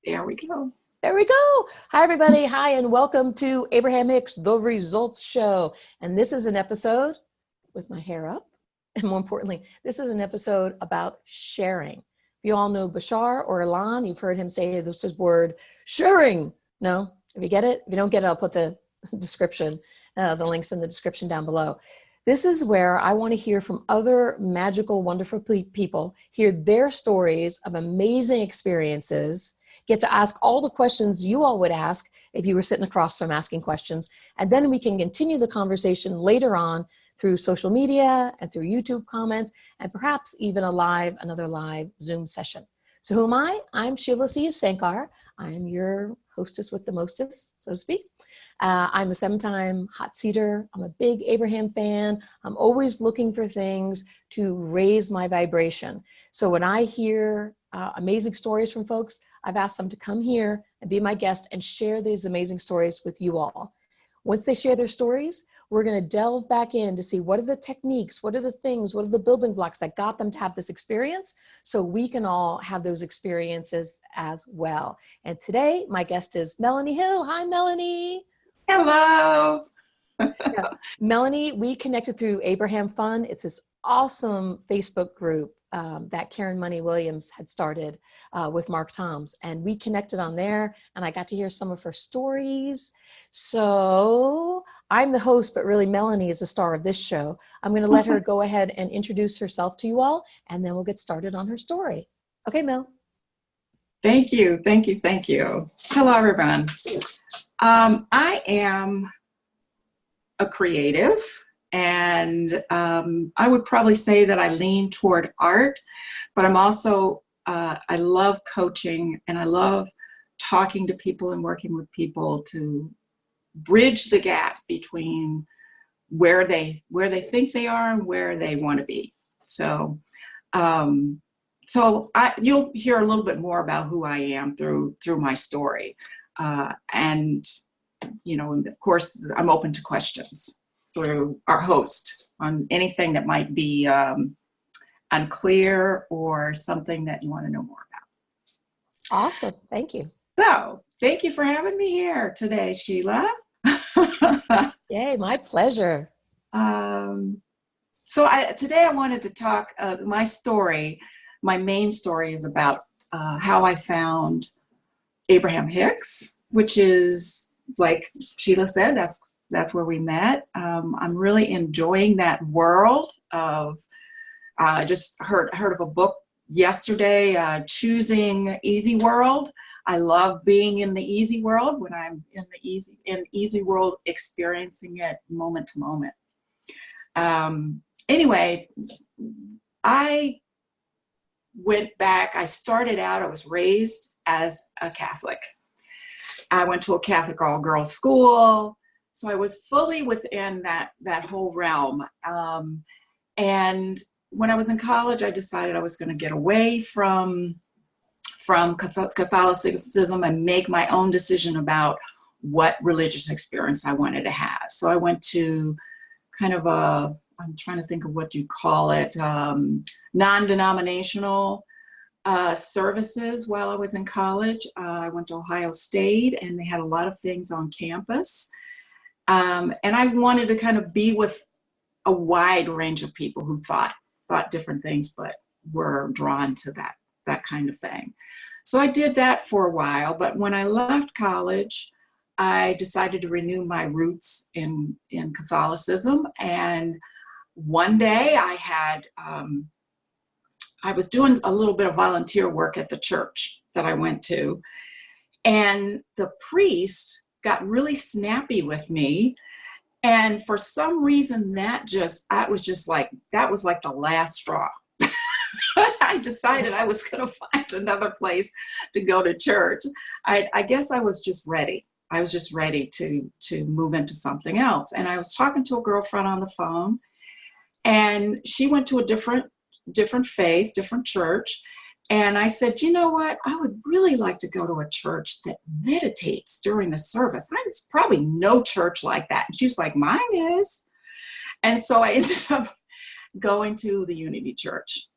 There we go. There we go. Hi, everybody. Hi, and welcome to Abraham Hicks, The Results Show. And this is an episode with my hair up. And more importantly, this is an episode about sharing. You all know Bashar or Ilan. You've heard him say this word, sharing. No? If you get it? If you don't get it, I'll put the description, the links in the description down below. This is where I want to hear from other magical, wonderful people, hear their stories of amazing experiences, get to ask all the questions you all would ask if you were sitting across from asking questions. And then we can continue the conversation later on through social media and through YouTube comments, and perhaps even another live Zoom session. So who am I? I'm Sheila Sankar. I'm your hostess with the mostest, so to speak. I'm a 7-time hot seater. I'm a big Abraham fan. I'm always looking for things to raise my vibration. So when I hear amazing stories from folks, I've asked them to come here and be my guest and share these amazing stories with you all. Once they share their stories, we're going to delve back in to see what are the techniques, what are the things, what are the building blocks that got them to have this experience, so we can all have those experiences as well. And today, my guest is Melanie Hill. Hi, Melanie. Hello. Yeah, Melanie, we connected through Abraham Fun. It's this awesome Facebook group that Karen Money Williams had started with Mark Toms. And we connected on there, and I got to hear some of her stories. So I'm the host, but really Melanie is the star of this show. I'm going to let her go ahead and introduce herself to you all, and then we'll get started on her story. Okay, Mel. Thank you. Thank you. Thank you. Hello, everyone. I am a creative, and I would probably say that I lean toward art, but I'm also, I love coaching, and I love talking to people and working with people to bridge the gap between where they think they are and where they want to be. So, you'll hear a little bit more about who I am through my story. And, you know, of course, I'm open to questions through our host on anything that might be unclear or something that you want to know more about. Awesome. Thank you. So thank you for having me here today, Sheila. Yay, my pleasure. Today I wanted to talk, my story, my main story is about how I found Abraham Hicks, which is, like Sheila said, that's where we met. I'm really enjoying that world of, I just heard of a book yesterday, Choosing Easy World. I love being in the easy world when I'm in easy world, experiencing it moment to moment. Anyway, I went back. I started out, I was raised as a Catholic. I went to a Catholic all-girls school, so I was fully within that whole realm. And when I was in college, I decided I was going to get away from Catholicism and make my own decision about what religious experience I wanted to have. So I went to kind of I'm trying to think of what you call it, non-denominational services while I was in college. I went to Ohio State, and they had a lot of things on campus. And I wanted to kind of be with a wide range of people who thought different things, but were drawn to that kind of thing. So I did that for a while, but when I left college, I decided to renew my roots in Catholicism. And one day I was doing a little bit of volunteer work at the church that I went to, and the priest got really snappy with me. And for some reason that was like the last straw. I decided I was going to find another place to go to church. I guess I was just ready. I was just ready to move into something else. And I was talking to a girlfriend on the phone, and she went to a different faith, different church. And I said, you know what? I would really like to go to a church that meditates during the service. There's probably no church like that. And she was like, mine is. And so I ended up going to the Unity Church.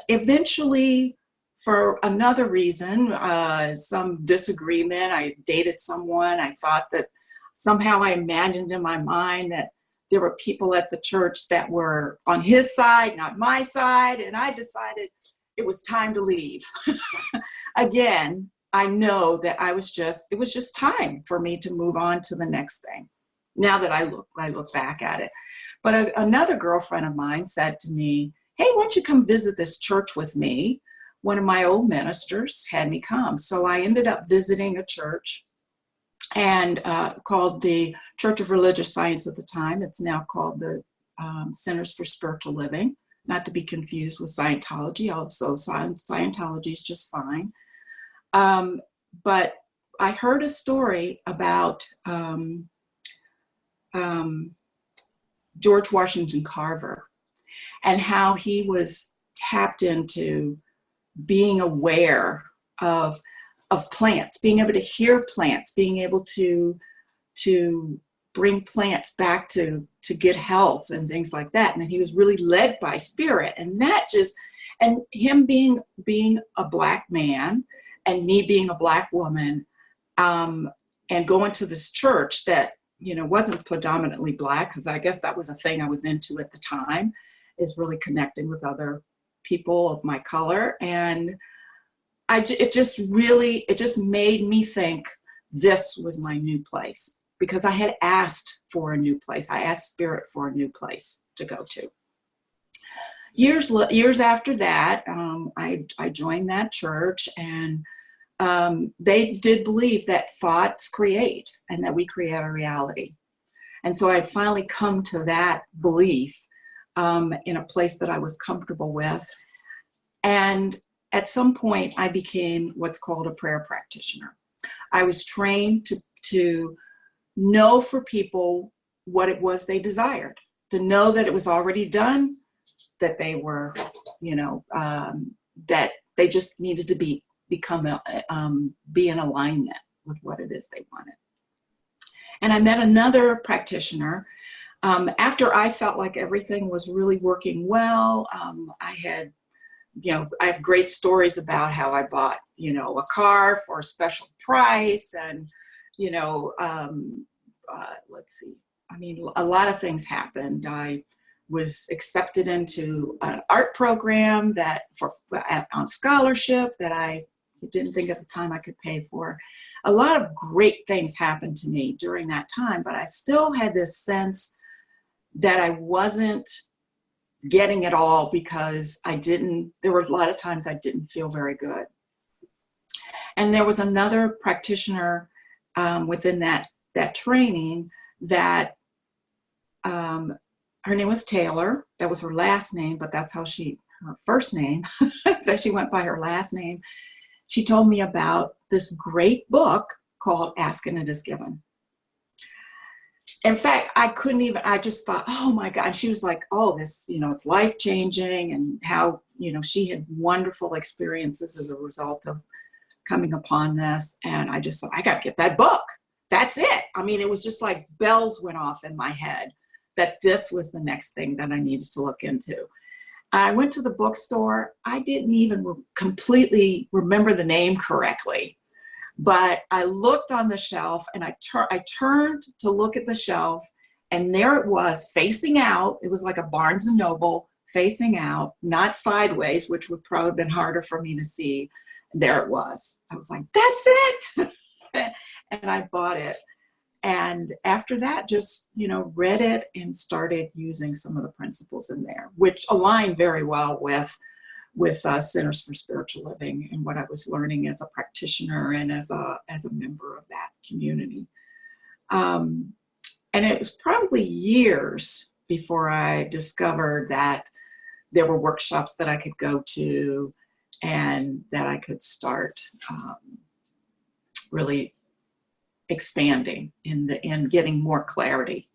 Eventually, for another reason, some disagreement, I dated someone. I thought that somehow I imagined in my mind that there were people at the church that were on his side, not my side. And I decided it was time to leave. Again, I know that it was just time for me to move on to the next thing. Now that I look back at it. But another girlfriend of mine said to me, hey, why don't you come visit this church with me? One of my old ministers had me come. So I ended up visiting a church and called the Church of Religious Science at the time. It's now called the Centers for Spiritual Living, not to be confused with Scientology, although Scientology is just fine. But I heard a story about George Washington Carver and how he was tapped into being aware of plants, being able to hear plants, being able to bring plants back to good health and things like that. And he was really led by spirit, and him being a Black man and me being a Black woman, and going to this church that, wasn't predominantly Black, because I guess that was a thing I was into at the time, is really connecting with other people of my color. And it just made me think this was my new place, because I had asked for a new place. I asked Spirit for a new place to go to. Years after that, I joined that church, and they did believe that thoughts create and that we create our reality. And so I'd finally come to that belief in a place that I was comfortable with. And at some point, I became what's called a prayer practitioner. I was trained to know for people what it was they desired, to know that it was already done, that they were, that they just needed to be in alignment with what it is they wanted. And I met another practitioner after I felt like everything was really working well. I have great stories about how I bought, a car for a special price, and, let's see. I mean, a lot of things happened. I was accepted into an art program on scholarship that I didn't think at the time I could pay for. A lot of great things happened to me during that time, but I still had this sense that I wasn't getting it all, because there were a lot of times I didn't feel very good. And there was another practitioner within that training that her name was Taylor. That was her last name, but that's how her first name, that she went by her last name. She told me about this great book called Ask and It Is Given. In fact, I just thought, oh my God. She was like, oh, this, it's life-changing, and how, she had wonderful experiences as a result of coming upon this. And I just thought, I got to get that book. That's it. I mean, it was just like bells went off in my head that this was the next thing that I needed to look into. I went to the bookstore. I didn't even completely remember the name correctly, but I looked on the shelf, and I turned to look at the shelf, and there it was, facing out. It was like a Barnes and Noble, facing out, not sideways, which would probably have been harder for me to see. There it was. I was like, that's it. And I bought it. And after that, just, read it and started using some of the principles in there, which align very well with Centers for Spiritual Living and what I was learning as a practitioner and as a member of that community. And it was probably years before I discovered that there were workshops that I could go to and that I could start really expanding in getting more clarity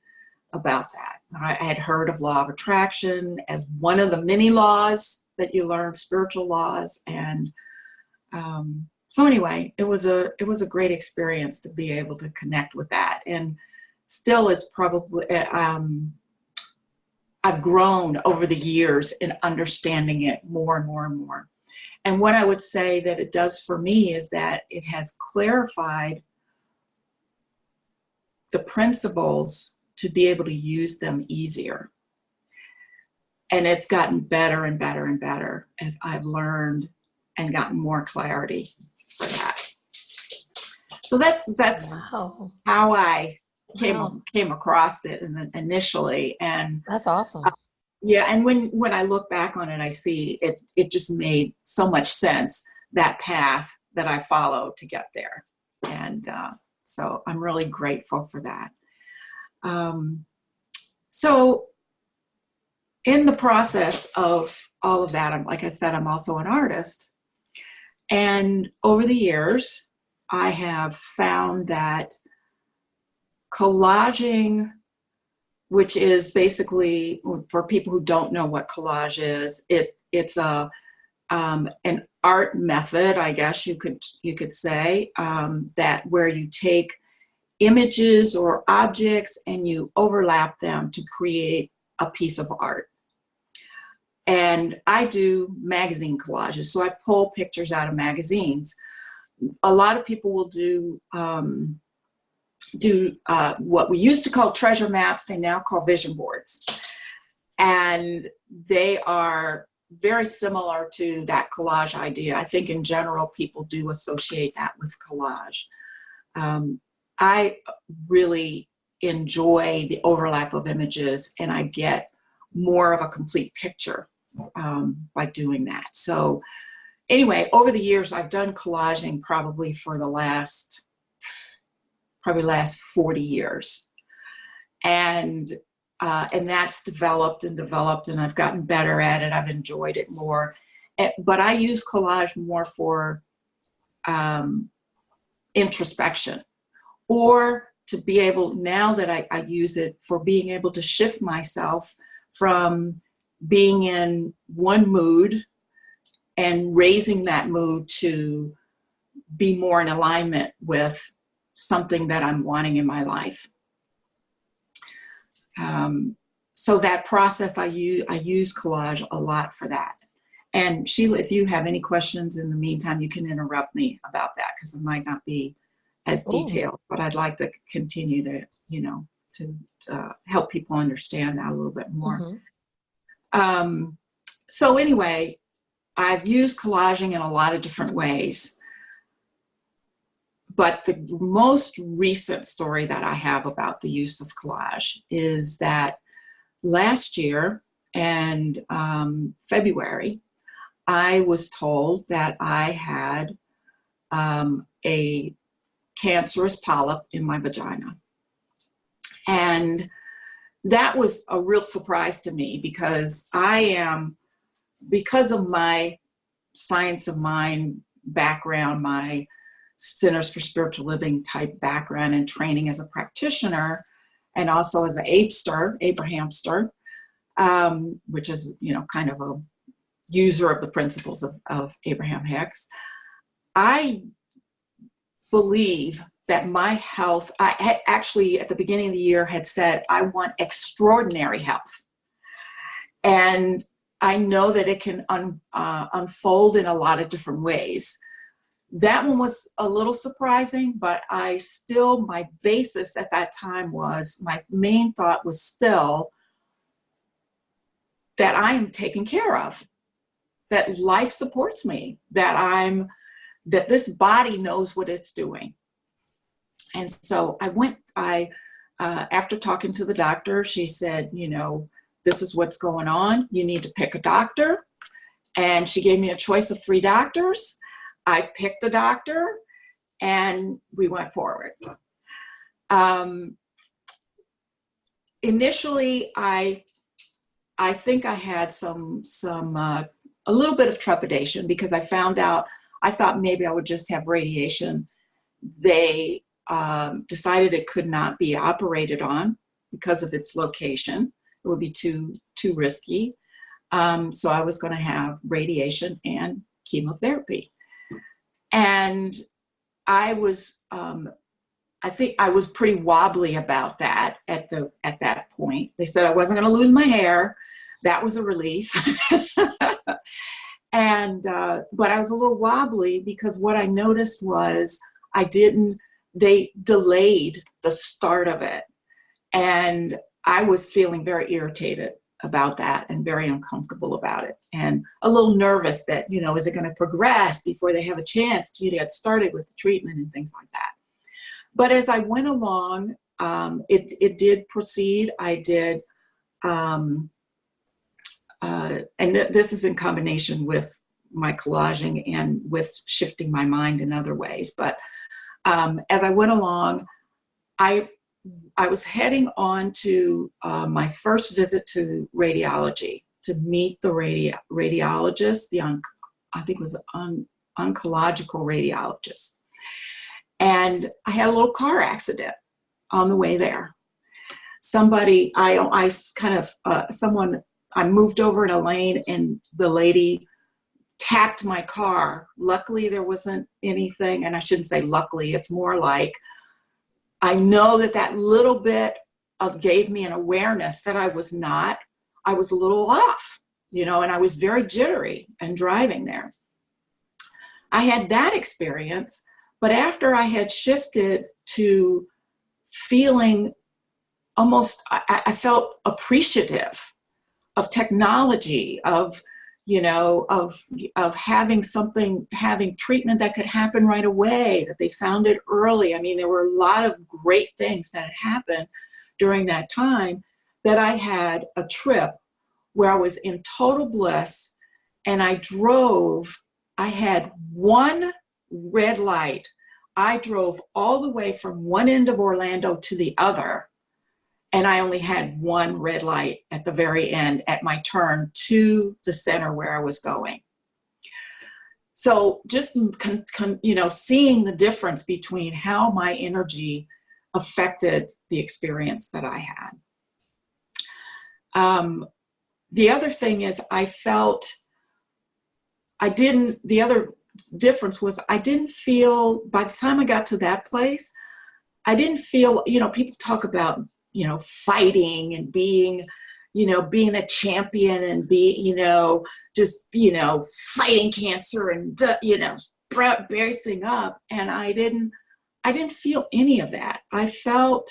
about that. I had heard of law of attraction as one of the many laws that you learn, spiritual laws. And so anyway, it was a great experience to be able to connect with that. And still, it's probably, I've grown over the years in understanding it more and more and more. And what I would say that it does for me is that it has clarified the principles to be able to use them easier. And it's gotten better and better and better as I've learned and gotten more clarity for that. So that's Wow. how I Wow. came across it initially. And That's awesome. yeah, and when I look back on it, I see it just made so much sense, that path that I followed to get there. And so I'm really grateful for that. So in the process of all of that, like I said, I'm also an artist. And over the years, I have found that collaging, which is basically, for people who don't know what collage is, it's an art method, I guess you could say, that where you take images or objects and you overlap them to create a piece of art. And I do magazine collages, so I pull pictures out of magazines. A lot of people will do what we used to call treasure maps, they now call vision boards. And they are very similar to that collage idea. I think in general, people do associate that with collage. I really enjoy the overlap of images, and I get more of a complete picture by doing that. So anyway, over the years, I've done collaging probably for the last 40 years. And that's developed, and I've gotten better at it. I've enjoyed it more. But I use collage more for introspection, or to be able, now that I use it for being able to shift myself from being in one mood and raising that mood to be more in alignment with something that I'm wanting in my life. So that process, I use collage a lot for that. And Sheila, if you have any questions in the meantime, you can interrupt me about that, because it might not be as detailed, but I'd like to continue to help people understand that a little bit more. Mm-hmm. So anyway, I've used collaging in a lot of different ways. But the most recent story that I have about the use of collage is that last year in February, I was told that I had a cancerous polyp in my vagina. And that was a real surprise to me, because because of my science of mind background, my Centers for Spiritual Living type background and training as a practitioner, and also as an Abrahamster, which is, kind of a user of the principles of Abraham Hicks. I believe that my health, I had actually at the beginning of the year had said, I want extraordinary health. And I know that it can unfold in a lot of different ways. That one was a little surprising, but my basis at that time was, my main thought was still that I am taken care of, that life supports me, that this body knows what it's doing. And so after talking to the doctor, she said, this is what's going on. You need to pick a doctor. And she gave me a choice of 3 doctors. I picked a doctor and we went forward. Initially, I think I had a little bit of trepidation, because I thought maybe I would just have radiation. They decided it could not be operated on because of its location. It would be too risky. So I was going to have radiation and chemotherapy. And I think I was pretty wobbly about that at that point. They said I wasn't going to lose my hair. That was a relief. And, but I was a little wobbly because what I noticed was they delayed the start of it. And I was feeling very irritated about that and very uncomfortable about it and a little nervous that, is it going to progress before they have a chance to get started with the treatment and things like that. But as I went along, it did proceed. I did, and this is in combination with my collaging and with shifting my mind in other ways. But as I went along, I was heading on to my first visit to radiology to meet the radiologist, I think it was an oncological radiologist. And I had a little car accident on the way there. I moved over in a lane and the lady tapped my car. Luckily, there wasn't anything, and I shouldn't say luckily, it's more like I know that little bit gave me an awareness that I was a little off, and I was very jittery and driving there. I had that experience, but after I had shifted to feeling almost, I felt appreciative of technology, of having treatment that could happen right away, that they found it early. I mean, there were a lot of great things that had happened during that time, that I had a trip where I was in total bliss and I had one red light. I drove all the way from one end of Orlando to the other. And I only had one red light at the very end at my turn to the center where I was going. So just, seeing the difference between how my energy affected the experience that I had. The other thing is the other difference was I didn't feel, by the time I got to that place, I didn't feel, people talk about fighting and being a champion and fighting cancer and, bracing up. And I didn't feel any of that. I felt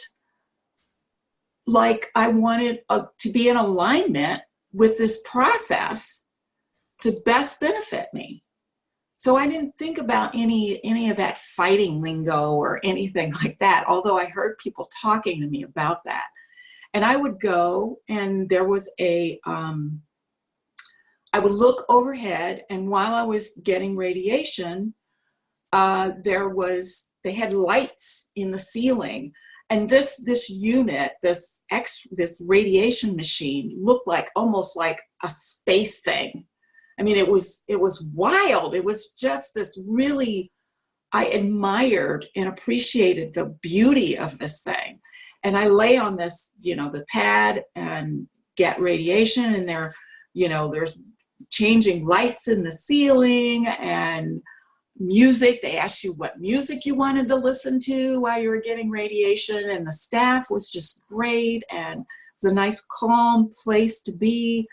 like I wanted to be in alignment with this process to best benefit me. So I didn't think about any of that fighting lingo or anything like that, although I heard people talking to me about that. And I would go, and there was I would look overhead, and while I was getting radiation, they had lights in the ceiling. And this unit, this radiation machine looked almost like a space thing. I mean, it was wild. It was just this really, I admired and appreciated the beauty of this thing. And I lay on this, the pad and get radiation, and there's changing lights in the ceiling and music. They asked you what music you wanted to listen to while you were getting radiation, and the staff was just great, and it was a nice, calm place to be.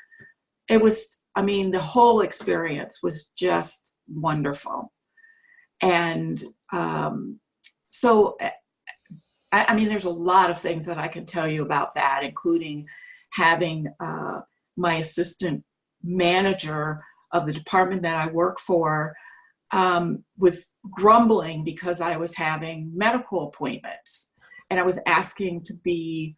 The whole experience was just wonderful. And so there's a lot of things that I can tell you about that, including having my assistant manager of the department that I work for was grumbling because I was having medical appointments, and I was asking to be,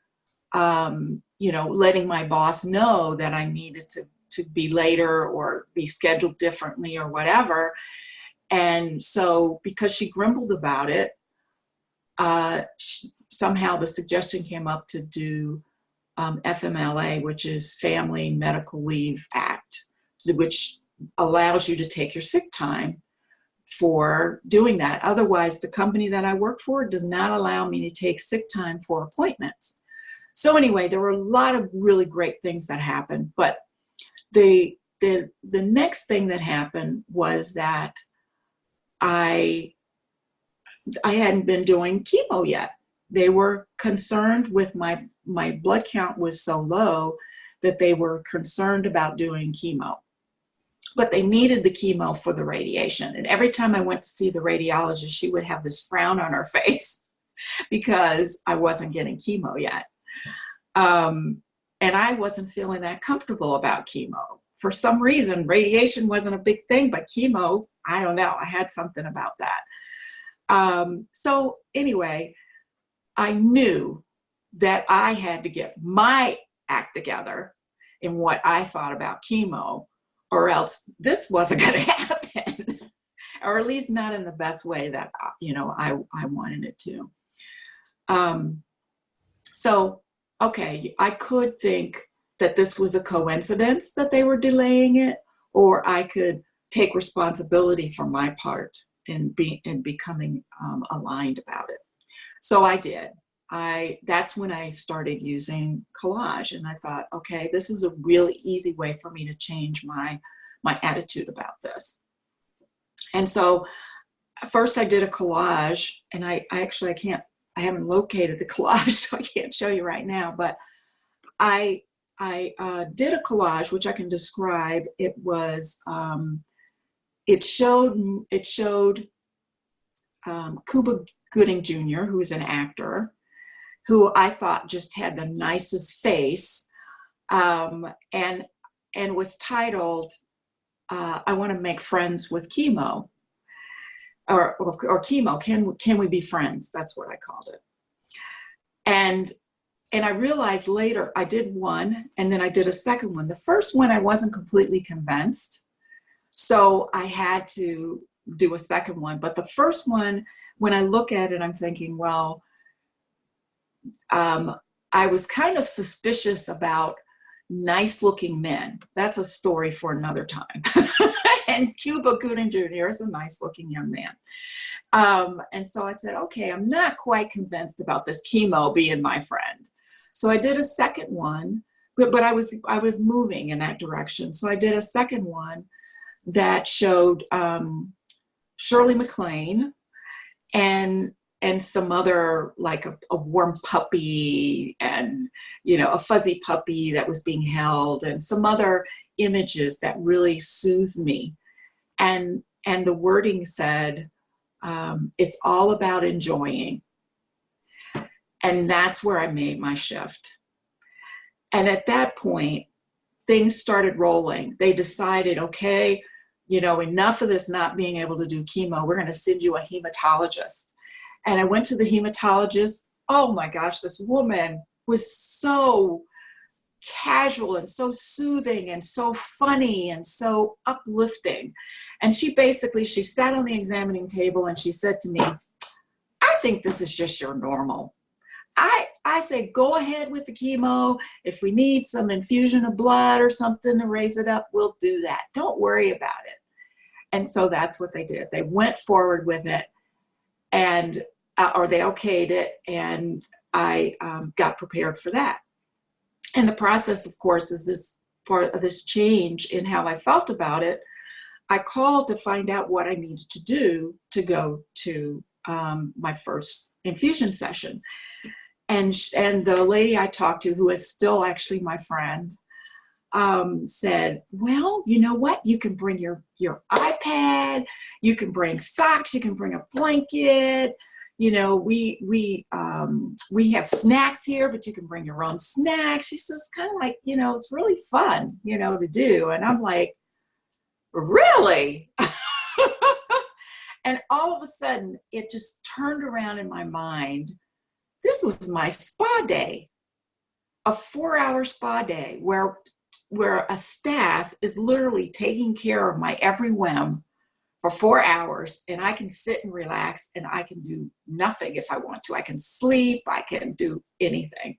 letting my boss know that I needed to be later or be scheduled differently or whatever. And so because she grumbled about it, somehow the suggestion came up to do FMLA, which is Family Medical Leave Act, which allows you to take your sick time for doing that. Otherwise, the company that I work for does not allow me to take sick time for appointments. So anyway, there were a lot of really great things that happened, but the next thing that happened was that I hadn't been doing chemo yet. They were concerned with my blood count was so low that they were concerned about doing chemo. but they needed the chemo for the radiation. And every time I went to see the radiologist, she would have this frown on her face because I wasn't getting chemo yet. And I wasn't feeling that comfortable about chemo. For some reason, radiation wasn't a big thing, but chemo, I don't know, I had something about that. So anyway, I knew that I had to get my act together in what I thought about chemo, or else this wasn't going to happen, or at least not in the best way that, I wanted it to. So, okay, I could think that this was a coincidence that they were delaying it, or I could take responsibility for my part in becoming aligned about it. So I did. That's when I started using collage, and I thought, okay, this is a really easy way for me to change my attitude about this. And so first I did a collage, and I haven't located the collage, so I can't show you right now, but I did a collage, which I can describe. It was, it showed Cuba Gooding Jr., who is an actor, who I thought just had the nicest face, and was titled, I want to make friends with chemo, or chemo, can we be friends? That's what I called it. And I realized later I did one, and then I did a second one. The first one I wasn't completely convinced, so I had to do a second one. But the first one, when I look at it, I'm thinking, well, I was kind of suspicious about nice-looking men. That's a story for another time. And Cuba Gooding Jr. is a nice-looking young man. And so I said, okay, I'm not quite convinced about this chemo being my friend. So I did a second one, but I was moving in that direction. So I did a second one that showed Shirley MacLaine and some other, like a warm puppy, and a fuzzy puppy that was being held, and some other images that really soothed me. And the wording said, it's all about enjoying. And that's where I made my shift. And at that point, things started rolling. They decided, okay, enough of this not being able to do chemo. We're going to send you a hematologist. And I went to the hematologist. Oh my gosh, this woman was so casual and so soothing and so funny and so uplifting. And she sat on the examining table and she said to me, I think this is just your normal. I say, go ahead with the chemo. If we need some infusion of blood or something to raise it up, we'll do that. Don't worry about it. And so that's what they did. They went forward with it, and or they okayed it, and I got prepared for that. And the process, of course, is this part of this change in how I felt about it. I called to find out what I needed to do to go to my first infusion session. And the lady I talked to, who is still actually my friend, said, well, you know what? You can bring your iPad, you can bring socks, you can bring a blanket. We have snacks here, but you can bring your own snacks. She says, kind of like, it's really fun, to do. And I'm like, really? And all of a sudden, it just turned around in my mind. This was my spa day, a 4-hour spa day where a staff is literally taking care of my every whim for 4 hours, and I can sit and relax, and I can do nothing if I want to. I can sleep, I can do anything.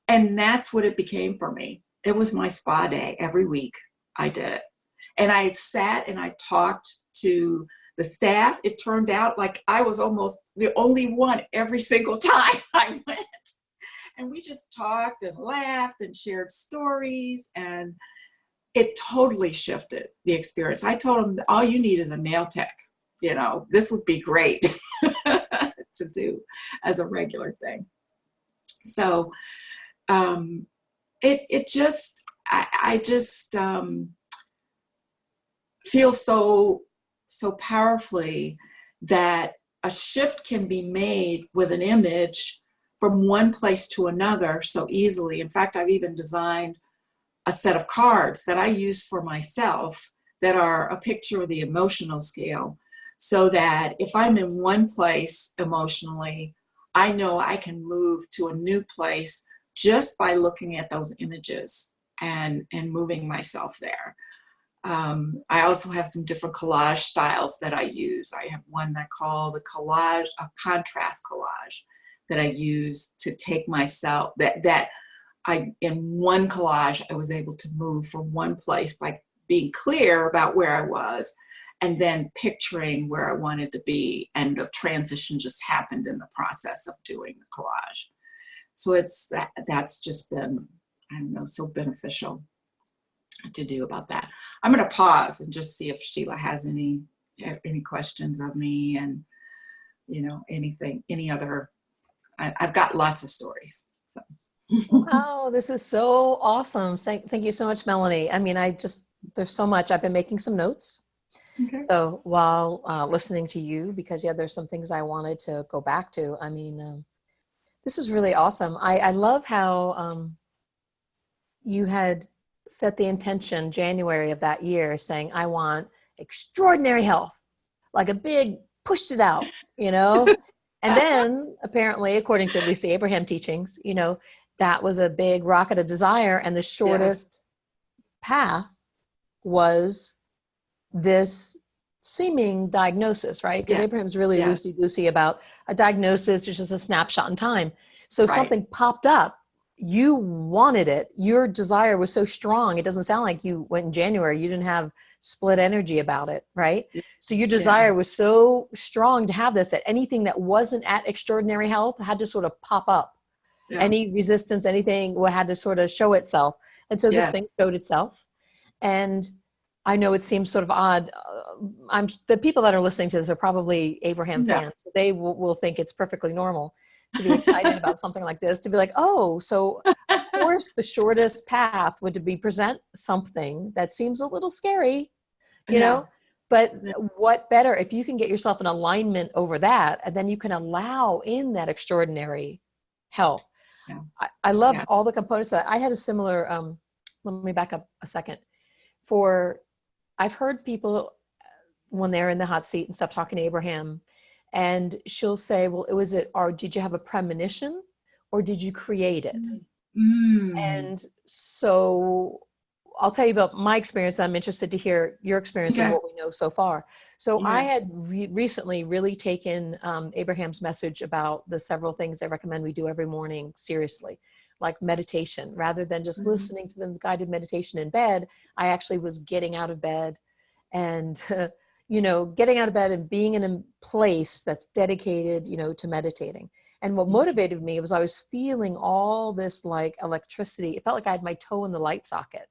And that's what it became for me. It was my spa day. Every week I did it. And I sat and I talked to the staff. It turned out like I was almost the only one every single time I went. And we just talked and laughed and shared stories, and it totally shifted the experience. I told them, all you need is a nail tech. This would be great to do as a regular thing. So I just feel so powerfully that a shift can be made with an image from one place to another so easily. In fact, I've even designed a set of cards that I use for myself that are a picture of the emotional scale, so that if I'm in one place emotionally, I know I can move to a new place just by looking at those images and moving myself there. I also have some different collage styles that I use. I have one I call the collage, a contrast collage, that I use to take myself, in one collage, I was able to move from one place by being clear about where I was and then picturing where I wanted to be. And the transition just happened in the process of doing the collage. So that's just been, I don't know, so beneficial to do about that. I'm going to pause and just see if Sheila has any questions of me, and, any other, I've got lots of stories. So. Wow, this is so awesome. Thank you so much, Melanie. I mean, there's so much. I've been making some notes. Okay. So while listening to you, because there's some things I wanted to go back to. I mean, this is really awesome. I love how you had set the intention January of that year saying, I want extraordinary health, like a big, pushed it out, and then apparently, according to at least the Abraham teachings, that was a big rocket of desire. And the shortest path was this seeming diagnosis, right? Because Abraham's really loosey-goosey about a diagnosis. It's just a snapshot in time. So something popped up. You wanted it. Your desire was so strong. It doesn't sound like you went in January. You didn't have split energy about it, right? So your desire was so strong to have this, that anything that wasn't at extraordinary health had to sort of pop up. Any resistance, anything had to sort of show itself. And so this thing showed itself. And I know it seems sort of odd. The people that are listening to this are probably Abraham fans. So they will think it's perfectly normal to be excited about something like this, to be like, oh, so of course the shortest path would be present something that seems a little scary, but what better if you can get yourself in alignment over that, and then you can allow in that extraordinary health. I love all the components of that. I had a similar, let me back up a second. I've heard people when they're in the hot seat and stuff talking to Abraham, and she'll say, well, or did you have a premonition, or did you create it? And so I'll tell you about my experience. I'm interested to hear your experience and what we know so far. So I had recently really taken Abraham's message about the several things I recommend we do every morning seriously, like meditation. Rather than just listening to the guided meditation in bed, I actually was getting out of bed and, getting out of bed and being in a place that's dedicated, to meditating. And what motivated me was I was feeling all this like electricity. It felt like I had my toe in the light socket.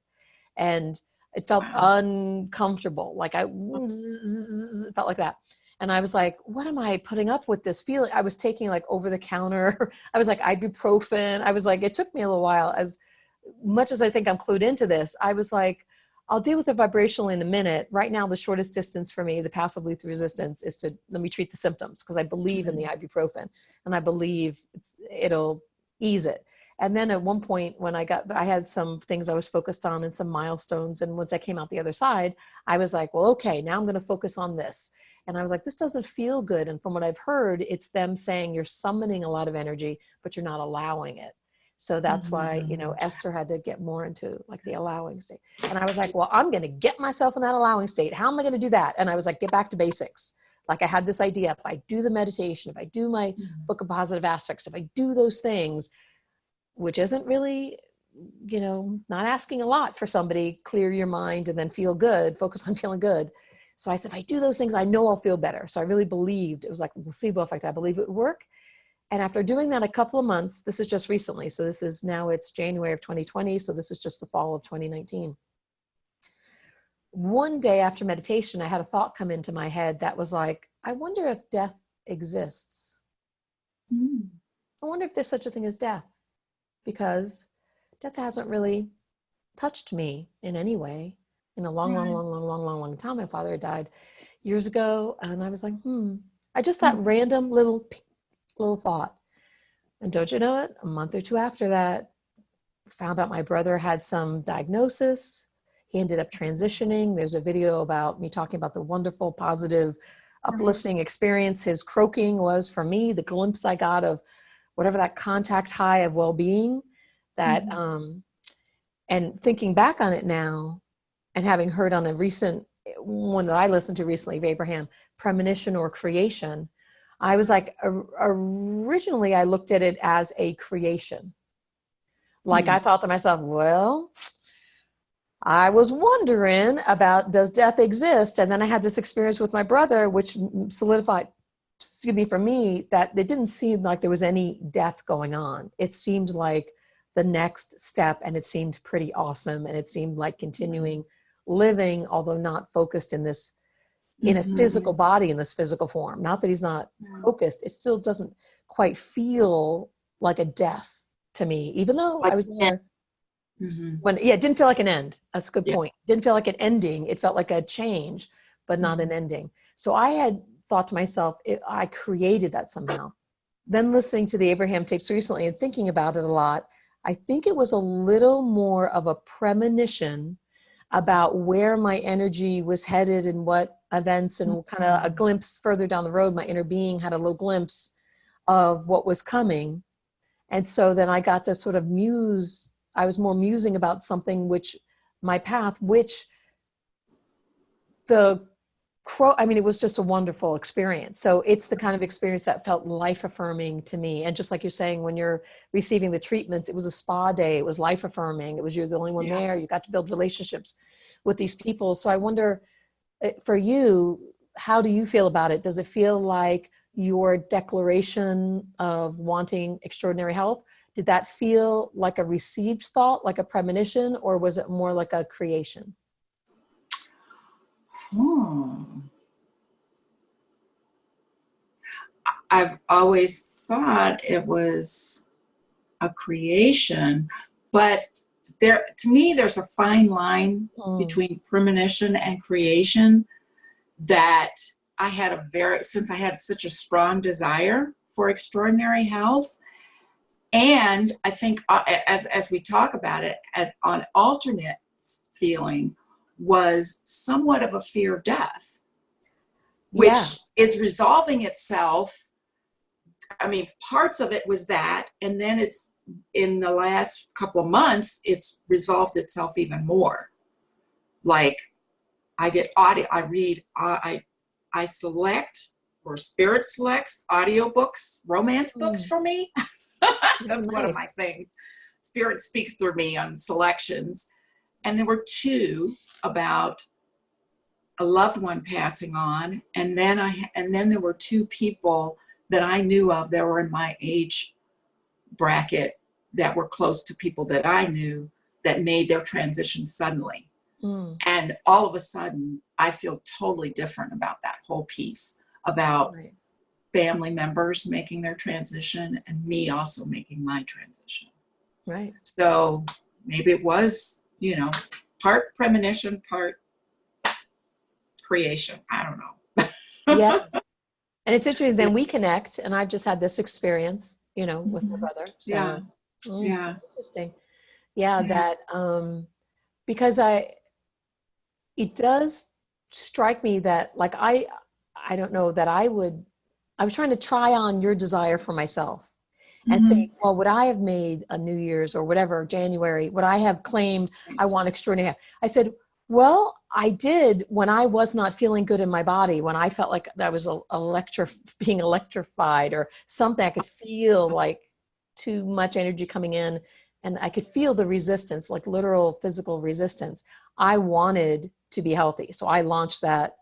And it felt uncomfortable. Like it felt like that. And I was like, what am I putting up with this feeling? I was taking like over the counter. I was like ibuprofen. I was like, it took me a little while. As much as I think I'm clued into this, I was like, I'll deal with it vibrationally in a minute. Right now, the shortest distance for me, the passive lethal resistance, is to let me treat the symptoms, because I believe in the ibuprofen and I believe it'll ease it. And then at one point when I had some things I was focused on and some milestones. And once I came out the other side, I was like, well, okay, now I'm going to focus on this. And I was like, this doesn't feel good. And from what I've heard, it's them saying you're summoning a lot of energy, but you're not allowing it. So that's why, Esther had to get more into like the allowing state. And I was like, well, I'm going to get myself in that allowing state. How am I going to do that? And I was like, get back to basics. Like I had this idea, if I do the meditation, if I do my book of positive aspects, if I do those things, which isn't really, not asking a lot for somebody, clear your mind and then feel good, focus on feeling good. So I said, if I do those things, I know I'll feel better. So I really believed, it was like the placebo effect. I believe it would work. And after doing that a couple of months, this is just recently. So it's January of 2020. So this is just the fall of 2019. One day after meditation, I had a thought come into my head that was like, I wonder if death exists. I wonder if there's such a thing as death, because death hasn't really touched me in any way. in a long, long, Right. long, long, long, long, long time. My father had died years ago. And I was like, I just that random little thought. And don't you know it? A month or two after that, found out my brother had some diagnosis. He ended up transitioning. There's a video about me talking about the wonderful, positive, uplifting experience his croaking was for me, the glimpse I got of whatever that contact high of well-being that, and thinking back on it now and having heard on a recent one that I listened to recently of Abraham, premonition or creation, I was like, originally I looked at it as a creation. Like I thought to myself, well, I was wondering about, does death exist? And then I had this experience with my brother, which solidified, excuse me, for me, that it didn't seem like there was any death going on. It seemed like the next step, and it seemed pretty awesome. And it seemed like continuing living, although not focused in this, in a physical body, in this physical form. Not that he's not focused. It still doesn't quite feel like a death to me, even though Like, I was there when, it didn't feel like an end. That's a good point. Didn't feel like an ending. It felt like a change, but not an ending. So I had thought to myself, I created that somehow. Then listening to the Abraham tapes recently and thinking about it a lot, I think it was a little more of a premonition about where my energy was headed and what events, and kind of a glimpse further down the road. My inner being had a little glimpse of what was coming. And so then I got to sort of muse. I was more musing about something, which my path, which it was just a wonderful experience. So it's the kind of experience that felt life affirming to me. And just like you're saying, when you're receiving the treatments, it was a spa day. It was life affirming. It was, you're the only one there. You got to build relationships with these people. So I wonder, for you, how do you feel about it? Does it feel like your declaration of wanting extraordinary health, did that feel like a received thought, like a premonition, or was it more like a creation? I've always thought it was a creation, but to me, there's a fine line between premonition and creation that since I had such a strong desire for extraordinary health. And I think as we talk about it, an alternate feeling was somewhat of a fear of death, which is resolving itself. I mean, parts of it was that, and then it's in the last couple of months, it's resolved itself even more. Like I get audio, I read, I select, or Spirit selects audiobooks, romance books for me. That's one of my things. Spirit speaks through me on selections. And there were two about a loved one passing on. And then there were two people that I knew of that were in my age bracket that were close to people that I knew that made their transition suddenly. And all of a sudden, I feel totally different about that whole piece, about family members making their transition and me also making my transition. Right. So maybe it was, part premonition, part creation. I don't know. Yeah. And it's interesting, then we connect, and I've just had this experience, with my brother. So, interesting. Yeah, that, because it does strike me that, like, I don't know that I was trying to try on your desire for myself and think, well, would I have made a New Year's or whatever, January, would I have claimed I want extraordinary? I said, well, I did when I was not feeling good in my body, when I felt like I was being electrified or something. I could feel like too much energy coming in, and I could feel the resistance, like literal physical resistance. I wanted to be healthy. So I launched that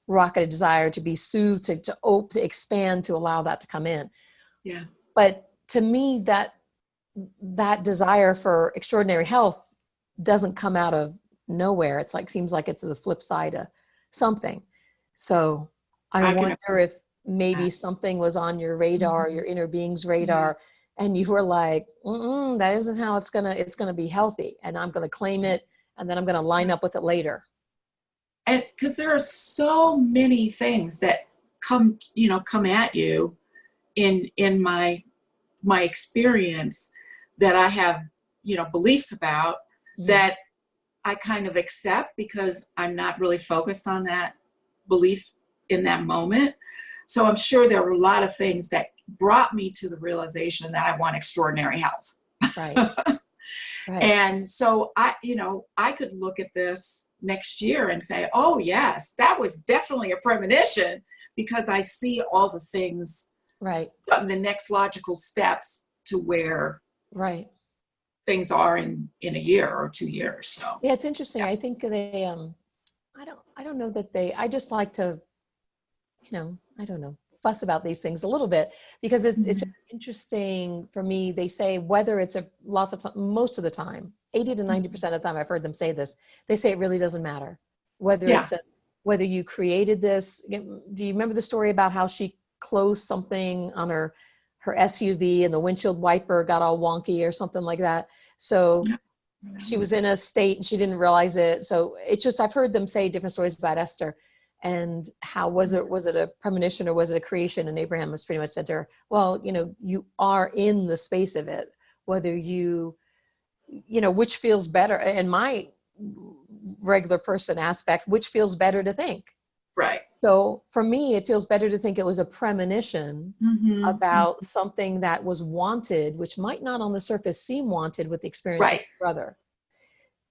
rocket of desire to be soothed, to expand, to allow that to come in. Yeah. But to me, that desire for extraordinary health doesn't come out of nowhere. It's like, seems like it's the flip side of something. So I wonder if maybe something was on your radar, your inner being's radar, and you were like, that isn't how it's gonna be healthy, and I'm gonna claim it, and then I'm gonna line up with it later. And because there are so many things that come at you in my experience that I have, beliefs about that I kind of accept because I'm not really focused on that belief in that moment. So I'm sure there were a lot of things that brought me to the realization that I want extraordinary health. Right. Right. And so I could look at this next year and say, oh yes, that was definitely a premonition, because I see all the things, right, the next logical steps to where right. things are in a year or 2 years. So Yeah, it's interesting. yeah. I think they, I don't know that they, I just like to, I don't know, fuss about these things a little bit, because it's just interesting for me. They say whether it's lots of time, most of the time, 80 to 90% of the time, I've heard them say this, they say it really doesn't matter whether Yeah. whether you created this. Do you remember the story about how she closed something on her SUV and the windshield wiper got all wonky or something like that? So she was in a state and she didn't realize it. So it's just, I've heard them say different stories about Esther, and how was it a premonition or was it a creation? And Abraham was pretty much said to her, well, you are in the space of it, whether which feels better. In my regular person aspect, which feels better to think. Right. So for me, it feels better to think it was a premonition about something that was wanted, which might not on the surface seem wanted with the experience of his brother.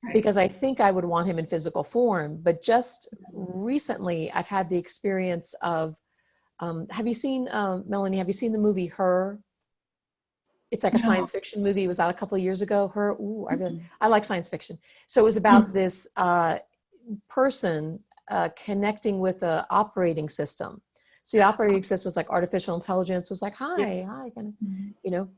Right. Because I think I would want him in physical form. But just recently, I've had the experience of, have you seen, Melanie, have you seen the movie Her? It's like a science fiction movie. It was out a couple of years ago. Her, I like science fiction. So it was about this person connecting with the operating system. So the operating system was like artificial intelligence, was like, hi, kind of,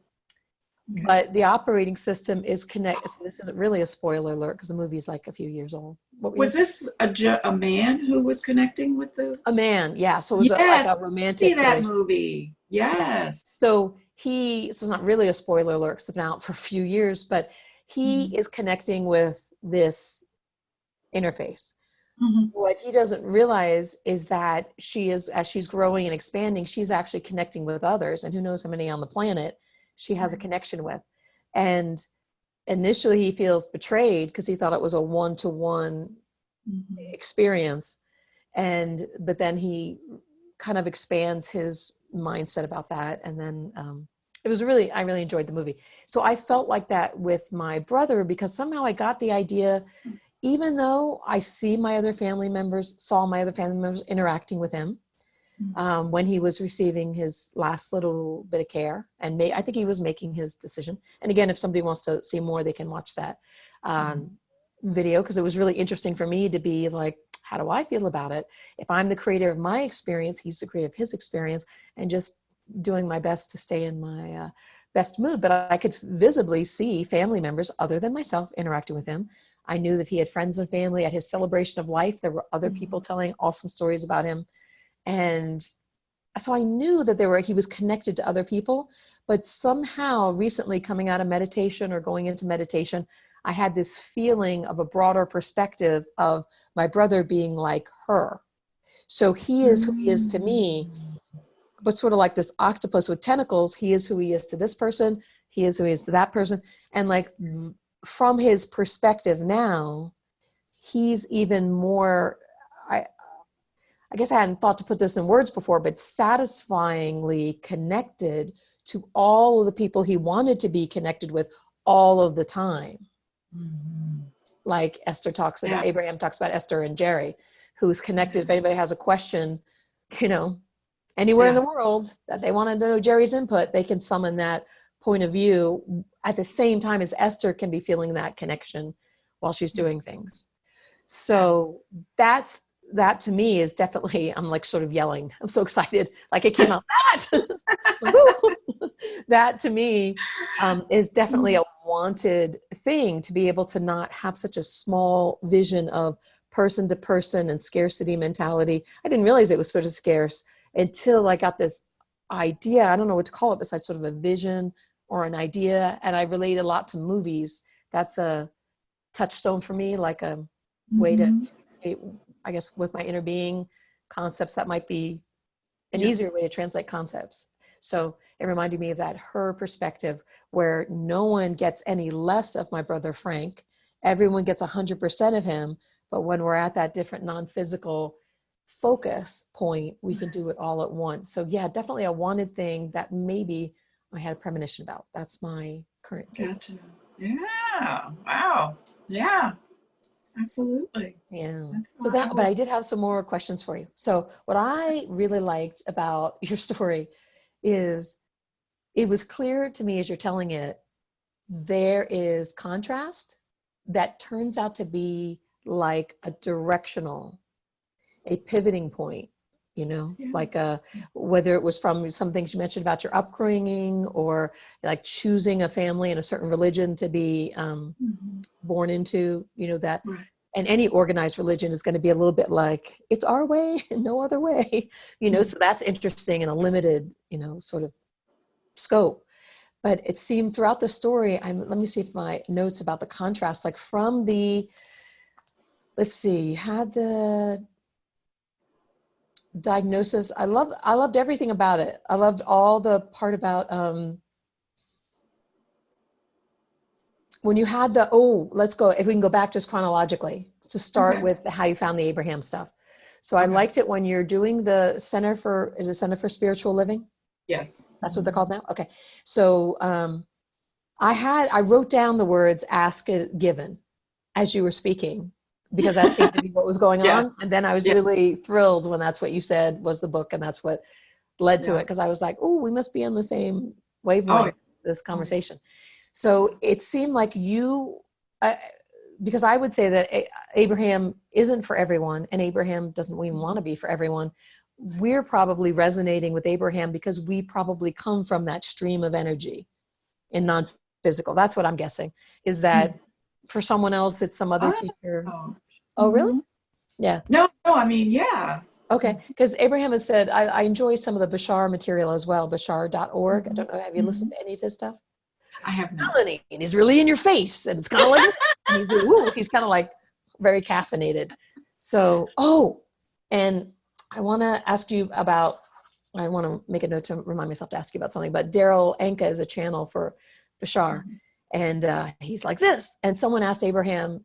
Okay. But the operating system is connected. So this isn't really a spoiler alert because the movie's like a few years old. Was this a man who was connecting with a man? Yeah. So it was like a romantic. See that movie. Yes. Yeah. So it's not really a spoiler alert, it's been out for a few years, but he is connecting with this interface. What he doesn't realize is that as she's growing and expanding, she's actually connecting with others, and who knows how many on the planet she has a connection with. And initially he feels betrayed because he thought it was a one-to-one experience. But then he kind of expands his mindset about that. And then I really enjoyed the movie. So I felt like that with my brother, because somehow I got the idea, even though I saw my other family members interacting with him when he was receiving his last little bit of care, and I think he was making his decision. And again, if somebody wants to see more, they can watch that video, because it was really interesting for me to be like, how do I feel about it? If I'm the creator of my experience, he's the creator of his experience, and just doing my best to stay in my best mood. But I could visibly see family members other than myself interacting with him. I knew that he had friends and family at his celebration of life. There were other people telling awesome stories about him. And so I knew that he was connected to other people, but somehow recently coming out of meditation or going into meditation, I had this feeling of a broader perspective of my brother being like her. So he is who he is to me, but sort of like this octopus with tentacles. He is who he is to this person. He is who he is to that person. And like from his perspective now, he's even more, I guess I hadn't thought to put this in words before, but satisfyingly connected to all of the people he wanted to be connected with all of the time. Like Abraham talks about Esther and Jerry, who's connected. If anybody has a question, anywhere in the world that they want to know Jerry's input, they can summon that point of view at the same time as Esther can be feeling that connection while she's doing things. So that to me is definitely, I'm like sort of yelling. I'm so excited. Like it came out that to me is definitely a wanted thing, to be able to not have such a small vision of person to person and scarcity mentality. I didn't realize it was sort of scarce until I got this idea. I don't know what to call it besides sort of a vision or an idea. And I relate a lot to movies. That's a touchstone for me, like a way to I guess with my inner being concepts, that might be an easier way to translate concepts. So it reminded me of that, her perspective, where no one gets any less of my brother Frank. Everyone gets 100% of him. But when we're at that different non-physical focus point, we can do it all at once. So yeah, definitely a wanted thing that maybe I had a premonition about. That's my current take. Gotcha. Yeah. Wow. Yeah. Absolutely. Yeah. That's So that, but I did have some more questions for you. So what I really liked about your story is it was clear to me as you're telling it, there is contrast that turns out to be like a directional, a pivoting point, you know, like whether it was from some things you mentioned about your upbringing or like choosing a family and a certain religion to be born into, you know, that, and any organized religion is going to be a little bit like, it's our way and no other way, you know, so that's interesting in a limited, you know, sort of scope. But it seemed throughout the story, let me see if my notes about the contrast, like from the, let's see, you had the diagnosis. I loved everything about it. I loved all the part about when you had the, let's go, if we can go back just chronologically to start with how you found the Abraham stuff. So I liked it when you're doing the Center for Spiritual Living? Yes. That's what they're called now? Okay. So I wrote down the words ask it given as you were speaking, because that seemed to be what was going on. And then I was really thrilled when that's what you said was the book, and that's what led to it. Because I was like, oh, we must be on the same wavelength, this conversation. So it seemed like you, because I would say that Abraham isn't for everyone, and Abraham doesn't even want to be for everyone. We're probably resonating with Abraham because we probably come from that stream of energy in non-physical. That's what I'm guessing, is that for someone else, it's some other teacher. Oh, really? Yeah. No, I mean, yeah. Okay. Because Abraham has said, I enjoy some of the Bashar material as well, bashar.org. I don't know, have you listened to any of his stuff? I have not. Melanie, and he's really in your face, and it's kind of like, he's kind of like very caffeinated. So, and I want to ask you about, I want to make a note to remind myself to ask you about something, but Daryl Anka is a channel for Bashar, and he's like this. And someone asked Abraham,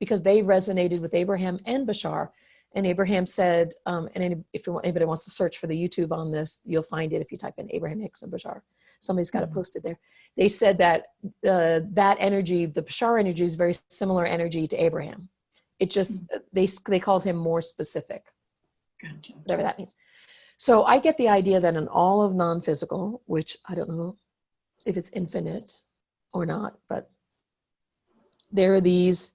because they resonated with Abraham and Bashar, and Abraham said, if anybody wants to search for the YouTube on this, you'll find it if you type in Abraham Hicks and Bashar. Somebody's got it posted there. They said that that energy, the Bashar energy, is very similar energy to Abraham. It just, they called him more specific. Gotcha. Whatever that means. So I get the idea that in all of non-physical, which I don't know if it's infinite or not, but there are these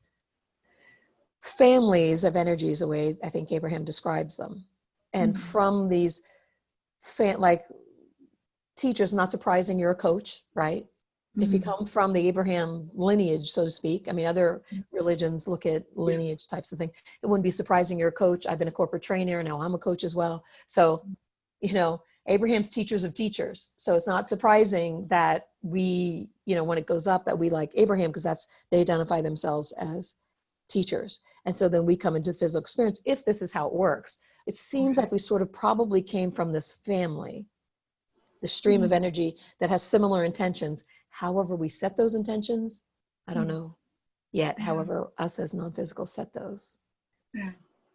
families of energies, the way I think Abraham describes them. And from these, like teachers, not surprising, you're a coach, right? If you come from the Abraham lineage, so to speak, I mean, other religions look at lineage types of things. It wouldn't be surprising you're a coach. I've been a corporate trainer, now I'm a coach as well. So, you know, Abraham's teachers of teachers. So it's not surprising that we, you know, when it goes up, that we like Abraham, because they identify themselves as teachers. And so then we come into physical experience, if this is how it works. It seems like we sort of probably came from this family, the stream of energy that has similar intentions. However we set those intentions, I don't know yet. However, us as non-physical set those.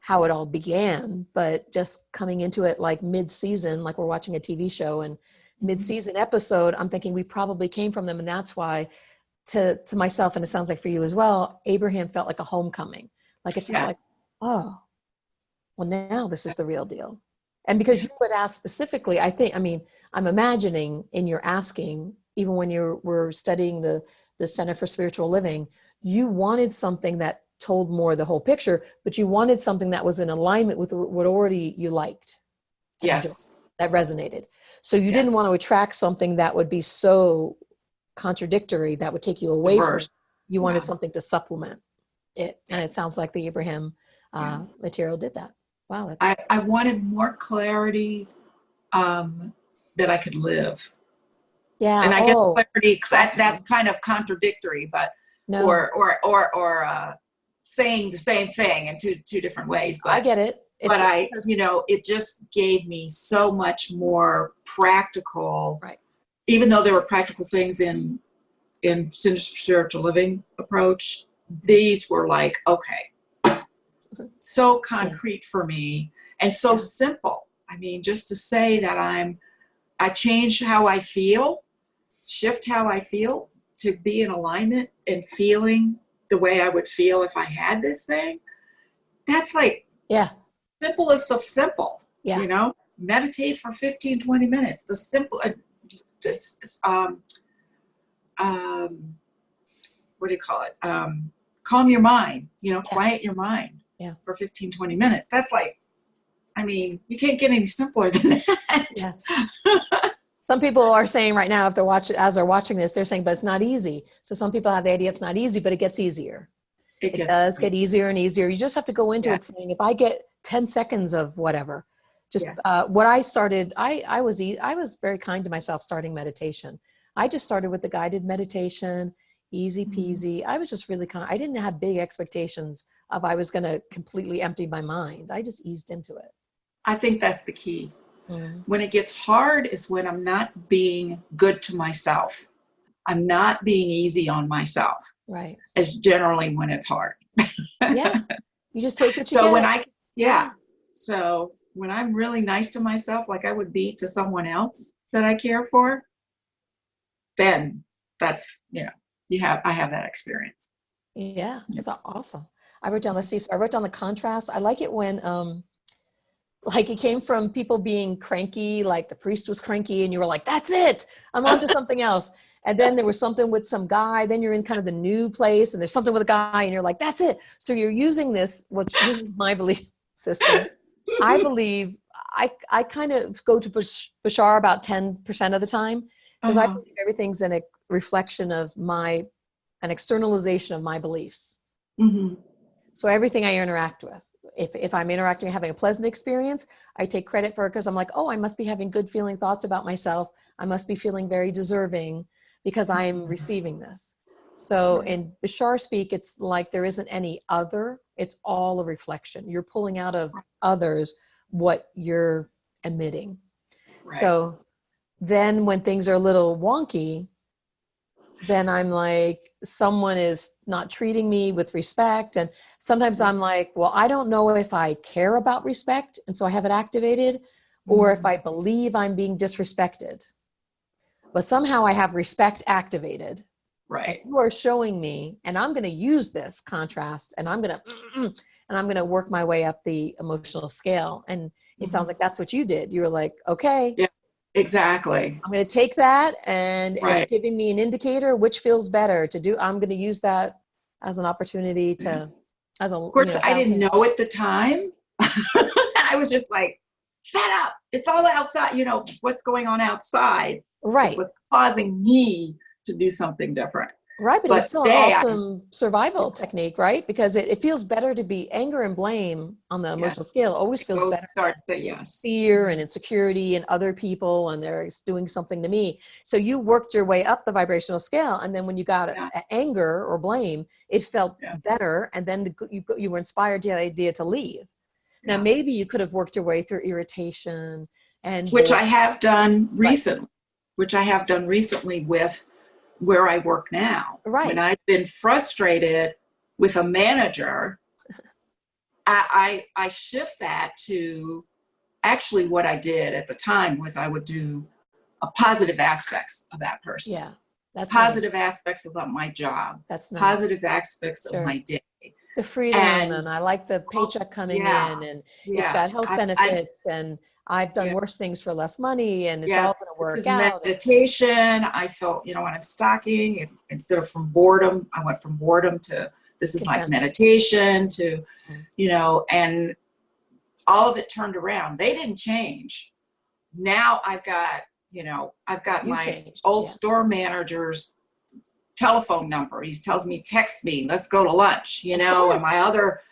How it all began, but just coming into it like mid-season, like we're watching a TV show, and mid-season episode, I'm thinking we probably came from them. And that's why to myself, and it sounds like for you as well, Abraham felt like a homecoming. Like it felt like, oh, well, now this is the real deal. And because you would ask specifically, I'm imagining in your asking, even when you were studying the Center for Spiritual Living, you wanted something that told more the whole picture, but you wanted something that was in alignment with what already you liked. Yes. That resonated. So you didn't want to attract something that would be so contradictory, that would take you away from it. You wanted something to supplement it. And it sounds like the Abraham material did that. Wow. I wanted more clarity that I could live. Yeah. And I guess clarity, that's kind of contradictory, but, saying the same thing in two different ways, but I get it. It just gave me so much more practical, right. Even though there were practical things in Sinister Spiritual Living approach, these were like, okay, so concrete for me and so simple. I mean, just to say that I changed how I feel, shift how I feel to be in alignment and feeling the way I would feel if I had this thing. That's like, simplest of simple, meditate for 15, 20 minutes. The simple, what do you call it? Calm your mind, quiet your mind for 15, 20 minutes. That's like, I mean, you can't get any simpler than that. Yeah. Some people are saying right now, if they're watching this, they're saying, but it's not easy. So some people have the idea it's not easy, but it gets easier. It does get easier and easier. You just have to go into it saying, if I get 10 seconds of whatever, what I started, I was very kind to myself starting meditation. I just started with the guided meditation, easy peasy. I was just really I didn't have big expectations of I was going to completely empty my mind. I just eased into it. I think that's the key. When it gets hard is when I'm not being good to myself. I'm not being easy on myself. Right. As generally when it's hard. Yeah. You just take what you get. So when I'm really nice to myself, like I would be to someone else that I care for, then that's, I have that experience. Yeah. That's awesome. I wrote down the contrast. I like it when, like it came from people being cranky, like the priest was cranky and you were like, that's it, I'm on to something else. And then there was something with some guy, then you're in kind of the new place and there's something with a guy and you're like, that's it. So you're using this is my belief system. I believe I kind of go to Bashar about 10% of the time because I believe everything's a reflection of an externalization of my beliefs. Mm-hmm. So everything I interact with, if I'm interacting, having a pleasant experience, I take credit for it because I'm like, oh, I must be having good feeling thoughts about myself. I must be feeling very deserving because I'm receiving this. So in Bashar speak, it's like there isn't any other. It's all a reflection. You're pulling out of others what you're emitting. Right. So then when things are a little wonky, then I'm like, someone is not treating me with respect. And sometimes I'm like, well, I don't know if I care about respect. And so I have it activated, or if I believe I'm being disrespected. But somehow I have respect activated. Right. And you are showing me, and I'm going to use this contrast, and I'm going to work my way up the emotional scale. And it sounds like that's what you did. You were like, okay. Yeah. Exactly. I'm going to take that and it's giving me an indicator which feels better to do. I'm going to use that as an opportunity to, of course, I didn't know at the time. I was just like, fed up. It's all outside. What's going on outside. Right. Is what's causing me to do something different. Right. But it was still an awesome survival technique, right? Because it feels better to be anger and blame on the emotional scale. Always feels better. Starts to, fear and insecurity and other people, and they're doing something to me. So you worked your way up the vibrational scale. And then when you got anger or blame, it felt better. And then you were inspired to the idea to leave. Now, maybe you could have worked your way through irritation which I have done recently, with where I work now. Right. When I've been frustrated with a manager, I shift that to actually what I did at the time was I would do positive aspects of that person. Yeah. That's positive aspects about my job. That's nice. Positive aspects of my day. The freedom and I like the paycheck coming in and it's got health benefits and I've done worse things for less money and it's all going to work out. Meditation, I felt, when I'm stocking, instead of from boredom, I went from boredom to this is like meditation to, and all of it turned around. They didn't change. Now I've got my old store manager's telephone number. He tells me, text me, let's go to lunch, and my other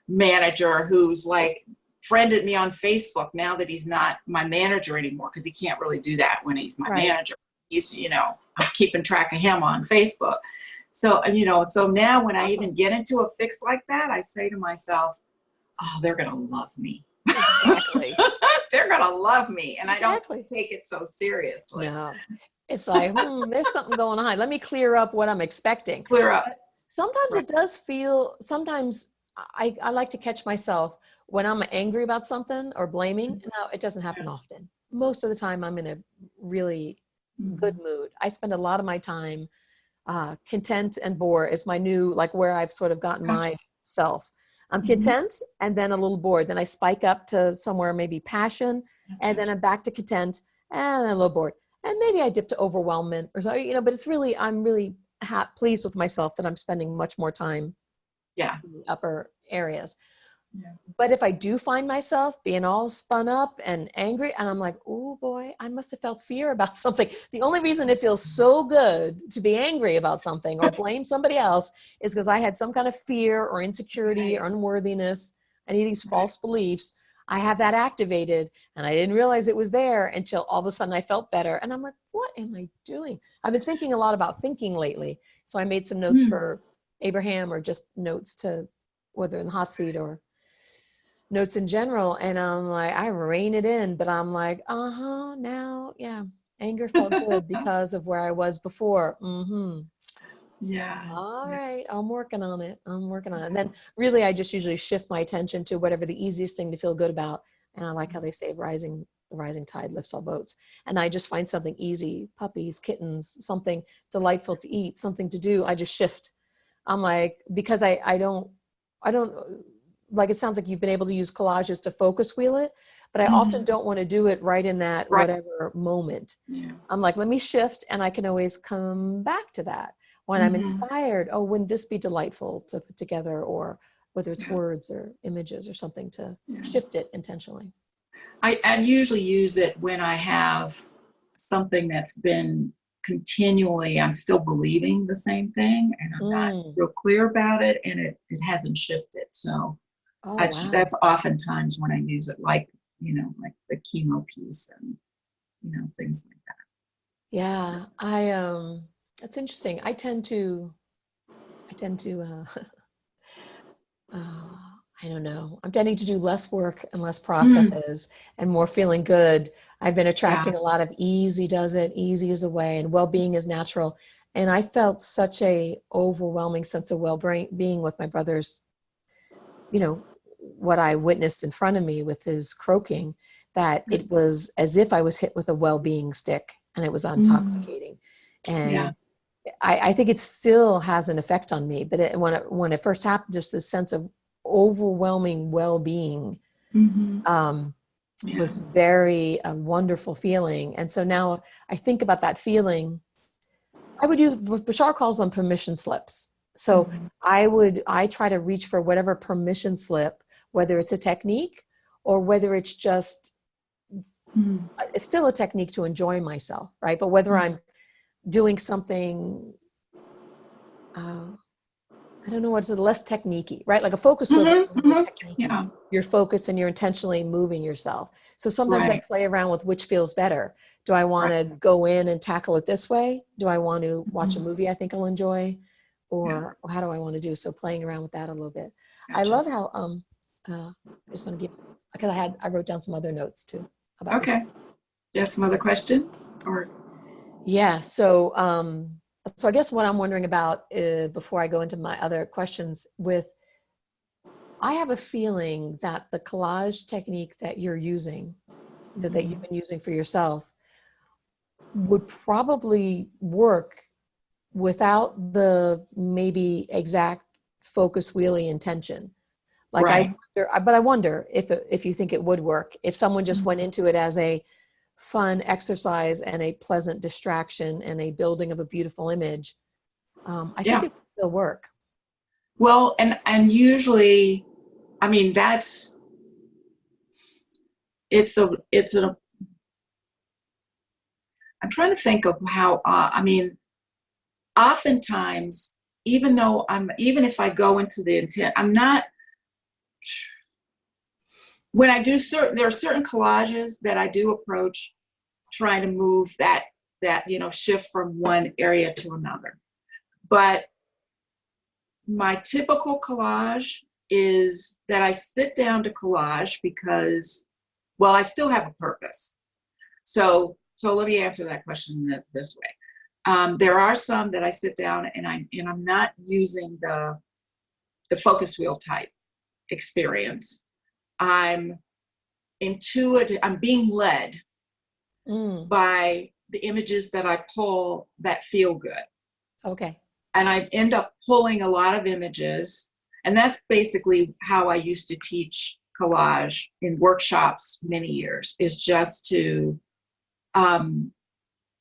manager who's like friended me on Facebook now that he's not my manager anymore because he can't really do that when he's my manager. He's, I'm keeping track of him on Facebook. So, so now when I Awesome. even get into a fix like that, I say to myself, oh, they're going to love me. Exactly. They're going to love me. And Exactly. I don't take it so seriously. No, it's like, there's something going on. Let me clear up what I'm expecting. Clear up. But sometimes Right. it does feel, sometimes I like to catch myself when I'm angry about something or blaming. Now, it doesn't happen often. Most of the time, I'm in a really good mood. I spend a lot of my time content and bored is my new, like where I've sort of gotten myself. I'm content and then a little bored. Then I spike up to somewhere, maybe passion, and then I'm back to content and then a little bored. And maybe I dip to overwhelmment or something, but it's really, I'm really pleased with myself that I'm spending much more time in the upper areas. Yeah. But if I do find myself being all spun up and angry, and I'm like, oh boy, I must have felt fear about something. The only reason it feels so good to be angry about something or blame somebody else is because I had some kind of fear or insecurity or unworthiness, any of these false beliefs. I have that activated and I didn't realize it was there until all of a sudden I felt better. And I'm like, what am I doing? I've been thinking a lot about thinking lately. So I made some notes for Abraham, or just notes to whether in the hot seat or notes in general. And I'm like, I rein it in, but I'm like, now, anger felt good because of where I was before. Yeah. All right. I'm working on it. And then really, I just usually shift my attention to whatever the easiest thing to feel good about. And I like how they say rising tide lifts all boats. And I just find something easy, puppies, kittens, something delightful to eat, something to do. I just shift. I'm like, because I don't, like, it sounds like you've been able to use collages to focus wheel it, but I often don't want to do it right in that whatever moment. Yeah. I'm like, let me shift, and I can always come back to that when I'm inspired. Oh, wouldn't this be delightful to put together, or whether it's words or images or something to shift it intentionally. I usually use it when I have something that's been continually, I'm still believing the same thing, and I'm not real clear about it, and it hasn't shifted. So that's oftentimes when I use it, like the chemo piece and things like that. Yeah, so. That's interesting. I tend to I don't know. I'm tending to do less work and less processes and more feeling good. I've been attracting a lot of easy does it, easy is the way, and well-being is natural. And I felt such a overwhelming sense of well-being with my brother's, what I witnessed in front of me with his croaking, that it was as if I was hit with a well-being stick, and it was intoxicating. And I think it still has an effect on me, but when it first happened, just this sense of overwhelming well-being was very a wonderful feeling. And so now I think about that feeling. I would use what Bashar calls them permission slips. So I try to reach for whatever permission slip, whether it's a technique or whether it's just, it's still a technique to enjoy myself, right? But whether I'm doing something, I don't know what's less technique-y, right? Like a focus was technique-y. You're focused and you're intentionally moving yourself. So sometimes I play around with which feels better. Do I want to go in and tackle it this way? Do I want to watch a movie I think I'll enjoy? Or how do I want to do? So playing around with that a little bit. Gotcha. I love how, I just want to give, because I wrote down some other notes too. About this. You have some other questions? Or yeah, so I guess what I'm wondering about before I go into my other questions I have a feeling that the collage technique that you're using, that you've been using for yourself, would probably work without the maybe exact focus wheelie intention. Like I wonder if you think it would work if someone just went into it as a fun exercise and a pleasant distraction and a building of a beautiful image. I think it would still work. Well, and usually, I mean, I'm trying to think of how, oftentimes, even if I go into the intent, I'm not, when I do there are certain collages that I do approach trying to move that shift from one area to another. But my typical collage is that I sit down to collage because, well, I still have a purpose. So let me answer that question this way. There are some that I sit down and I'm not using the focus wheel type experience. I'm intuitive. I'm being led by the images that I pull that feel good. Okay. And I end up pulling a lot of images. And that's basically how I used to teach collage in workshops many years, is just to,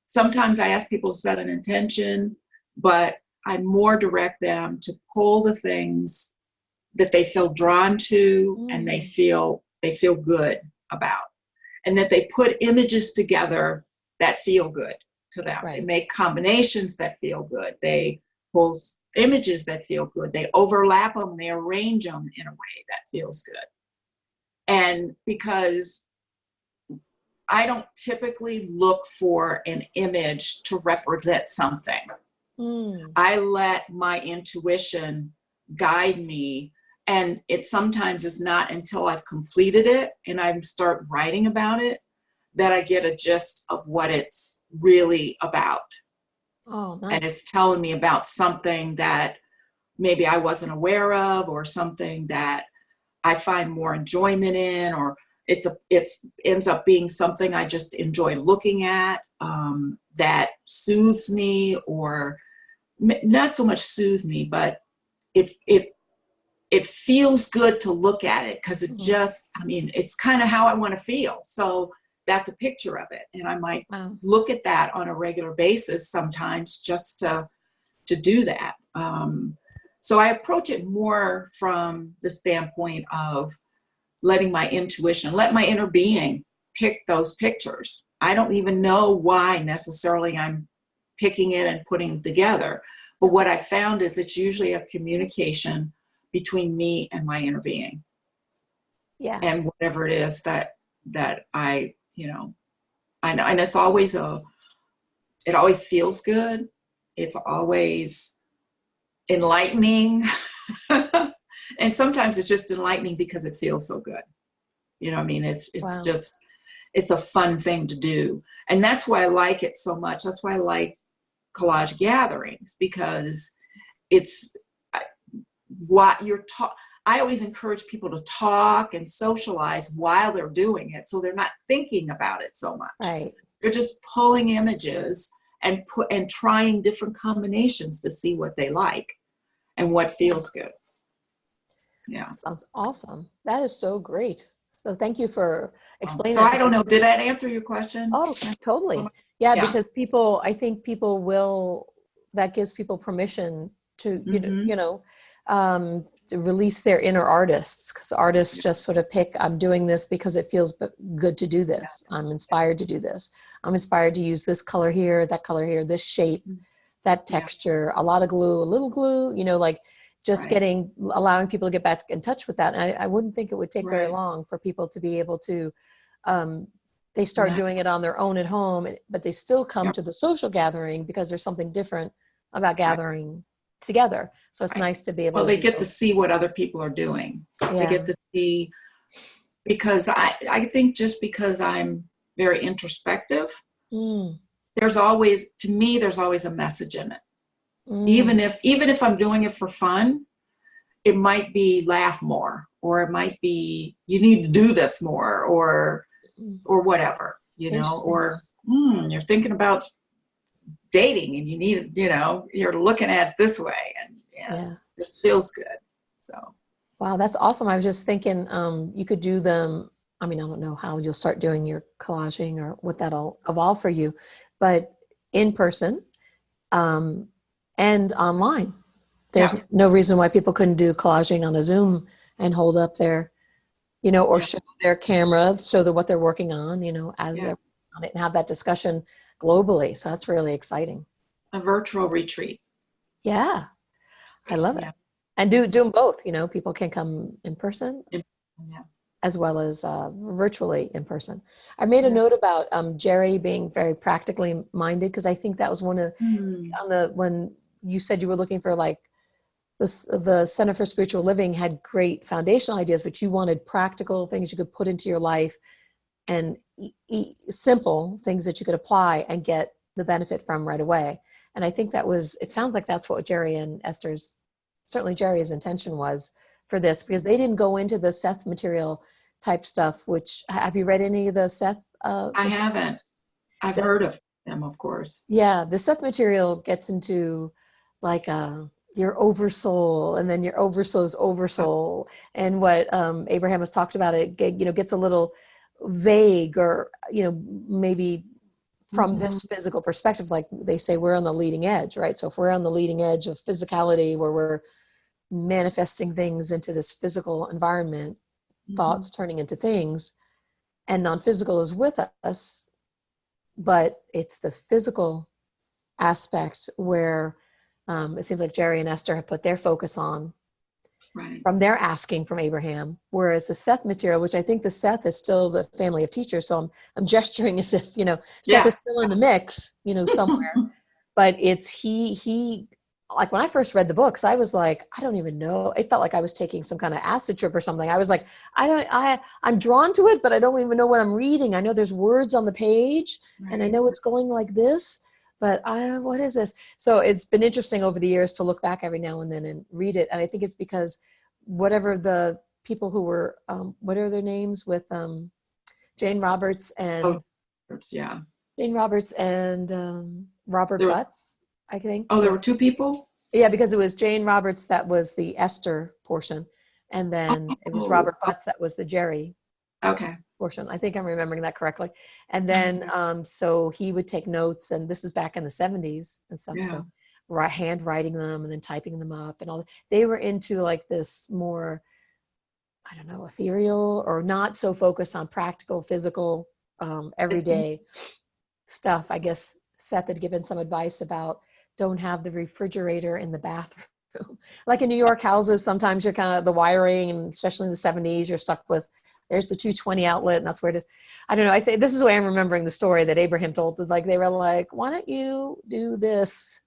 sometimes I ask people to set an intention, but I more direct them to pull the things that they feel drawn to and they feel good about. And that they put images together that feel good to them. Right. They make combinations that feel good. They pull images that feel good. They overlap them, they arrange them in a way that feels good. And because I don't typically look for an image to represent something, I let my intuition guide me. And it sometimes is not until I've completed it and I start writing about it that I get a gist of what it's really about. Oh, nice. And it's telling me about something that maybe I wasn't aware of, or something that I find more enjoyment in, or it ends up being something I just enjoy looking at, that soothes me, or not so much soothe me, but it feels good to look at it, because it just, I mean, it's kind of how I want to feel. So that's a picture of it. And I might look at that on a regular basis sometimes just to do that. So I approach it more from the standpoint of letting my intuition, let my inner being pick those pictures. I don't even know why necessarily I'm picking it and putting it together. But what I found is it's usually a communication between me and my inner being. Yeah. And whatever it is that I, I know, and it always feels good. It's always enlightening. And sometimes it's just enlightening because it feels so good. You know what I mean? It's just, it's a fun thing to do. And that's why I like it so much. That's why I like collage gatherings, because it's what you're I always encourage people to talk and socialize while they're doing it, so they're not thinking about it so much. Right. They're just pulling images and trying different combinations to see what they like and what feels good. Yeah. Sounds awesome. That is so great. So thank you for explaining so that. I don't know, did that answer your question? Oh, totally. Yeah, because I think people will, that gives people permission to, to release their inner artists, because artists just sort of pick, I'm doing this because it feels good to do this. I'm inspired to do this. I'm inspired to use this color here, that color here, this shape, that texture, a lot of glue, a little glue, like just allowing people to get back in touch with that. And I wouldn't think it would take very long for people to be able to, they start doing it on their own at home, but they still come to the social gathering because there's something different about gathering together. So it's nice to be able they get to see what other people are doing. They get to see, because I think just because I'm very introspective, there's always a message in it. Even if I'm doing it for fun, it might be laugh more, or it might be you need to do this more, or whatever, or you're thinking about dating and you need, you're looking at it this way, and this feels good. So wow, that's awesome. I was just thinking you could do them. I mean, I don't know how you'll start doing your collaging or what that'll evolve for you, but in person and online. There's no reason why people couldn't do collaging on a Zoom and hold up their, or show their camera, show what they're working on, as they're on it, and have that discussion globally. So that's really exciting. A virtual retreat. Yeah, I love it. And do them both. People can come in person as well as virtually in person. I made a note about Jerry being very practically minded, because I think that was one of when you said you were looking for like the Center for Spiritual Living had great foundational ideas, but you wanted practical things you could put into your life and simple things that you could apply and get the benefit from right away. And I think it sounds like that's what Jerry and Esther's, certainly Jerry's intention was for this, because they didn't go into the Seth material type stuff, which, have you read any of the Seth? I haven't. I've heard of them, of course. Yeah, the Seth material gets into like your oversoul, and then your oversoul's oversoul, and what Abraham has talked about. It gets a little vague, or maybe from this physical perspective, like they say, we're on the leading edge, right? So if we're on the leading edge of physicality, where we're manifesting things into this physical environment, thoughts turning into things, and non-physical is with us, but it's the physical aspect where it seems like Jerry and Esther have put their focus on, right, from their asking from Abraham, whereas the Seth material, which I think the Seth is still the family of teachers, so I'm gesturing as if Seth is still in the mix somewhere, but it's he like, when I first read the books, I was like, I don't even know. It felt like I was taking some kind of acid trip or something. I was like, I'm drawn to it, but I don't even know what I'm reading. I know there's words on the page, right, and I know it's going like this, but what is this? So it's been interesting over the years to look back every now and then and read it. And I think it's because whatever the people who were, what are their names with Jane Roberts and Jane Roberts and Robert Butts, I think. Oh, there were two people? Yeah, because it was Jane Roberts that was the Esther portion, and then it was Robert Butts that was the Jerry portion. I think I'm remembering that correctly. And then so he would take notes, and this is back in the 70s and stuff. Yeah. So handwriting them and then typing them up and all that. They were into like this more, I don't know, ethereal, or not so focused on practical, physical, everyday stuff. I guess Seth had given some advice about, don't have the refrigerator in the bathroom. Like in New York houses, sometimes you're kind of the wiring, and especially in the 70s, you're stuck with, there's the 220 outlet, and that's where it is. I don't know. I think this is the way I'm remembering the story that Abraham told. Like, they were like, why don't you do this?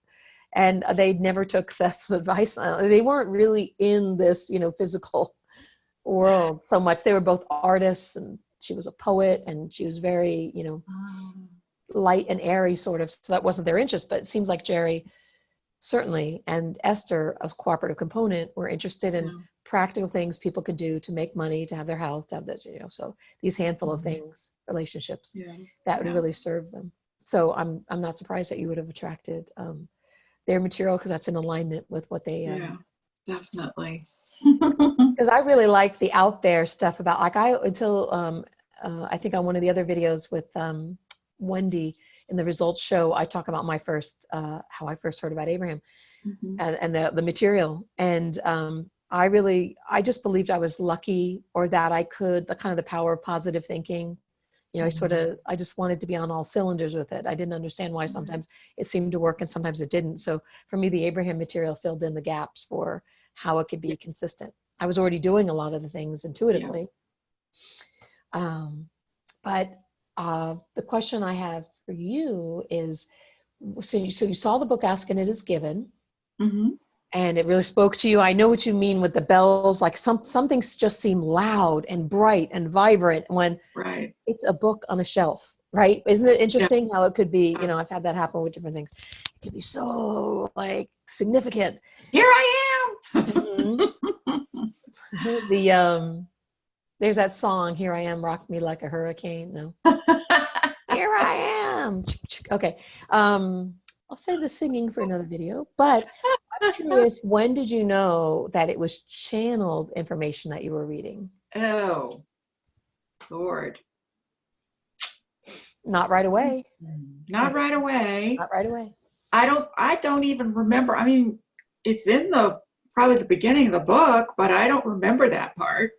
And they never took Seth's advice. They weren't really in this, physical world so much. They were both artists, and she was a poet, and she was very, light and airy sort of, so that wasn't their interest. But it seems like Jerry certainly, and Esther, a cooperative component, were interested in practical things people could do to make money, to have their health, to have this, so these handful of things, relationships that would really serve them. So I'm not surprised that you would have attracted their material, because that's in alignment with what they definitely. Because I really like the out there stuff about, like, I think on one of the other videos with Wendy in the results show, I talk about my first, how I first heard about Abraham and the material. And I just believed I was lucky, or that I could, the kind of the power of positive thinking. I just wanted to be on all cylinders with it. I didn't understand why sometimes it seemed to work and sometimes it didn't. So for me, the Abraham material filled in the gaps for how it could be consistent. I was already doing a lot of the things intuitively. But the question I have for you is, so you saw the book Ask and It Is Given, and it really spoke to you. I know what you mean with the bells, like some things just seem loud and bright and vibrant when it's a book on a shelf, right? Isn't it interesting how it could be, I've had that happen with different things. It could be so like significant. Here I am. There's that song, Here I Am, Rock Me Like a Hurricane. No. Here I am. Okay. I'll save the singing for another video, but I'm curious, when did you know that it was channeled information that you were reading? Oh, Lord. Not right away. Not right away. Not right away. I don't even remember. I mean, it's in probably the beginning of the book, but I don't remember that part.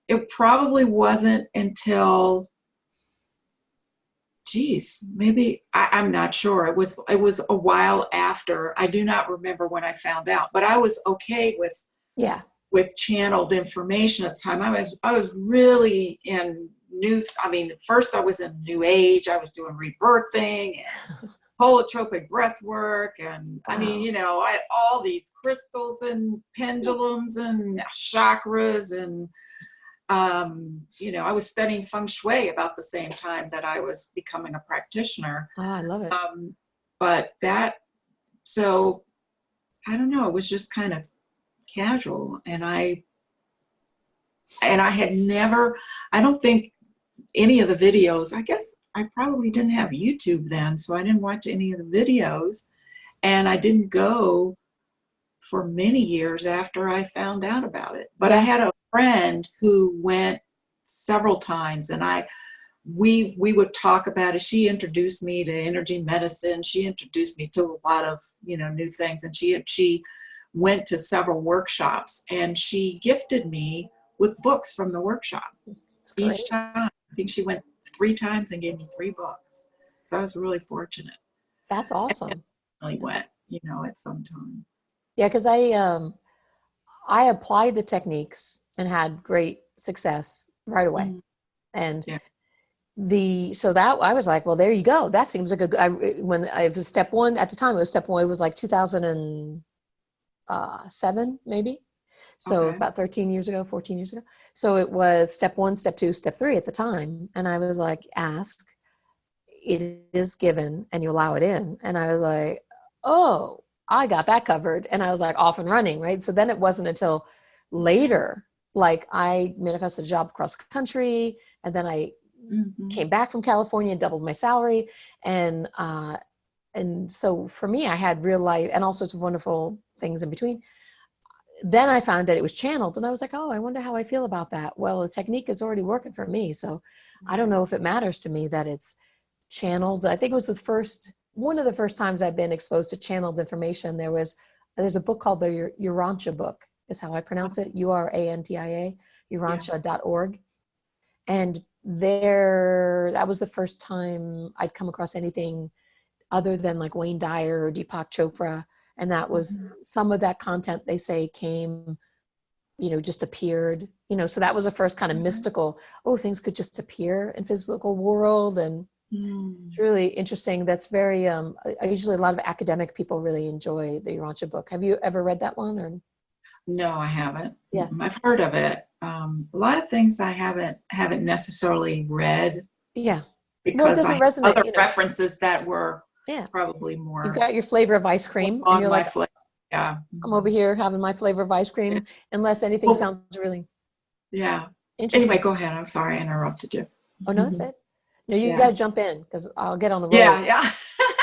It probably wasn't until, maybe I'm not sure. It was a while after. I do not remember when I found out, but I was okay with channeled information at the time. I was really in first I was in New Age. I was doing rebirthing and holotropic breath work. And I mean, Wow. you know, I had all these crystals and pendulums and chakras. And, you know, I was studying feng shui about the same time that I was becoming a practitioner. Oh, I love it. But so I don't know, it was just kind of casual. And I had never, I don't think any of the videos, I guess I probably didn't have YouTube then, so I didn't watch any of the videos. And I didn't go for many years after I found out about it. But I had a friend who went several times, and we would talk about it. She introduced me to energy medicine. She introduced me to a lot of, you know, new things. And she went to several workshops, and she gifted me with books from the workshop each time. I think she went 3 times and gave me 3 books. So I was really fortunate. That's awesome. I went, you know, at some time. Yeah, because I applied the techniques and had great success right away. Mm-hmm. And so that I was like, well, there you go. That seems like when it was step 1 at the time, it was step 1. It was like 2007, maybe. So about 14 years ago. So it was step 1, step 2, step 3 at the time. And I was like, ask, it is given, and you allow it in. And I was like, oh, I got that covered. And I was like off and running, right? So then it wasn't until later, like I manifested a job across the country. And then I came back from California and doubled my salary. And so for me, I had real life and all sorts of wonderful things in between. Then I found that it was channeled, and I was like, oh, I wonder how I feel about that. Well, the technique is already working for me. So I don't know if it matters to me that it's channeled. I think it was one of the first times I've been exposed to channeled information. There's a book called the Urantia book, is how I pronounce it. Urantia, urantia.org. And that was the first time I'd come across anything other than like Wayne Dyer or Deepak Chopra. And that was some of that content, they say, came, you know, just appeared, you know, so that was the first kind of mystical, things could just appear in physical world. And it's really interesting. That's very, usually a lot of academic people really enjoy the Urantia book. Have you ever read that one? Or? No, I haven't. Yeah. I've heard of it. A lot of things I haven't necessarily read. Yeah. Because well, it doesn't I resonate, have other references that were probably more. You've got your flavor of ice cream, and you're like, yeah, I'm over here having my flavor of ice cream, unless anything sounds really interesting. Anyway, go ahead. I'm sorry I interrupted you. Oh, no, that's it. No, you got to jump in, because I'll get on the road. Yeah.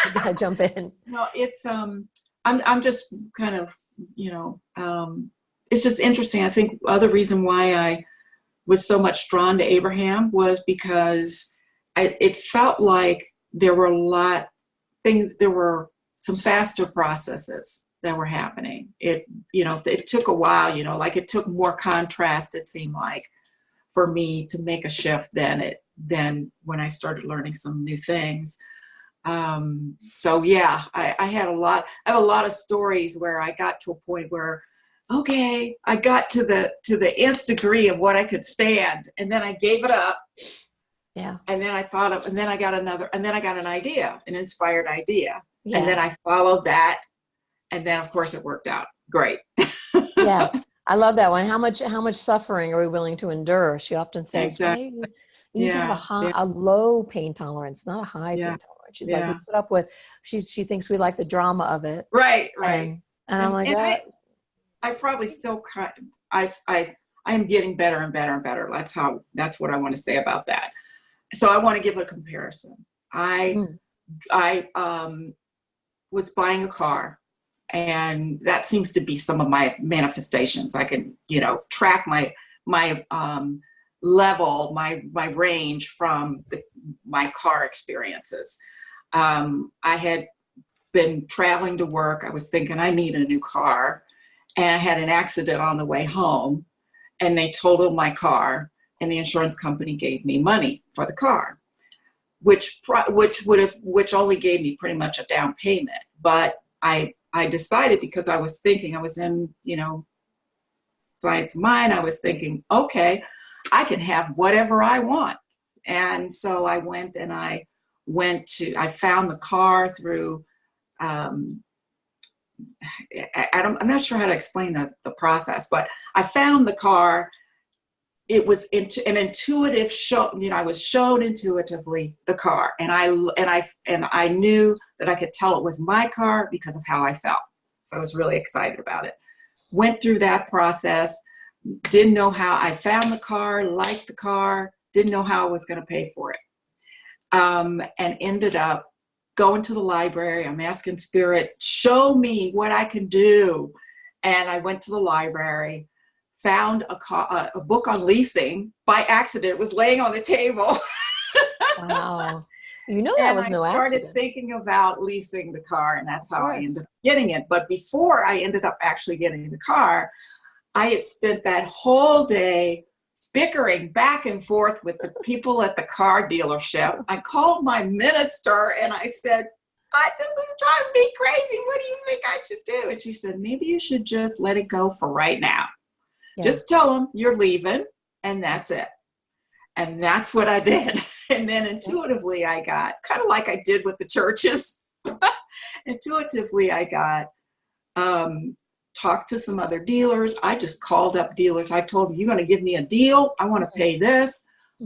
You got to jump in. No, it's I'm just kind of, you know, it's just interesting. I think the other reason why I was so much drawn to Abraham was because it felt like there were there were some faster processes that were happening. It took a while, you know, like it took more contrast, it seemed like, for me to make a shift than when I started learning some new things. So yeah, I have a lot of stories where I got to a point where, okay, I got to the nth degree of what I could stand, and then I gave it up. Yeah. And then I got an idea, an inspired idea. Yeah. And then I followed that. And then of course it worked out great. Yeah. I love that one. How much suffering are we willing to endure? She often says, exactly. right? You need to have a low pain tolerance, not a high pain tolerance. She's like, we put up with, she thinks we like the drama of it. Right. And I'm like, I probably still, I am getting better and better and better. That's what I want to say about that. So I want to give a comparison. I was buying a car, and that seems to be some of my manifestations. I can, you know, track my level, my range from my car experiences. I had been traveling to work. I was thinking I need a new car, and I had an accident on the way home, and they totaled my car. And the insurance company gave me money for the car, which only gave me pretty much a down payment. But I decided, because I was thinking, I was in, you know, science of mind. I was thinking, okay, I can have whatever I want. And so I went and I I found the car through, I'm not sure how to explain the process, but I found the car. It was an intuitive show. I was shown intuitively the car, and I knew that I could tell it was my car because of how I felt. So I was really excited about it. Went through that process. Didn't know how. I found the car, liked the car, didn't know how I was going to pay for it, and ended up going to the library. I'm asking Spirit, show me what I can do, and I went to the library. Found a book on leasing by accident. It was laying on the table. Wow. That was no accident. I started thinking about leasing the car, and that's how I ended up getting it. But before I ended up actually getting the car, I had spent that whole day bickering back and forth with the people at the car dealership. I called my minister and I said, this is driving me crazy. What do you think I should do? And she said, maybe you should just let it go for right now. Yeah. Just tell them you're leaving, and that's it. And that's what I did. And then intuitively I got, kind of like I did with the churches, intuitively I got, talked to some other dealers. I just called up dealers. I told them, you're going to give me a deal. I want to pay this.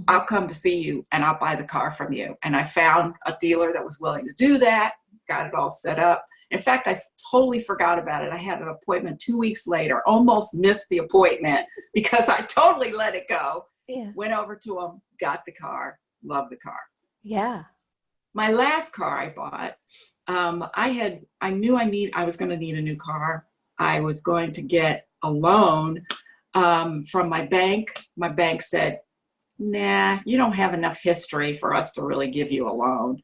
I'll come to see you and I'll buy the car from you. And I found a dealer that was willing to do that, got it all set up. In fact, I totally forgot about it. I had an appointment 2 weeks later, almost missed the appointment because I totally let it go. Yeah. Went over to him, got the car, loved the car. Yeah. My last car I bought, I knew I was going to need a new car. I was going to get a loan from my bank. My bank said, nah, you don't have enough history for us to really give you a loan.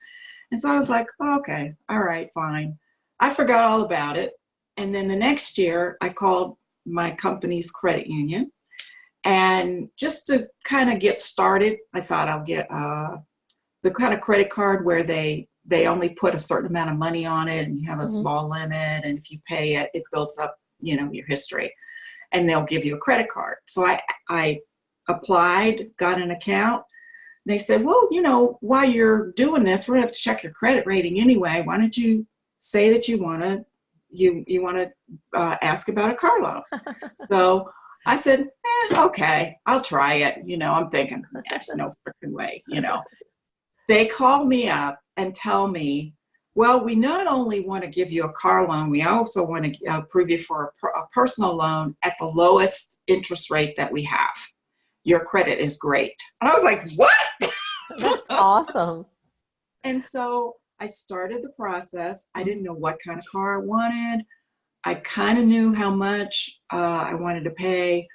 And so I was like, oh, okay, all right, fine. I forgot all about it. And then the next year I called my company's credit union. And just to kind of get started, I thought I'll get the kind of credit card where they only put a certain amount of money on it and you have a small limit. And if you pay it, it builds up, your history. And they'll give you a credit card. So I applied, got an account. They said, well, while you're doing this, we're going to have to check your credit rating anyway. Why don't you say that you want to ask about a car loan? So I said, okay, I'll try it. I'm thinking, there's no freaking way, They call me up and tell me, well, we not only want to give you a car loan, we also want to approve you for a personal loan at the lowest interest rate that we have. Your credit is great. And I was like, what? That's awesome. And so I started the process. I didn't know what kind of car I wanted. I kind of knew how much I wanted to pay.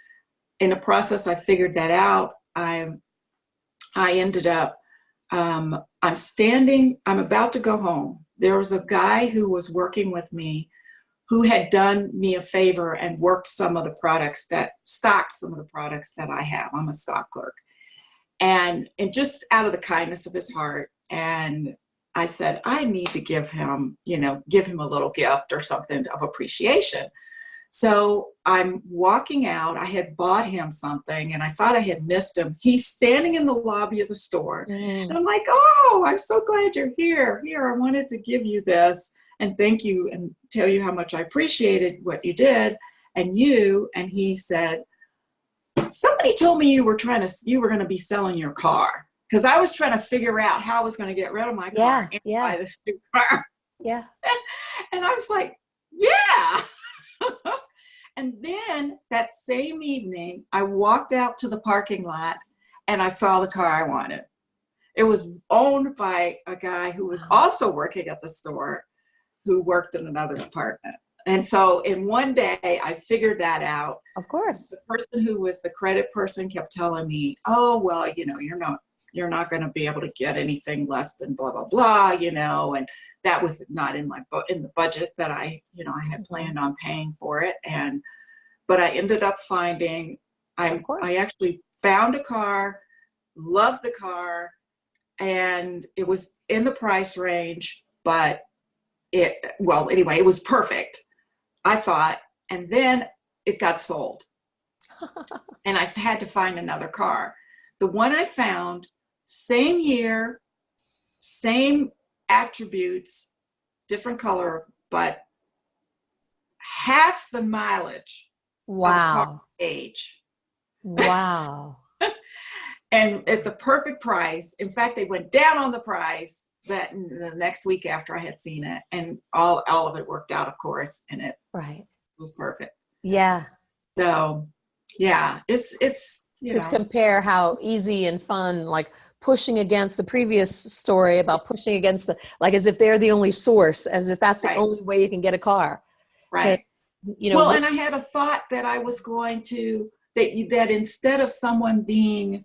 In the process, I figured that out. I ended up, I'm about to go home. There was a guy who was working with me who had done me a favor and stocked some of the products that I have. I'm a stock clerk. And just out of the kindness of his heart. And I said, I need to give him a little gift or something of appreciation. So I'm walking out. I had bought him something and I thought I had missed him. He's standing in the lobby of the store. And I'm like, oh, I'm so glad you're here. Here, I wanted to give you this and thank you and tell you how much I appreciated what you did. And he said, somebody told me you were going to be selling your car. Because I was trying to figure out how I was going to get rid of my car and buy this new car. Yeah. And I was like, yeah. And then that same evening, I walked out to the parking lot and I saw the car I wanted. It was owned by a guy who was also working at the store, who worked in another department. And so in one day, I figured that out. Of course. The person who was the credit person kept telling me, oh, well, you're not going to be able to get anything less than blah, blah, blah, and that was not in the budget that I had planned on paying for it. But I ended up finding, I actually found a car, loved the car, and it was in the price range, but it was perfect, I thought. And then it got sold and I had to find another car. The one I found, same year, same attributes, different color, but half the mileage of a car Wow. age. Wow. And at the perfect price. In fact, they went down on the price that the next week after I had seen it, and all of it worked out, of course, and it Right. was perfect. Yeah. So yeah, it's Just compare how easy and fun, like pushing against the previous story about pushing against like as if they're the only source, as if that's the right, only way you can get a car. right. You know, And I had a thought that I was going to, that instead of someone being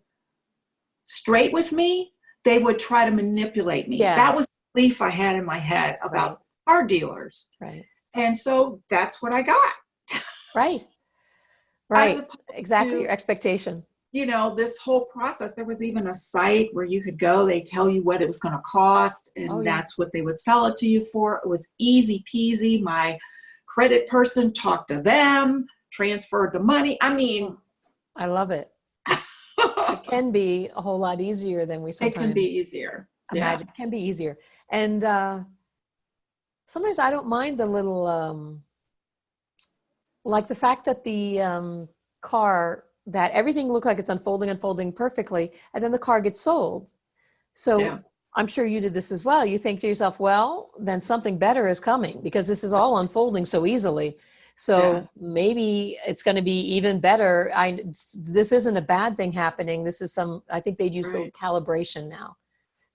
straight with me, they would try to manipulate me. Yeah. That was the belief I had in my head about car dealers. Right. And so that's what I got. Right. Right. Exactly. Your expectation. This whole process, there was even a site where you could go, they tell you what it was going to cost, and that's what they would sell it to you for. It was easy peasy. My credit person talked to them, transferred the money. I mean, I love it. It can be a whole lot easier than we sometimes it can be easier. Imagine. It can be easier. And sometimes I don't mind the little, like the fact that the car, that everything looked like it's unfolding perfectly, and then the car gets sold. So I'm sure you did this as well. You think to yourself, well, then something better is coming because this is all unfolding so easily. So maybe it's going to be even better. This isn't a bad thing happening. This is I think they'd use the calibration now.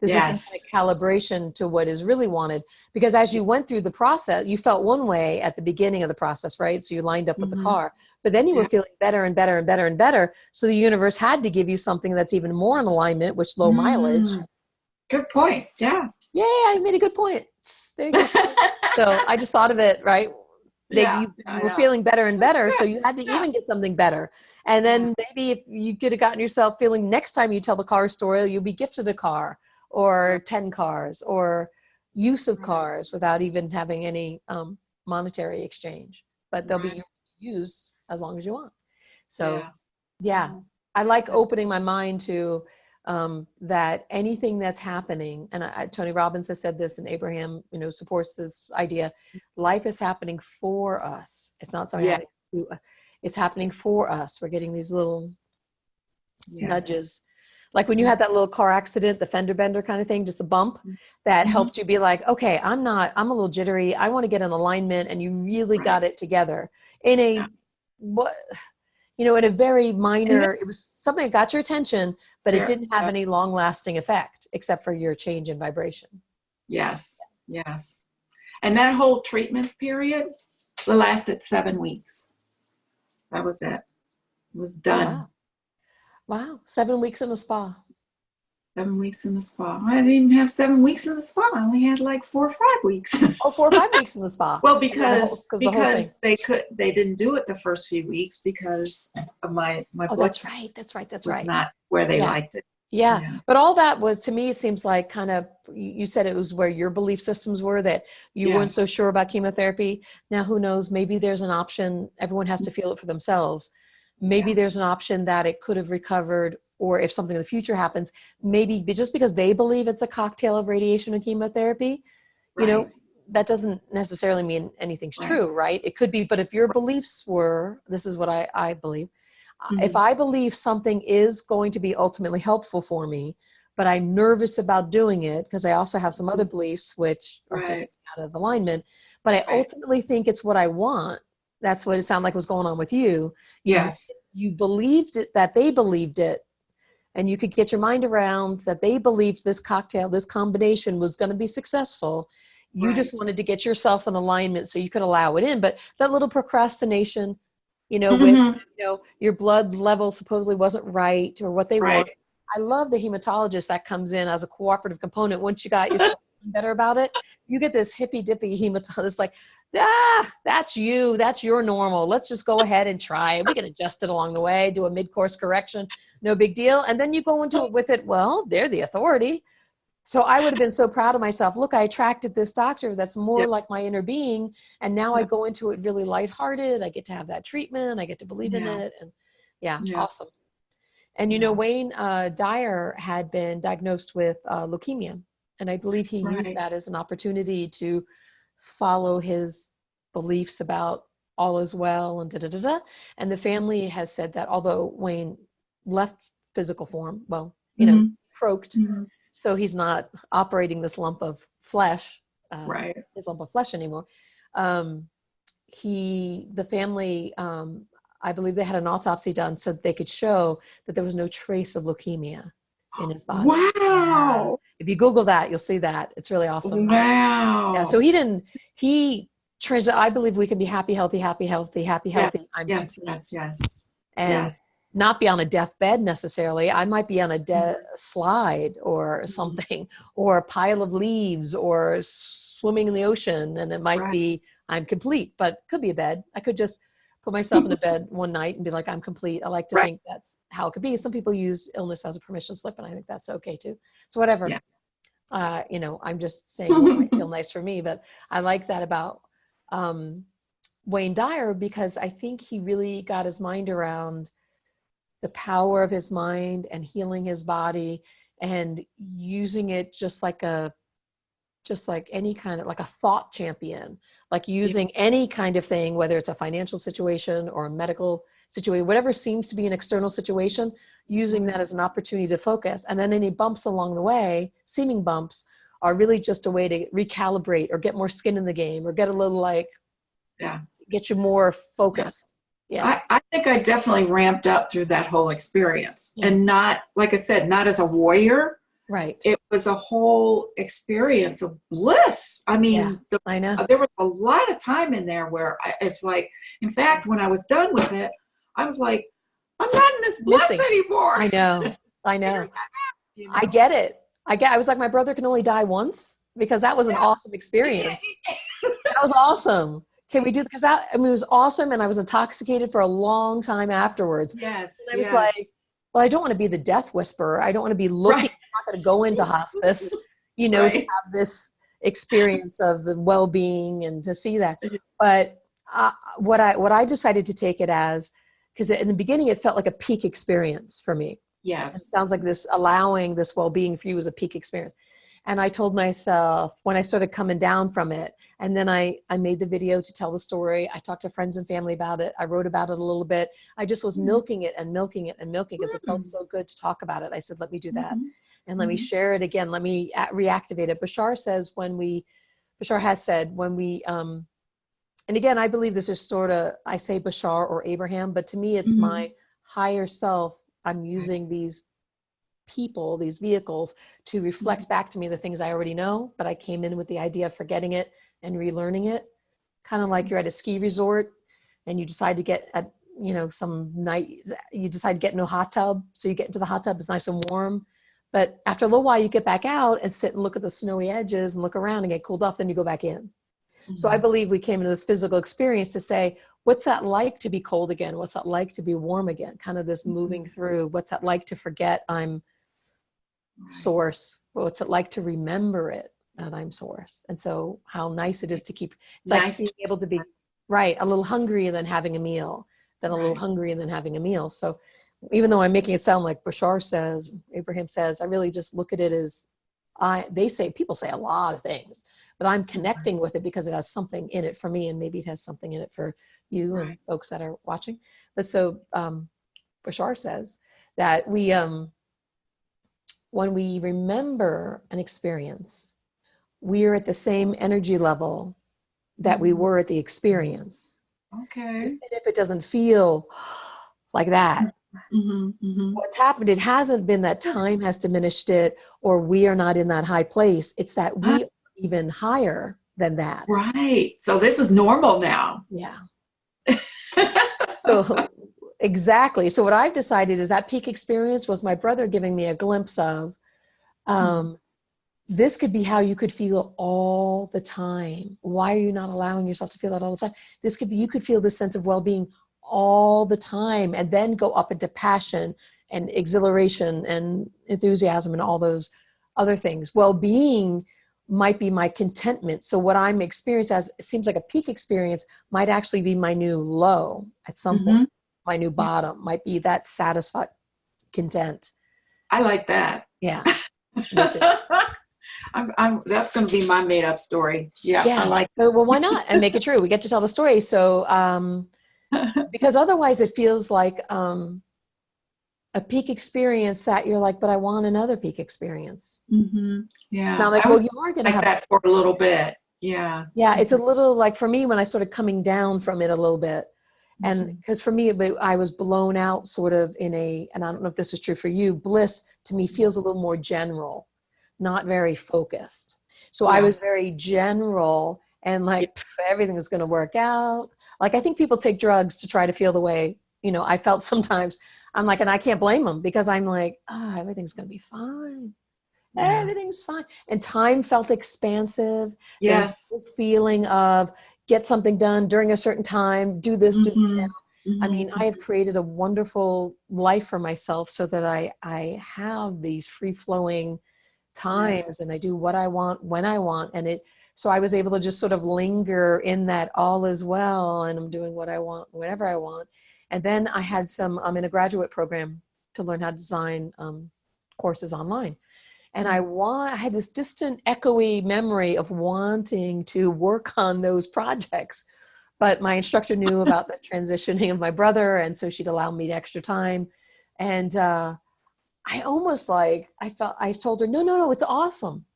This is a calibration to what is really wanted. Because as you went through the process, you felt one way at the beginning of the process, right? So you lined up with the car, but then you were feeling better and better and better and better. So the universe had to give you something that's even more in alignment, which low mileage. Good point. Yeah. Yeah, I made a good point. There you go. So I just thought of it, right? You were feeling better and better, so you had to even get something better. And then maybe if you could have gotten yourself feeling, next time you tell the car story, you'll be gifted a car or 10 cars or use of cars without even having any monetary exchange. But they'll be yours to use as long as you want. So I like opening my mind to that anything that's happening, and Tony Robbins has said this, and Abraham, supports this idea. Life is happening for us. It's not something happening to us. It's happening for us. We're getting these little nudges. Like when you had that little car accident, the fender bender kind of thing, just a bump that helped you be like, okay, I'm a little jittery. I want to get in alignment. And you really got it together in in a very minor, it was something that got your attention, but it didn't have any long lasting effect except for your change in vibration. Yes. Yes. And that whole treatment period lasted 7 weeks. That was it. It was done. Wow. 7 weeks in the spa. 7 weeks in the spa. I didn't even have 7 weeks in the spa. I only had like 4 or 5 weeks. 4 or 5 weeks in the spa. Well, because they didn't do it the first few weeks because of my blood. That's right. That's right. Not where they liked it. Yeah. But all that was, to me, it seems like kind of, you said it was where your belief systems were, that you weren't so sure about chemotherapy. Now, who knows, maybe there's an option. Everyone has to feel it for themselves. Maybe there's an option that it could have recovered, or if something in the future happens, maybe just because they believe it's a cocktail of radiation and chemotherapy, that doesn't necessarily mean anything's true, right? It could be, but if your beliefs were, this is what I believe, if I believe something is going to be ultimately helpful for me, but I'm nervous about doing it because I also have some other beliefs which are taken out of alignment, but I ultimately think it's what I want. That's what it sounded like was going on with you. You believed it, that they believed it, and you could get your mind around that they believed this cocktail, this combination was going to be successful. You just wanted to get yourself in alignment so you could allow it in. But that little procrastination, with, your blood level supposedly wasn't right, or what they want. I love the hematologist that comes in as a cooperative component. Once you got yourself better about it, you get this hippy dippy hematologist like, that's you. That's your normal. Let's just go ahead and try it. We can adjust it along the way, do a mid-course correction. No big deal. And then you go into it with it. Well, they're the authority. So I would have been so proud of myself. Look, I attracted this doctor that's more like my inner being. And now I go into it really lighthearted. I get to have that treatment. I get to believe in it. And awesome. And, Wayne Dyer had been diagnosed with leukemia. And I believe he used Right. that as an opportunity to follow his beliefs about all is well and da da da da. And the family has said that although Wayne left physical form, well, Mhm. croaked, Mhm. so he's not operating this lump of flesh, Right. his lump of flesh anymore. Um, the family, I believe they had an autopsy done so that they could show that there was no trace of leukemia in his body. Yeah. Wow. If you Google that, you'll see that. It's really awesome. Yeah. So Wow. I believe we can be happy, healthy, happy, healthy, happy, Yeah. healthy. I'm Yes, complete. yes, yes. And Yes. not be on a deathbed necessarily. I might be on a Mhm. slide or something, or a pile of leaves, or swimming in the ocean. And it might Right. be, I'm complete, but it could be a bed. I could just put myself in a bed one night and be like, I'm complete. I like to Right. think that's how it could be. Some people use illness as a permission slip, and I think that's okay too. So whatever. Yeah. I'm just saying what might feel nice for me, but I like that about Wayne Dyer, because I think he really got his mind around the power of his mind and healing his body and using it just like any kind of, like a thought champion, like Yeah. using any kind of thing, whether it's a financial situation or a medical situation, whatever seems to be an external situation, using that as an opportunity to focus. And then any bumps along the way, seeming bumps, are really just a way to recalibrate or get more skin in the game, or get a little Yeah. get you more Yeah. focused. Yeah. I think I definitely ramped up through that whole experience, Yeah. and not, like I said, not as a warrior. Right. It was a whole experience of bliss. I Yeah. mean, I know. there was a lot of time in there where it's like, in fact, when I was done with it, I was like, I'm not in this bliss Missing. anymore. I know. I know. You I know? get it. I was like, my brother can only die once, because that was an awesome experience. That was awesome. Can we do, because it was awesome. And I was intoxicated for a long time afterwards. Yes, And I was yes. like, well, I don't want to be the death whisperer. I don't want to be looking, Right. I'm not going to go into hospice, to Right. have this experience of the well-being and to see that. But what I decided to take it as, because in the beginning, it felt like a peak experience for me. And it Yes. sounds like this allowing this well-being for you was a peak experience. And I told myself, when I started coming down from it, and then I made the video to tell the story. I talked to friends and family about it. I wrote about it a little bit. I just was milking it and milking it and milking, because it felt so good to talk about it. I said, let me do that. And let me share it again. Let me reactivate it. Bashar has said, and again, I believe this is sort of, I say Bashar or Abraham, but to me, it's my higher self. I'm using these people, these vehicles, to reflect back to me the things I already know, but I came in with the idea of forgetting it and relearning it. Kind of like you're at a ski resort and you decide to get some night, you decide to get in a hot tub. So you get into the hot tub, it's nice and warm. But after a little while, you get back out and sit and look at the snowy edges and look around and get cooled off, then you go back in. So I believe we came into this physical experience to say, what's that like to be cold again? What's that like to be warm again? Kind of this moving through. What's that like to forget I'm source? What's it like to remember it, that I'm source? And so how nice it is to keep, it's like being able to be a little hungry and then having a meal, then a little hungry and then having a meal. So even though I'm making it sound like Abraham says, I really just look at it as, people say a lot of things, but I'm connecting with it because it has something in it for me, and maybe it has something in it for you and folks that are watching. But so Bashar says that when we remember an experience, we're at the same energy level that we were at the experience. Okay. Even if it doesn't feel like that. What's happened, it hasn't been that time has diminished it, or we are not in that high place. It's that we are even higher than that. Right. So this is normal now. Yeah. So exactly. So what I've decided is that peak experience was my brother giving me a glimpse of, this could be how you could feel all the time. Why are you not allowing yourself to feel that all the time? This could be, you could feel this sense of well-being all the time, and then go up into passion and exhilaration and enthusiasm and all those other things. Well-being might be my contentment. So what I'm experiencing as, it seems like a peak experience, might actually be my new low at some point. My new bottom might be that satisfied, content. I like that. Yeah. That's going to be my made up story. Yeah. Yeah. I like Well, why not? And make it true. We get to tell the story. So, because otherwise it feels like a peak experience that you're like, but I want another peak experience. Yeah. And I'm like, I well, was you are going to like have that for a little bit. Yeah. Yeah, it's a little like for me when I started coming down from it a little bit. And because for me, I was blown out sort of in and I don't know if this is true for you, bliss to me feels a little more general, not very focused. So I was very general and like everything is going to work out. Like I think people take drugs to try to feel the way, I felt sometimes. I'm like, and I can't blame them because I'm like, everything's going to be fine. Yeah. Everything's fine. And time felt expansive. Yes. There was a feeling of get something done during a certain time, do this, do that. I mean, I have created a wonderful life for myself so that I have these free-flowing times and I do what I want when I want. And so I was able to just sort of linger in that all is well and I'm doing what I want, whenever I want. And then I had I'm in a graduate program to learn how to design courses online. And I had this distant, echoey memory of wanting to work on those projects. But my instructor knew about the transitioning of my brother, and so she'd allow me extra time. And I told her, no, it's awesome.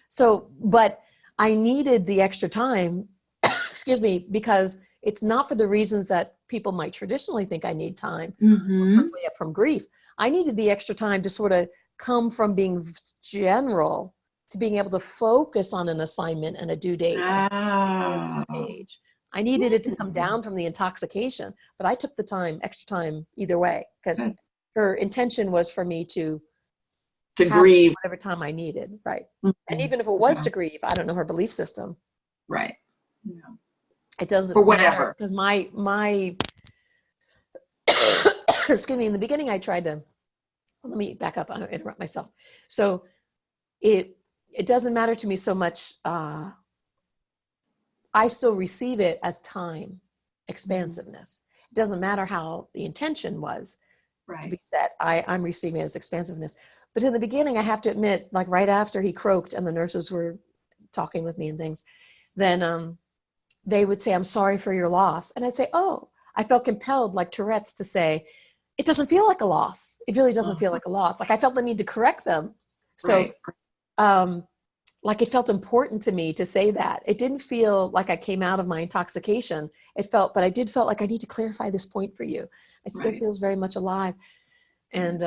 So, but I needed the extra time, excuse me, because it's not for the reasons that people might traditionally think I need time from grief. I needed the extra time to sort of come from being general to being able to focus on an assignment and a due date on a page. I needed it to come down from the intoxication, but I took the extra time either way, because her intention was for me to grieve whatever time I needed. Right. And even if it was to grieve, I don't know her belief system. Right. Yeah. It doesn't for whatever. Because my excuse me, in the beginning I tried to let me back up. I don't interrupt myself. So it doesn't matter to me so much. I still receive it as time, expansiveness. It doesn't matter how the intention was to be set. I'm receiving it as expansiveness. But in the beginning, I have to admit, like right after he croaked and the nurses were talking with me and things, then they would say, I'm sorry for your loss. And I'd say, oh, I felt compelled like Tourette's to say, it doesn't feel like a loss. It really doesn't feel like a loss. Like I felt the need to correct them. So like it felt important to me to say that. It didn't feel like I came out of my intoxication. But I did felt like I need to clarify this point for you. It still feels very much alive. And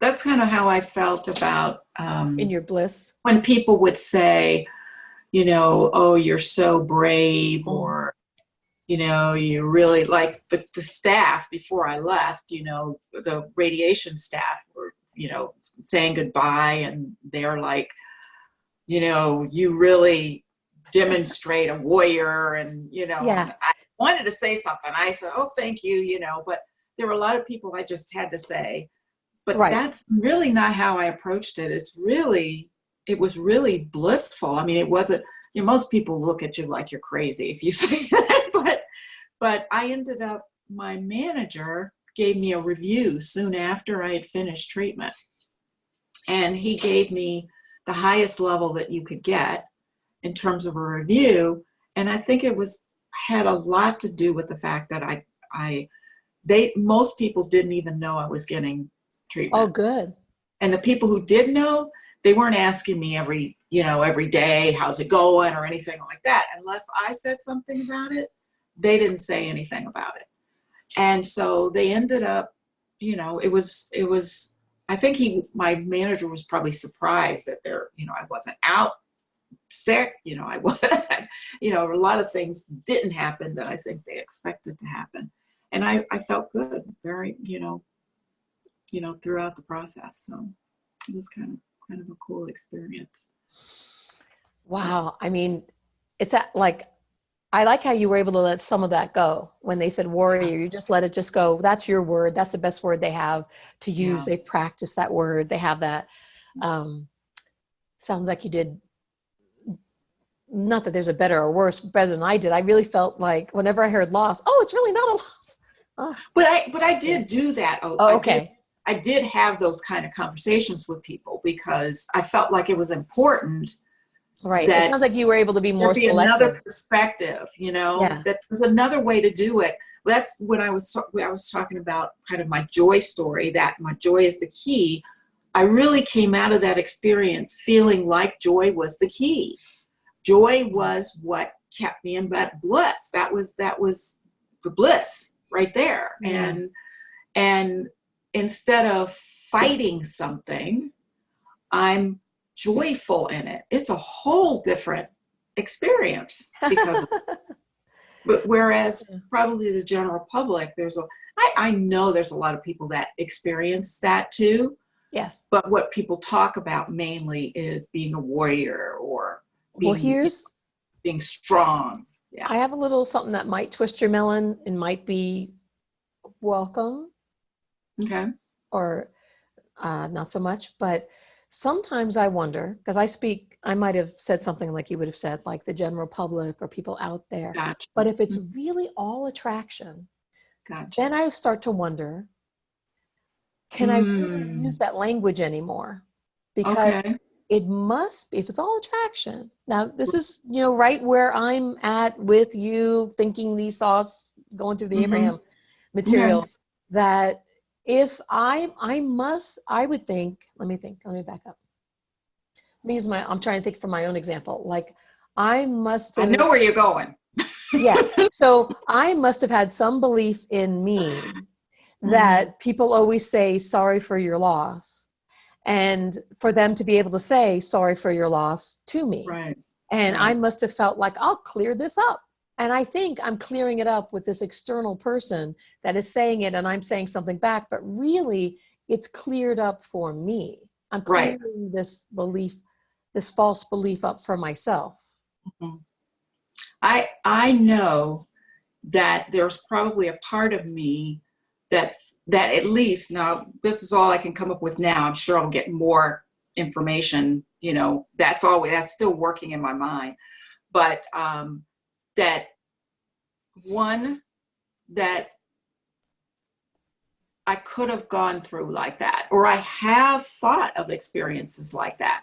that's kind of how I felt about in your bliss. When people would say, oh, you're so brave, or you really like the staff before I left, the radiation staff were, saying goodbye. And they're like, you really demonstrate a warrior. And, I wanted to say something. I said, oh, thank you, but there were a lot of people I just had to say, but that's really not how I approached it. It was really blissful. I mean, it wasn't, most people look at you like you're crazy if you say that, but I ended up, my manager gave me a review soon after I had finished treatment. And he gave me the highest level that you could get in terms of a review. And I think had a lot to do with the fact that most people didn't even know I was getting treatment. Oh, good. And the people who did know, they weren't asking me every day, how's it going or anything like that. Unless I said something about it, they didn't say anything about it. And so they ended up, it was, I think my manager was probably surprised that I wasn't out sick, I wasn't, a lot of things didn't happen that I think they expected to happen. And I felt good, very, throughout the process. So it was kind of a cool experience. Wow. I mean, I like how you were able to let some of that go. When they said warrior, you just let it just go. That's your word. That's the best word they have to use. They practice that word. They have that. Sounds like you did. Not that there's a better or worse, better than I did. I really felt like whenever I heard loss, oh, it's really not a loss. But I did do that. Oh, okay. I did have those kind of conversations with people because I felt like it was important. Right. It sounds like you were able to be more There'd be another selective. perspective, you know, Yeah. that there's another way to do it. That's when I was talking about kind of my joy story, that my joy is the key. I really came out of that experience feeling like joy was the key. Joy was what kept me in that bliss. That was the bliss right there. Yeah. And instead of fighting something, I'm joyful in it. It's a whole different experience because but whereas probably the general public, I know there's a lot of people that experience that too. Yes. But what people talk about mainly is being a warrior or being strong. Yeah. I have a little something that might twist your melon and might be welcome. Okay. Or not so much, but sometimes I wonder, because I might have said something like you would have said, like the general public or people out there. Gotcha. But if it's really all attraction, gotcha. then I start to wonder, can I really use that language anymore? Because it must be, if it's all attraction. Now, this is, right where I'm at with you thinking these thoughts, going through the Abraham materials, that if I would think, let me back up. I'm trying to think from my own example. Like I know where you're going. Yeah. So I must have had some belief in me that people always say sorry for your loss, and for them to be able to say sorry for your loss to me. Right. And I must have felt like I'll clear this up. And I think I'm clearing it up with this external person that is saying it and I'm saying something back, but really it's cleared up for me. I'm clearing this belief, this false belief up for myself. I know that there's probably a part of me that at least, now this is all I can come up with now. I'm sure I'll get more information, that's still working in my mind. But that I could have gone through like that, or I have thought of experiences like that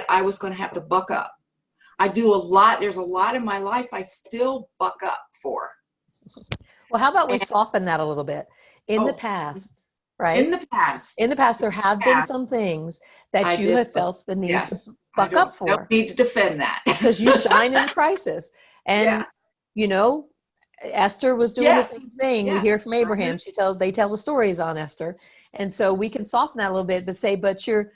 I was going to have to buck up. I do a lot. There's a lot in my life I still buck up for. Well, how about we soften that a little bit? In the past, right? In the past, there have been some things that you have felt the need to buck up for. Don't need to defend that. Because you shine in a crisis. And, Esther was doing the same thing. We hear from Abraham. They tell the stories on Esther. And so we can soften that a little bit, but say, but you're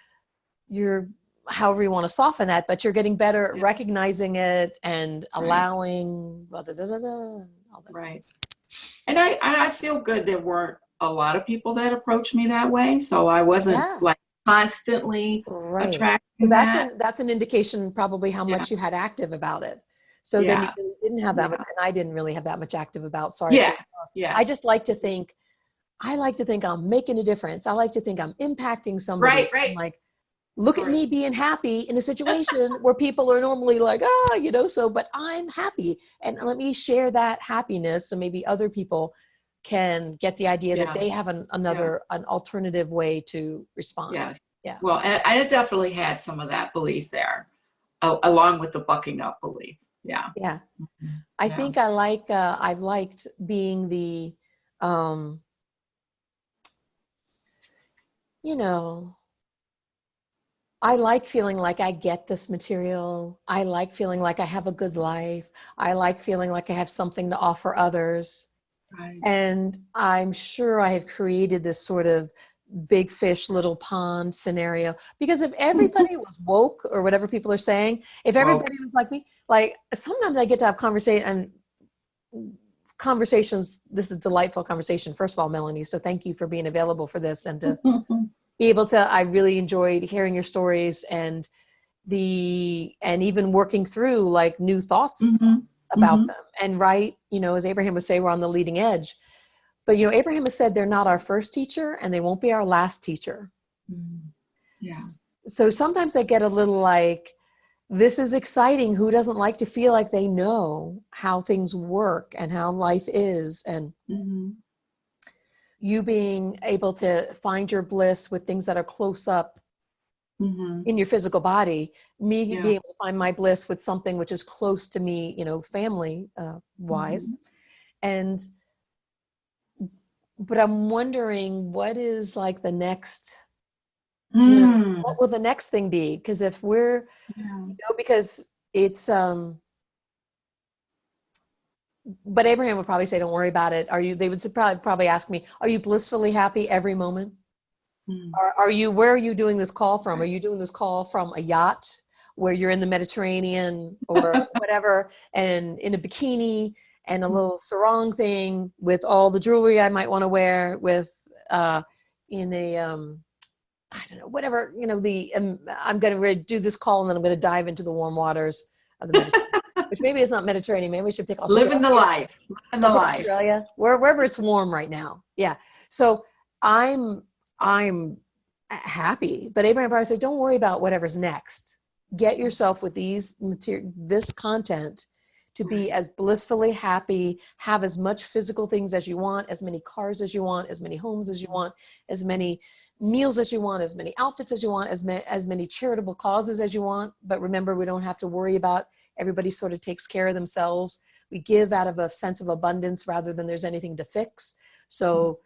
however you want to soften that, but you're getting better at recognizing it and allowing, all that right. And I feel good there weren't a lot of people that approached me that way. So I wasn't like constantly attracting so that's an indication probably how much you had active about it. So then you really didn't have that much, and I didn't really have that much active about sorry. I just like to think, I'm making a difference. I like to think I'm impacting somebody. Right. Like, look at me being happy in a situation where people are normally like, but I'm happy. And let me share that happiness. So maybe other people can get the idea that they have an alternative way to respond. Yes. Yeah. Well, I definitely had some of that belief there, along with the bucking up belief. Yeah. Yeah. I think I've liked being the, I like feeling like I get this material. I like feeling like I have a good life. I like feeling like I have something to offer others. Right. And I'm sure I have created this sort of big fish, little pond scenario, because if everybody was woke, or whatever people are saying, if everybody was like me, like sometimes I get to have conversations. This is delightful conversation. First of all, Melanie, so thank you for being available for this and to be able to, I really enjoyed hearing your stories and even working through like new thoughts about them. And as Abraham would say, we're on the leading edge. But, Abraham has said they're not our first teacher and they won't be our last teacher. Yeah. So sometimes I get a little like, this is exciting. Who doesn't like to feel like they know how things work and how life is? And, you being able to find your bliss with things that are close up in your physical body, me being able to find my bliss with something which is close to me, you know, family wise. And, but I'm wondering what is like the next, you know, what will the next thing be? Because if we're, you know, because it's, but Abraham would probably say, don't worry about it. Are you, they would probably ask me, are you blissfully happy every moment? Are you, where are you doing this call from? Are you doing this call from a yacht where you're in the Mediterranean or whatever, and in a bikini and a little sarong thing with all the jewelry I might want to wear with, in a, I don't know, whatever, you know, I'm going to do this call and then I'm going to dive into the warm waters of the Mediterranean. Which maybe it's not Mediterranean. Maybe we should pick Australia. Living the life. Living the life. Australia, wherever it's warm right now. Yeah. So I'm happy, but Abraham probably said, don't worry about whatever's next. Get yourself with this content to be as blissfully happy, have as much physical things as you want, as many cars as you want, as many homes as you want, as many meals as you want, as many outfits as you want, as many charitable causes as you want. But remember, we don't have to worry about, everybody sort of takes care of themselves. We give out of a sense of abundance rather than there's anything to fix. So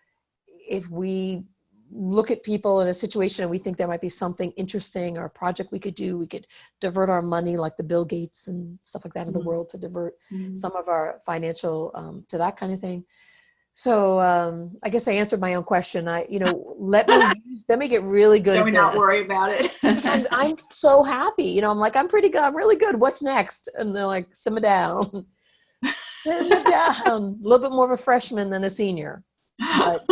if we look at people in a situation and we think there might be something interesting or a project we could do, we could divert our money like the Bill Gates and stuff like that in the world to divert some of our financial to that kind of thing. So I guess I answered my own question. Let me get really good. Let at me this. not worry about it. I'm so happy. You know, I'm like, I'm pretty good. I'm really good. What's next? And they're like, simmer down. Simmer down. A little bit more of a freshman than a senior. But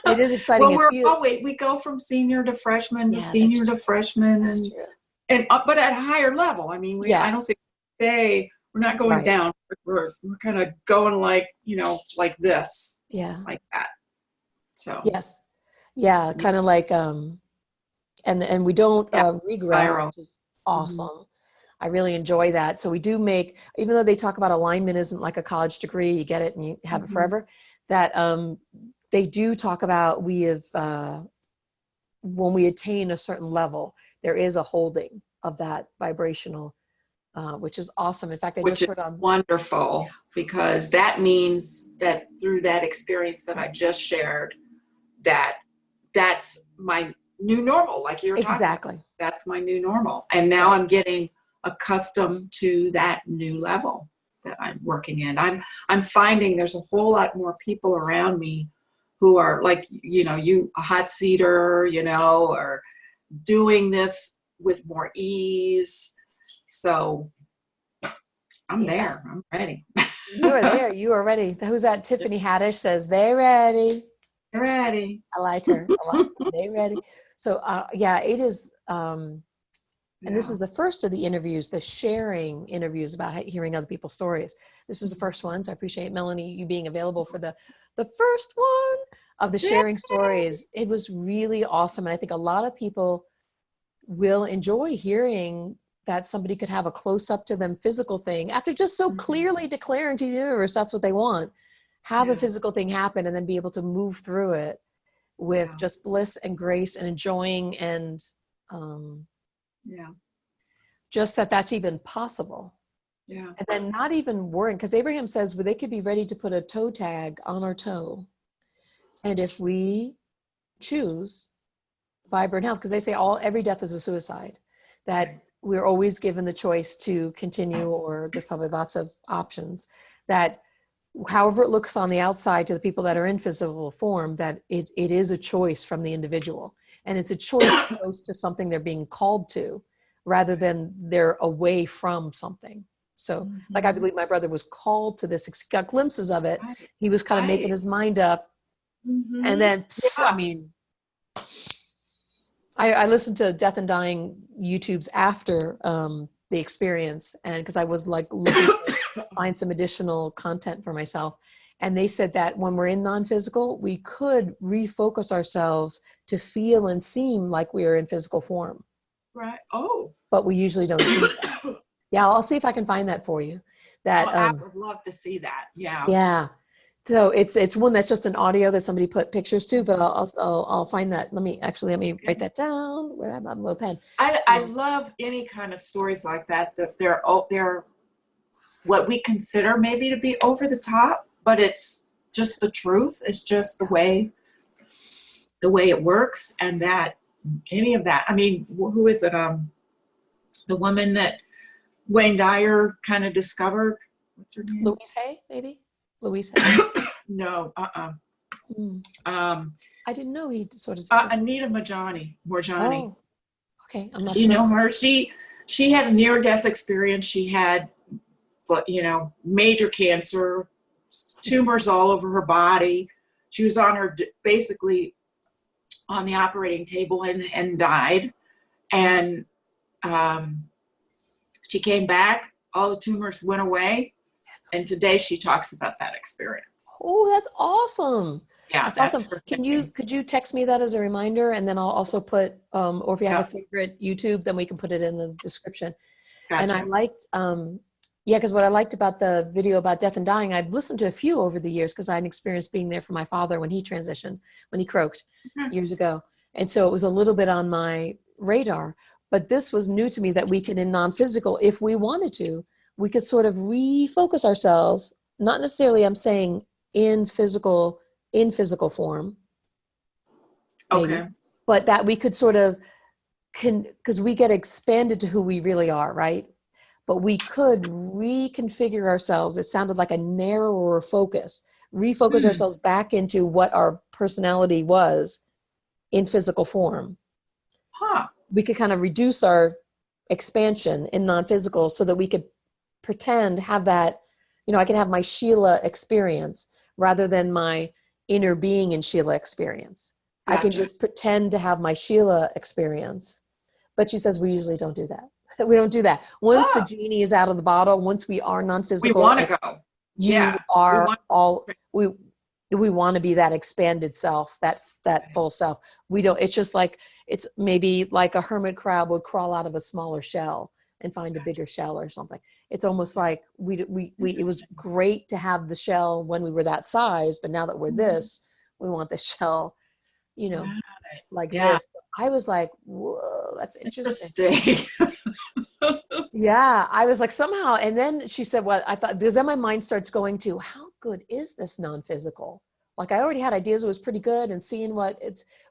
it is exciting. Well, we go from senior to freshman to senior to freshman, but at a higher level. I mean, I don't think we're not going down. We're kind of going like, you know, like this. Yeah. Like that. So. Yes. Yeah. Kind of like, and we don't regress, which is awesome. I really enjoy that. So we do make, even though they talk about alignment isn't like a college degree, you get it and you have it forever, that they do talk about when we attain a certain level, there is a holding of that vibrational, which is awesome. In fact, I just heard on wonderful, because that means that through that experience that I just shared, that's my new normal, like you're talking about. That's my new normal. And now I'm getting accustomed to that new level that I'm working in. I'm finding there's a whole lot more people around me who are like, you know, a hot seater, you know, or doing this with more ease. So I'm there. I'm ready. You are there. You are ready. Who's that? Tiffany Haddish says, they're ready. They're ready. I like her. They ready. So it is. And this is the first of the interviews, the sharing interviews about hearing other people's stories. This is the first one. So I appreciate, Melanie, you being available for the first one of the sharing stories. It was really awesome. And I think a lot of people will enjoy hearing that somebody could have a close up to them physical thing after just so clearly declaring to the universe that's what they want. Have a physical thing happen and then be able to move through it with just bliss and grace and enjoying and just that's even possible. Yeah. And then not even worrying, because Abraham says they could be ready to put a toe tag on our toe. And if we choose vibrant health, because they say every death is a suicide, that we're always given the choice to continue, or there's probably lots of options, that however it looks on the outside to the people that are in physical form, that it is a choice from the individual. And it's a choice close to something they're being called to, rather than they're away from something. So like, I believe my brother was called to this, got glimpses of it. He was kind of making his mind up. And then, I mean, I listened to Death and Dying YouTubes after the experience, and because I was like looking to find some additional content for myself. And they said that when we're in non-physical, we could refocus ourselves to feel and seem like we are in physical form. Right. Oh. But we usually don't do that. Yeah, I'll see if I can find that for you. I would love to see that. Yeah. Yeah. So it's one that's just an audio that somebody put pictures to, but I'll find that. Let me write that down. Where I'm on a little pen. I love any kind of stories like that. That they're what we consider maybe to be over the top, but it's just the truth. It's just the way it works, and that any of that. I mean, who is it? The woman that Wayne Dyer kind of discovered. What's her name? Louise Hay, maybe. Louise Hay. No. I didn't know he sort of. Anita Moorjani. Oh, okay. I'm not. Do you know her? She had a near-death experience. She had, major cancer, tumors all over her body. She was basically on the operating table and died. And she came back. All the tumors went away. And today she talks about that experience. Oh, that's awesome. Yeah, that's awesome. Could you text me that as a reminder? And then I'll also put, or if you have a favorite YouTube, then we can put it in the description. Gotcha. And I liked, because what I liked about the video about death and dying, I've listened to a few over the years because I had experienced being there for my father when he transitioned, when he croaked years ago. And so it was a little bit on my radar, but this was new to me that we could, in non-physical, if we wanted to, we could sort of refocus ourselves, not necessarily, I'm saying in physical form, maybe, okay, but that we could sort of, because we get expanded to who we really are, right? But we could reconfigure ourselves. It sounded like a narrower focus, refocus ourselves back into what our personality was in physical form. We could kind of reduce our expansion in non-physical so that we could pretend, have that, I can have my Sheila experience rather than my inner being in Sheila experience. Gotcha. I can just pretend to have my Sheila experience. But she says we usually don't do that. We don't do that. Once the genie is out of the bottle, once we are non-physical, we want to go. We want to be that expanded self, that full self. We don't, it's just like, it's maybe like a hermit crab would crawl out of a smaller shell and find a bigger shell or something. It's almost like it was great to have the shell when we were that size, but now that we're this, we want the shell, like this. I was like, whoa, that's interesting. Yeah, I was like, somehow, and then she said, what I thought, because then my mind starts going to, how good is this non-physical? Like I already had ideas, it was pretty good, and seeing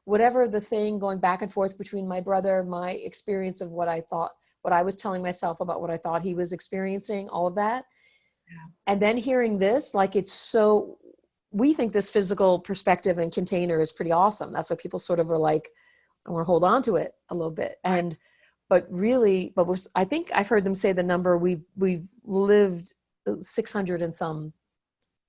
whatever the thing going back and forth between my brother, my experience of what I thought, what I was telling myself about what I thought he was experiencing, all of that. Yeah. And then hearing this, like we think this physical perspective and container is pretty awesome. That's why people sort of are like, I want to hold on to it a little bit. And, but really, I think I've heard them say the number, we've lived 600 and some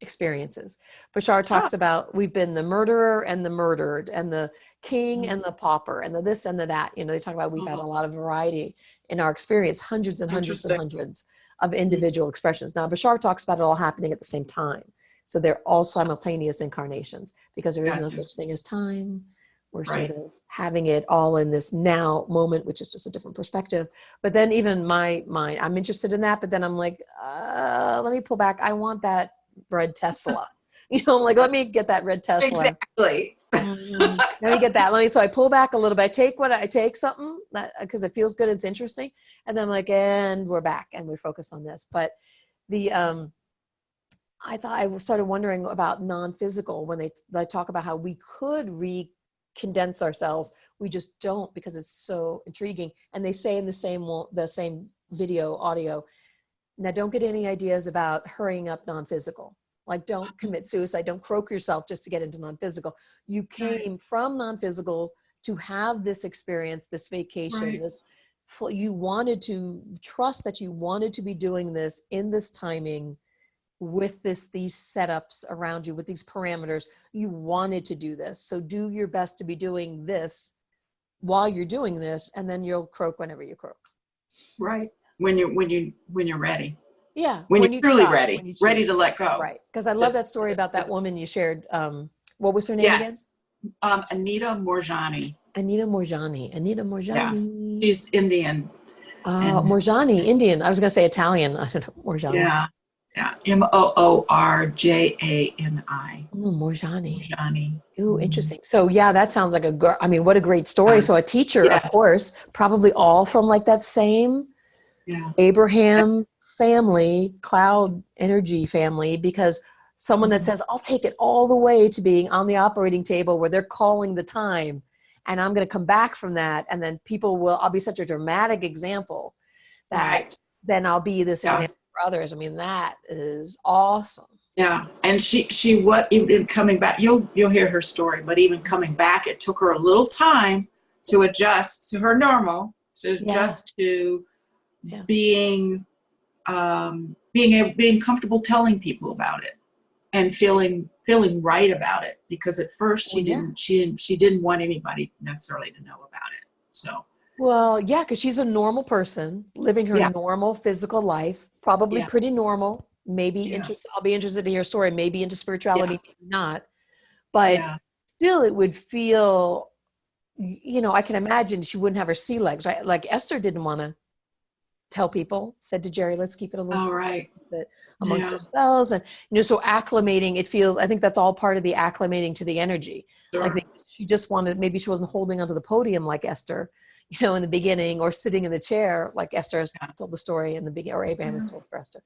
experiences. Bashar talks about, we've been the murderer and the murdered and the king and the pauper and the this and the that, they talk about, we've had a lot of variety in our experience, hundreds and hundreds and hundreds of individual expressions. Now, Bashar talks about it all happening at the same time. So they're all simultaneous incarnations because there is no such thing as time. We're sort of having it all in this now moment, which is just a different perspective. But then even my mind, I'm interested in that, but then I'm like, let me pull back. I want that red Tesla. I'm like, let me get that red Tesla. Exactly. Let me get that. So I pull back a little bit. I take something because it feels good. It's interesting. And then I'm like, and we're back and we're focused on this. But I thought I started wondering about non-physical when they talk about how we could condense ourselves. We just don't because it's so intriguing. And they say in the same video audio, now don't get any ideas about hurrying up non-physical. Like don't commit suicide, don't croak yourself just to get into non-physical. You came from non-physical to have this experience, this vacation, you wanted to trust that you wanted to be doing this in this timing with these setups around you, with these parameters. You wanted to do this. So do your best to be doing this while you're doing this, and then you'll croak whenever you croak. Right. When you're ready. Yeah. When you're truly ready, ready to let go. Right. Because I love that story about that woman you shared. What was her name again? Anita Moorjani. Anita Moorjani. Yeah. She's Indian. Moorjani, Indian. I was going to say Italian. I don't know. Moorjani. Yeah. Yeah, Moorjani. Oh, Moorjani. Moorjani. Ooh, interesting. So yeah, that sounds like I mean, what a great story. So a teacher, of Yes. course, probably all from like that same Yeah. Abraham family, cloud energy family, because someone that says, I'll take it all the way to being on the operating table where they're calling the time, and I'm going to come back from that. And then I'll be such a dramatic example that Right. then I'll be this example for others. I mean, that is awesome. Yeah, and she what even coming back, you'll hear her story, but even coming back, it took her a little time to adjust to her normal, to adjust to being being comfortable telling people about it and feeling right about it, because at first she didn't want anybody necessarily to know about it. So well, yeah, because she's a normal person living her normal physical life, probably pretty normal. Maybe interested. I'll be interested to hear your story. Maybe into spirituality, maybe not. But still, it would feel, I can imagine she wouldn't have her sea legs, right? Like Esther didn't want to tell people. Said to Jerry, "Let's keep it a little bit amongst ourselves." And so acclimating. It feels. I think that's all part of the acclimating to the energy. Sure. Like she just wanted. Maybe she wasn't holding onto the podium like Esther, in the beginning, or sitting in the chair like Esther has told the story in the beginning, or Abraham has told for Esther.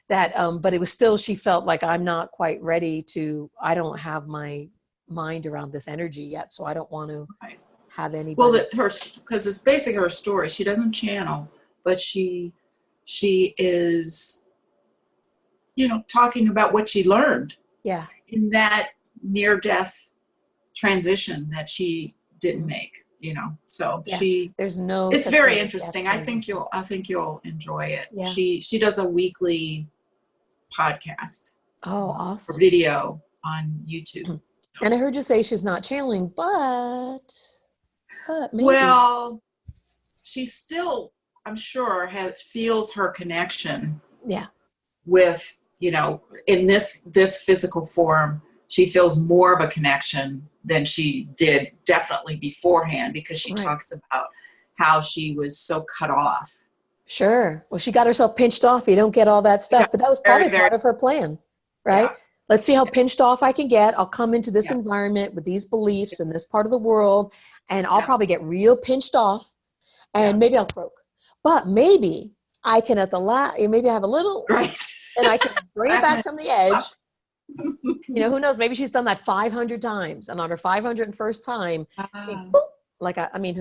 That, but it was still, she felt like, I'm not quite ready I don't have my mind around this energy yet, so I don't want to have anybody. Well, because it's basically her story. She doesn't channel, but she is, talking about what she learned. Yeah. In that near-death transition that she didn't make. So there's no. It's very interesting. I think you'll enjoy it. Yeah. She does a weekly podcast. Oh, awesome. Or video on YouTube. And I heard you say she's not channeling, but maybe. Well, she still, I'm sure, feels her connection. Yeah. With, in this physical form, she feels more of a connection than she did definitely beforehand, because she talks about how she was so cut off. Sure. Well, she got herself pinched off. You don't get all that stuff, but that was probably part of her plan, right? Yeah. Let's see how pinched off I can get. I'll come into this environment with these beliefs in this part of the world, and I'll probably get real pinched off, and maybe I'll croak. But maybe I can maybe I have a little, and I can bring it back from the edge. Who knows? Maybe she's done that 500 times, and on her 501st time, who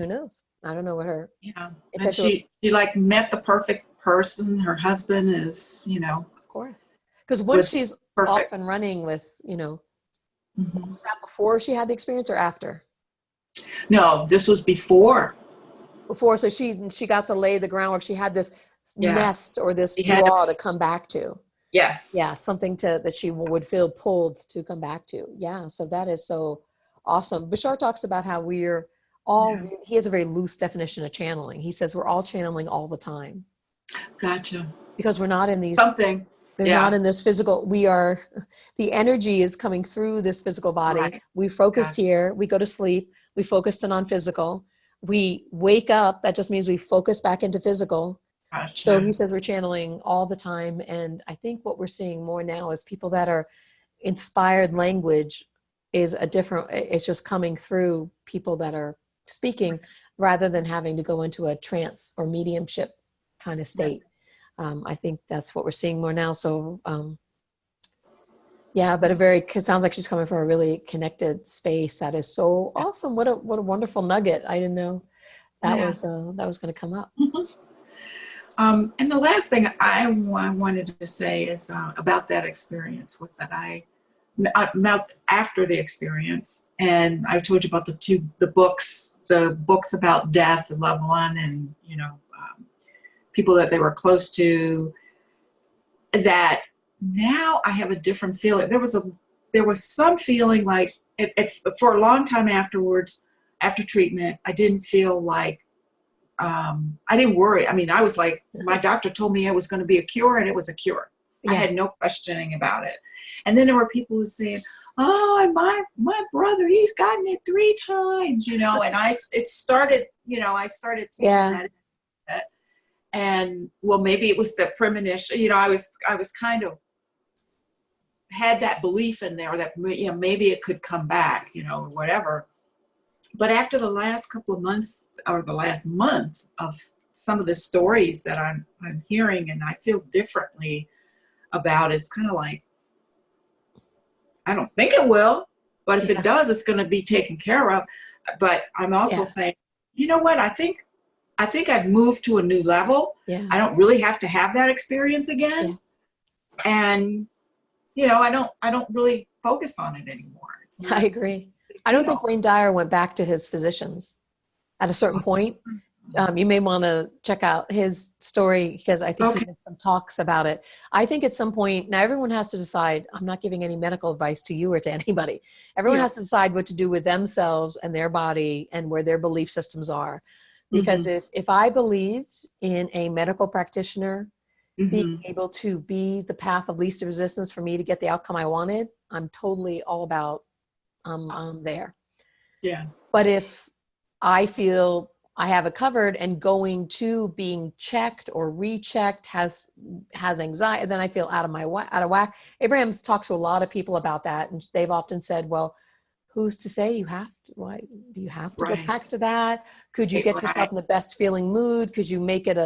knows? I don't know what her. Yeah, and she met the perfect person. Her husband is, Of course, because once she's off and running with, was that before she had the experience or after? No, this was before. Before, so she got to lay the groundwork. She had this nest or this draw to come back to. Yes. Yeah, something that she would feel pulled to come back to. Yeah, so that is so awesome. Bashar talks about how we're all, he has a very loose definition of channeling. He says we're all channeling all the time. Gotcha. Because we're not in these. Something. They're not in this physical. The energy is coming through this physical body. Right. We focused here. We go to sleep. We focused in on physical. We wake up. That just means we focus back into physical. Gotcha. So he says we're channeling all the time. And I think what we're seeing more now is people that are inspired language is it's just coming through people that are speaking rather than having to go into a trance or mediumship kind of state. I think that's what we're seeing more now. So, but it sounds like she's coming from a really connected space. That is so awesome. What a wonderful nugget. I didn't know that was going to come up. And the last thing I wanted to say is about that experience was that after the experience, and I told you about the books about death, the loved one, and people that they were close to, that now I have a different feeling. There was some feeling like for a long time afterwards, after treatment, I didn't feel like, I didn't worry. I mean, I was like, my doctor told me it was going to be a cure, and it was a cure. Yeah. I had no questioning about it. And then there were people who said, oh, my brother, he's gotten it 3 times, and I started taking that. And well, maybe it was the premonition, I was kind of had that belief in there that, you know, maybe it could come back, you know, or whatever. But after the last couple of months, or the last month, of some of the stories that I'm hearing and I feel differently about, it's kind of like, I don't think it will, but if it does, it's going to be taken care of. But I'm also saying, you know what? I think I've moved to a new level. Yeah. I don't really have to have that experience again. Yeah. And, you know, I don't really focus on it anymore. I agree. I don't think Wayne Dyer went back to his physicians at a certain point. You may want to check out his story, because I think he has some talks about it. I think at some point, now everyone has to decide, I'm not giving any medical advice to you or to anybody. Everyone has to decide what to do with themselves and their body and where their belief systems are. Because if I believed in a medical practitioner being able to be the path of least resistance for me to get the outcome I wanted, I'm totally all about there. Yeah. But if I feel I have it covered and going to being checked or rechecked has anxiety, then I feel out of whack. Abraham's talked to a lot of people about that, and they've often said, well, who's to say you have to, why do you have to go back to that? Could you get yourself in the best feeling mood? Could you make it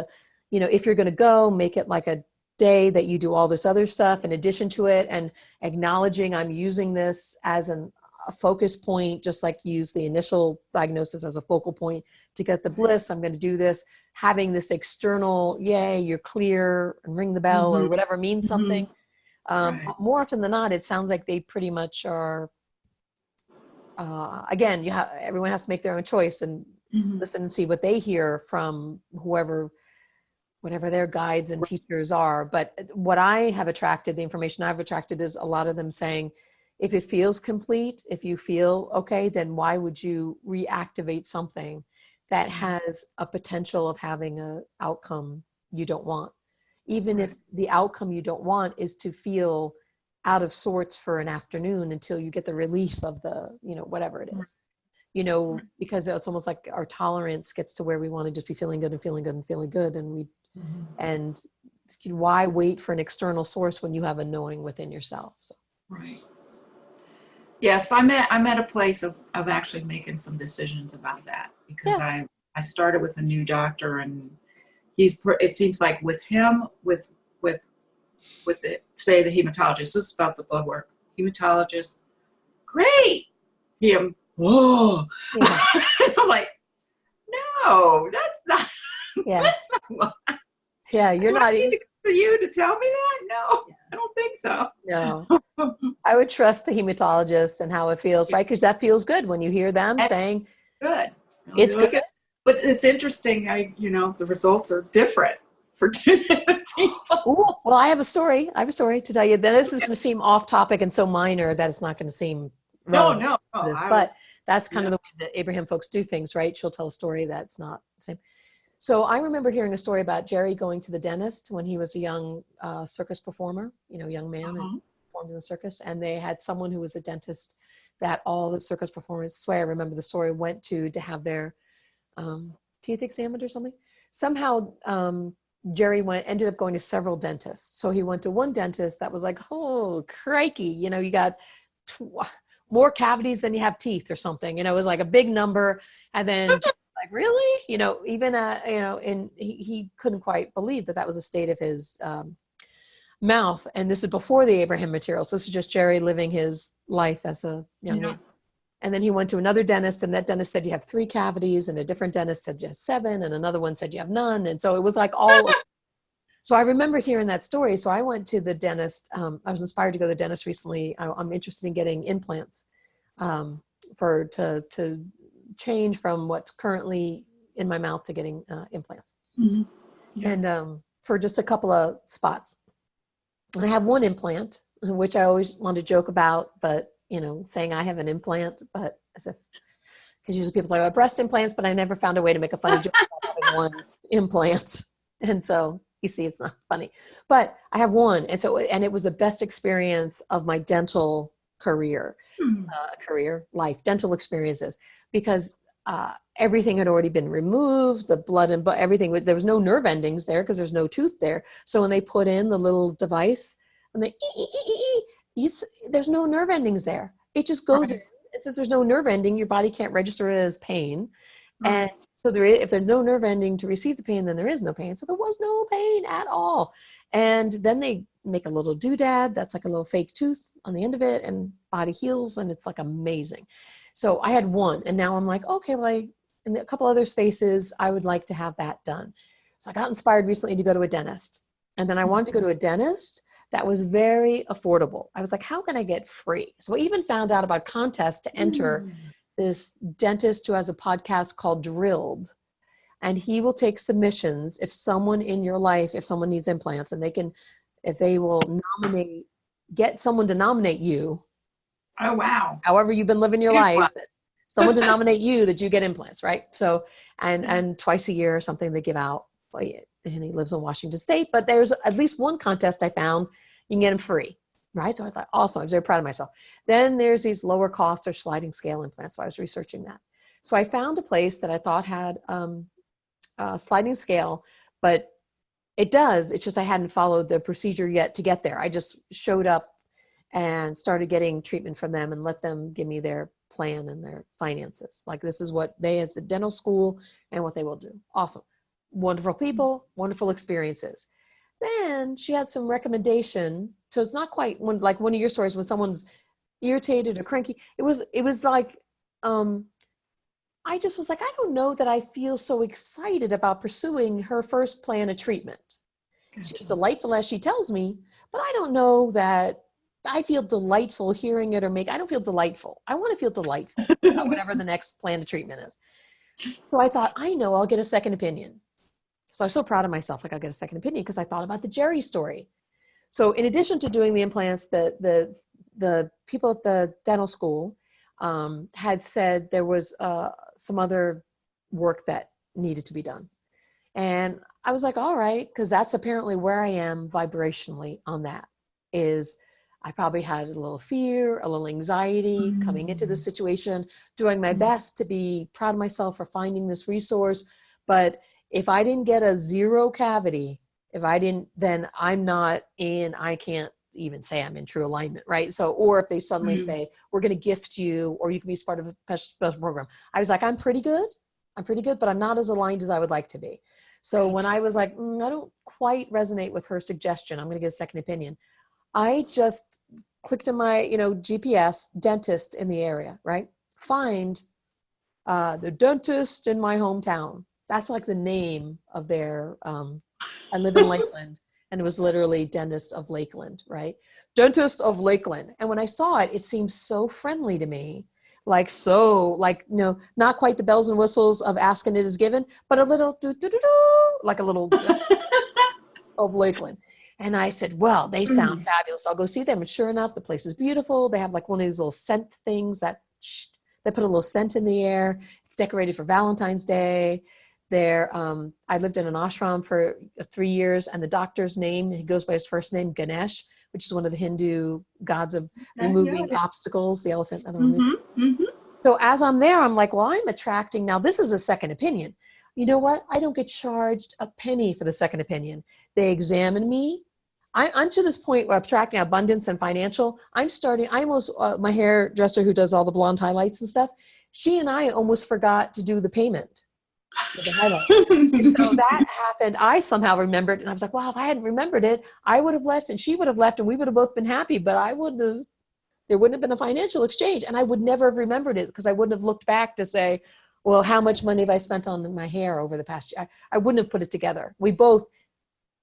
if you're going to go, make it like a day that you do all this other stuff in addition to it, and acknowledging I'm using this as a focus point, just like use the initial diagnosis as a focal point to get the bliss. I'm going to do this, having this external, yay, you're clear, and ring the bell or whatever means something. More often than not, it sounds like they pretty much are, again, everyone has to make their own choice and listen and see what they hear from whatever their guides and teachers are. But what I have attracted, the information I've attracted, is a lot of them saying, if it feels complete, if you feel okay, then why would you reactivate something that has a potential of having an outcome you don't want? Even if the outcome you don't want is to feel out of sorts for an afternoon until you get the relief of the, whatever it is, because it's almost like our tolerance gets to where we want to just be feeling good and feeling good and feeling good. And why wait for an external source when you have a knowing within yourself? So. Right. Yes, I'm at a place of actually making some decisions about that, because I started with a new doctor, and it seems like with him, with the hematologist, this is about the blood work, hematologist, great. Him, whoa. Yeah. I'm like, no, that's not. Yeah. That's not what. Yeah, you're not easy for you to tell me that. No, I don't think so. No, I would trust the hematologist and how it feels, right? Because that feels good when you hear them saying, "Good, it's good." But it's interesting. The results are different for different people. Ooh, well, I have a story to tell you. Then this is going to seem off topic and so minor that it's not going to seem relevant to this. But that's kind of the way that Abraham folks do things, right? She'll tell a story that's not the same. So I remember hearing a story about Jerry going to the dentist when he was a young circus performer, young man and performed in the circus. And they had someone who was a dentist that all the circus performers, I remember the story, went to have their teeth examined or something. Somehow Jerry ended up going to several dentists. So he went to one dentist that was like, oh, crikey, you got more cavities than you have teeth or something. It was like a big number. And then like, really? And he couldn't quite believe that was the state of his mouth. And this is before the Abraham material. So this is just Jerry living his life as a young man. And then he went to another dentist, and that dentist said you have 3 cavities, and a different dentist said you have 7, and another one said you have none. And so it was like all. So I remember hearing that story. So I went to the dentist. I was inspired to go to the dentist recently. I'm interested in getting implants to change from what's currently in my mouth to getting implants. And for just a couple of spots. And I have one implant, which I always want to joke about, but saying I have an implant, but as if, because usually people talk about breast implants, but I never found a way to make a funny joke about having one implant. And so you see, it's not funny, but I have one. And it was the best experience of my dental life, dental experiences, because everything had already been removed, the blood and everything. There was no nerve endings there because there's no tooth there. So when they put in the little device, and there's no nerve endings there. It just goes, Right. and since there's no nerve ending, your body can't register it as pain. Right. And so if there's no nerve ending to receive the pain, then there is no pain. So there was no pain at all. And then they make a little doodad that's like a little fake tooth on the end of it, and body heals, and it's like amazing. So I had one, and now I'm like, okay, well, in a couple other spaces, I would like to have that done. So I got inspired recently to go to a dentist. And then I wanted to go to a dentist that was very affordable. I was like, how can I get free? So I even found out about contests to enter this dentist who has a podcast called Drilled. And he will take submissions if someone in your life, if someone needs implants, and if they will get someone to nominate you. Oh, wow. However you've been living your life, someone to nominate you that you get implants, right? So, and twice a year or something they give out. And he lives in Washington State, but there's at least one contest I found, you can get them free, right? So I thought, awesome, I was very proud of myself. Then there's these lower cost or sliding scale implants. So I was researching that. So I found a place that I thought had sliding scale, but it's just I hadn't followed the procedure yet to get there. I just showed up and started getting treatment from them and let them give me their plan and their finances. Like, this is what they, as the dental school, and what they will do. Awesome. Wonderful people, wonderful experiences. Then she had some recommendation. So it's not quite like one of your stories when someone's irritated or cranky. It was like, I just was like, I don't know that I feel so excited about pursuing her first plan of treatment. Gotcha. She's delightful as she tells me, but I don't know that I feel delightful hearing it I don't feel delightful. I want to feel delightful about whatever the next plan of treatment is. So I thought, I know I'll get a second opinion. So I'm so proud of myself. Like, I'll get a second opinion because I thought about the Jerry story. So in addition to doing the implants, the people at the dental school had said there was some other work that needed to be done. And I was like, all right, because that's apparently where I am vibrationally on that. Is I probably had a little fear, a little anxiety coming into this situation, doing my best to be proud of myself for finding this resource. But if I didn't get a zero cavity, then I can't even say I'm in true alignment, right? So, or if they suddenly say, we're going to gift you, or you can be part of a special program. I was like, I'm pretty good, but I'm not as aligned as I would like to be. So when I was like, I don't quite resonate with her suggestion, I'm going to get a second opinion. I just clicked on my, GPS dentist in the area, right? Find the dentist in my hometown. That's like the name of their, I live in Lakeland, and it was literally dentist of Lakeland, right? Dentist of Lakeland. And when I saw it, it seemed so friendly to me. Not quite the bells and whistles of asking it is given, but a little, like a little of Lakeland. And I said, well, they sound fabulous. I'll go see them. And sure enough, the place is beautiful. They have like one of these little scent things that they put a little scent in the air. It's decorated for Valentine's Day. I lived in an ashram for 3 years, and the doctor's name, he goes by his first name, Ganesh, which is one of the Hindu gods of removing obstacles, the elephant. So as I'm there, I'm like, well, I'm attracting. Now, this is a second opinion. You know what? I don't get charged a penny for the second opinion. They examine me. I'm to this point where I'm attracting abundance and financial. My hairdresser who does all the blonde highlights and stuff, she and I almost forgot to do the payment. The highlight. So that happened. I somehow remembered, and I was like, wow, if I hadn't remembered it, I would have left and she would have left and we would have both been happy, but there wouldn't have been a financial exchange, and I would never have remembered it because I wouldn't have looked back to say, well, how much money have I spent on my hair over the past year? I wouldn't have put it together. We both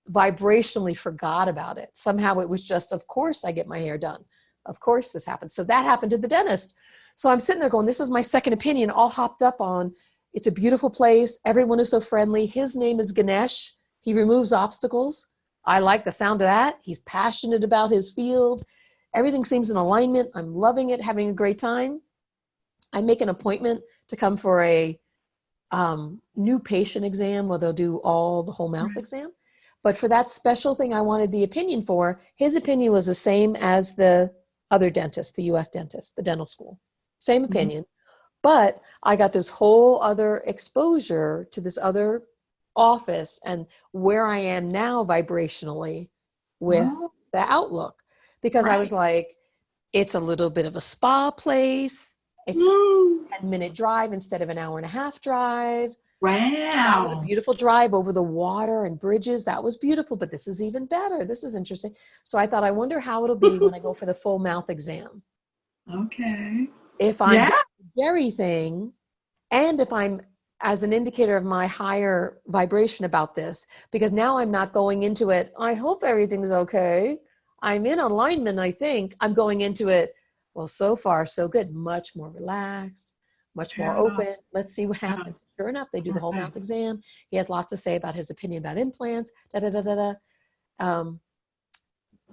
vibrationally forgot about it. Somehow it was just, of course I get my hair done. Of course this happens. So that happened to the dentist. So I'm sitting there going, this is my second opinion, all hopped up on, it's a beautiful place. Everyone is so friendly. His name is Ganesh. He removes obstacles. I like the sound of that. He's passionate about his field. Everything seems in alignment. I'm loving it, having a great time. I make an appointment to come for a new patient exam where they'll do the whole mouth exam. But for that special thing I wanted the opinion for, his opinion was the same as the other dentist, the UF dentist, the dental school. Same opinion. But I got this whole other exposure to this other office and where I am now vibrationally with the outlook. Because I was like, It's a little bit of a spa place. It's a 10-minute drive instead of an hour and a half drive. That was a Wow. beautiful drive over the water and bridges. That was beautiful, but this is even better. This is interesting. So I thought, I wonder how it'll be when I go for the full mouth exam. Okay. If I'm Yeah. doing the Jerry thing, and if I'm as an indicator of my higher vibration about this, because now I'm not going into it, I hope everything's okay. I'm in alignment, I think. I'm going into it, well, so far, so good. Much more relaxed, much more Yeah. open. Let's see what happens. Sure enough, they do the whole Right. mouth exam. He has lots to say about his opinion about implants, da da da da da.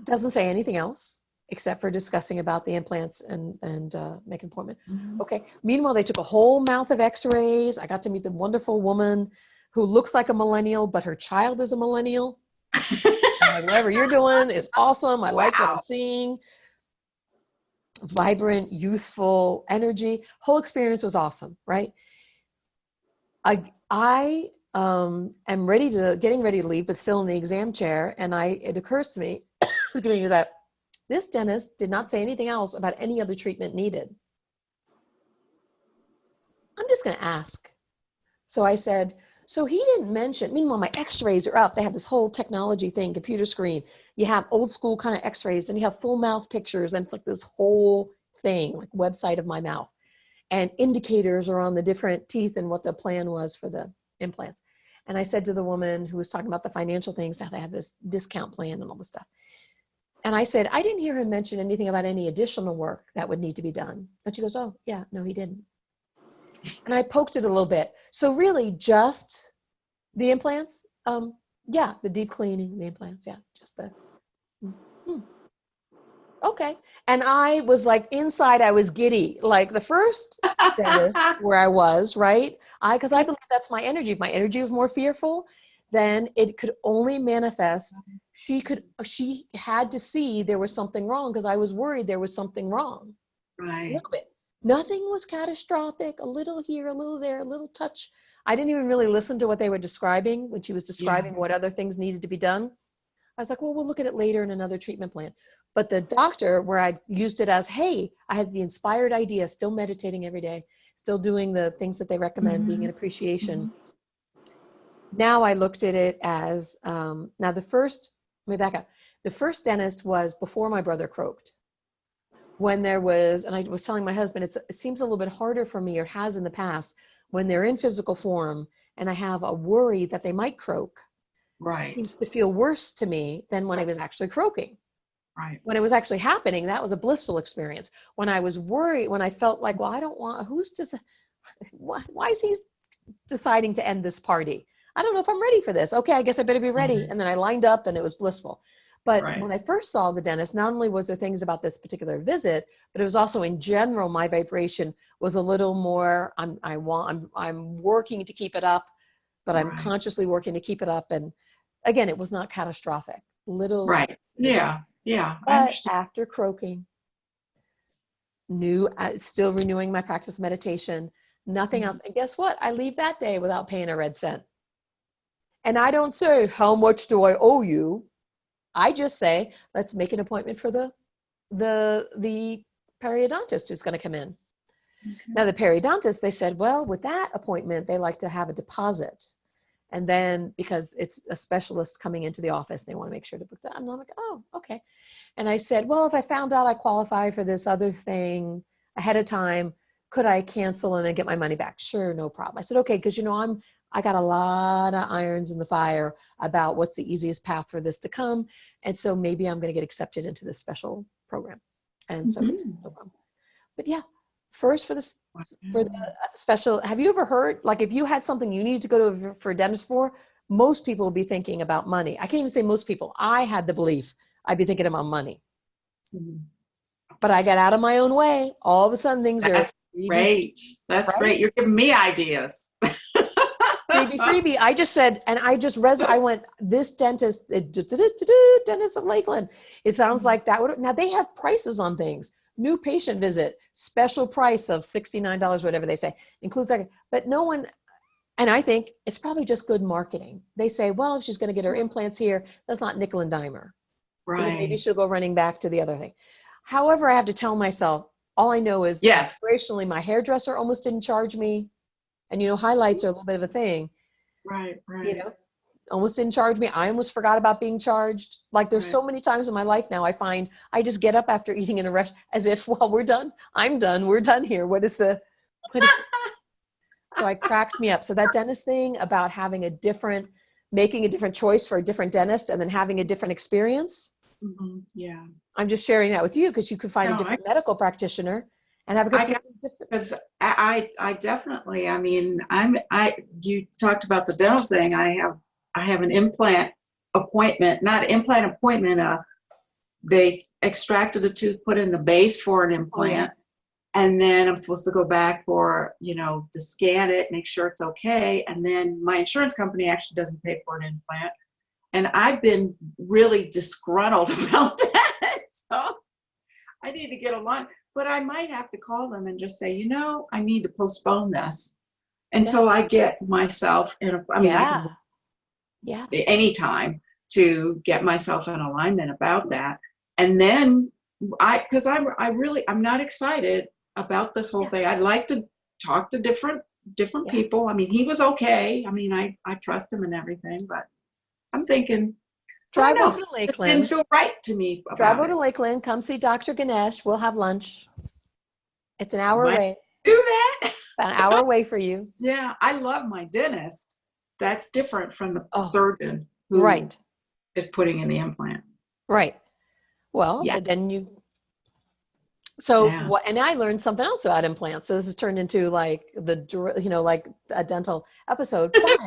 Doesn't say anything else except for discussing about the implants and make an appointment. Mhm. Okay. Meanwhile, they took a whole mouth of x-rays. I got to meet the wonderful woman who looks like a millennial, but her child is a millennial. I'm like, whatever you're doing is awesome. I like what I'm Wow. seeing. Vibrant, youthful energy. Whole experience was awesome, right? I am getting ready to leave, but still in the exam chair. And it occurs to me that this dentist did not say anything else about any other treatment needed. I'm just going to ask. So I said, so he didn't mention, meanwhile, my x-rays are up. They have this whole technology thing, computer screen. You have old school kind of x-rays, and you have full mouth pictures. And it's like this whole thing, like website of my mouth. And indicators are on the different teeth and what the plan was for the implants. And I said to the woman who was talking about the financial things, how they had this discount plan and all this stuff. And I said, I didn't hear him mention anything about any additional work that would need to be done. And she goes, oh, yeah, no, he didn't. And I poked it a little bit. So really just the implants? Yeah, the deep cleaning, the implants, yeah, just the, okay. And I was like, inside I was giddy. Like the first dentist where I was, right? Because I believe that's my energy. If my energy was more fearful, then it could only manifest. She had to see there was something wrong because I was worried there was something wrong. A Right. little bit. Nothing was catastrophic. A little here, a little there, a little touch. I didn't even really listen to what they were describing when she was describing what other things needed to be done. I was like, well, we'll look at it later in another treatment plan. But the doctor, where I used it as, hey, I had the inspired idea, still meditating every day, still doing the things that they recommend, being an appreciation. Now I looked at it as, let me back up. The first dentist was before my brother croaked. When there was, and I was telling my husband, it seems a little bit harder for me, or has in the past, when they're in physical form and I have a worry that they might croak. Right. It seems to feel worse to me than when I was actually croaking. Right. When it was actually happening, that was a blissful experience. When I was worried, when I felt like, well, I don't want, why is he deciding to end this party? I don't know if I'm ready for this. Okay, I guess I better be ready. And then I lined up and it was blissful. But when I first saw the dentist, not only was there things about this particular visit, but it was also in general, my vibration was a little more, I'm working to keep it up, but I'm consciously working to keep it up. And again, it was not catastrophic. Right. Yeah. Yeah. I But understand. after croaking, still renewing my practice of meditation, nothing else. And guess what? I leave that day without paying a red cent. And I don't say, how much do I owe you? I just say, let's make an appointment for the periodontist who's going to come in. Now the periodontist, they said, well, with that appointment, they like to have a deposit. And then because it's a specialist coming into the office, they want to make sure to book that. I'm like, oh, okay. And I said, well, if I found out I qualify for this other thing ahead of time, could I cancel and then get my money back? Sure, no problem. I said, okay, because I got a lot of irons in the fire about what's the easiest path for this to come. And so maybe I'm going to get accepted into this special program. And so they said, no problem. But yeah, first for the special, have you ever heard, like if you had something you needed to go to for a dentist for, most people would be thinking about money. I can't even say most people. I had the belief I'd be thinking about money. But I got out of my own way. All of a sudden things That's great. That's great. You're giving me ideas. Freebie. I just said, and I went, this dentist, dentist of Lakeland. It sounds like that would, now they have prices on things. New patient visit, special price of $69, whatever they say, includes that. But no one, and I think it's probably just good marketing. They say, well, if she's going to get her implants here, that's not nickel and dimer. Right. Maybe she'll go running back to the other thing. However, I have to tell myself, all I know is Yes. operationally, my hairdresser almost didn't charge me. And, highlights are a little bit of a thing. Right, right. Almost didn't charge me. I almost forgot about being charged. Like there's so many times in my life now I find I just get up after eating in a restaurant as if, well, we're done. I'm done. We're done here. What is so it cracks me up. So that dentist thing about making a different choice for a different dentist and then having a different experience. Mm-hmm. Yeah. I'm just sharing that with you because you could find a different medical practitioner and have a completely different. Because I definitely, I mean, you talked about the dental thing. I have an implant appointment, not implant appointment. They extracted a tooth, put in the base for an implant. Oh. And then I'm supposed to go back for, to scan it, make sure it's okay. And then my insurance company actually doesn't pay for an implant. And I've been really disgruntled about that. So I need to get along. But I might have to call them and just say, I need to postpone this until I get myself in anytime to get myself in alignment about that. And then I'm not excited about this whole thing. I'd like to talk to different people. I mean, he was okay. I mean, I trust him and everything, but I'm thinking, drive over to Lakeland. It didn't feel right to me. Drive over to Lakeland. Come see Dr. Ganesh. We'll have lunch. It's an hour away. Do that. An hour away for you. Yeah, I love my dentist. That's different from the surgeon who is putting in the implant. Right. Well, then you. So and I learned something else about implants. So this has turned into like like a dental episode. But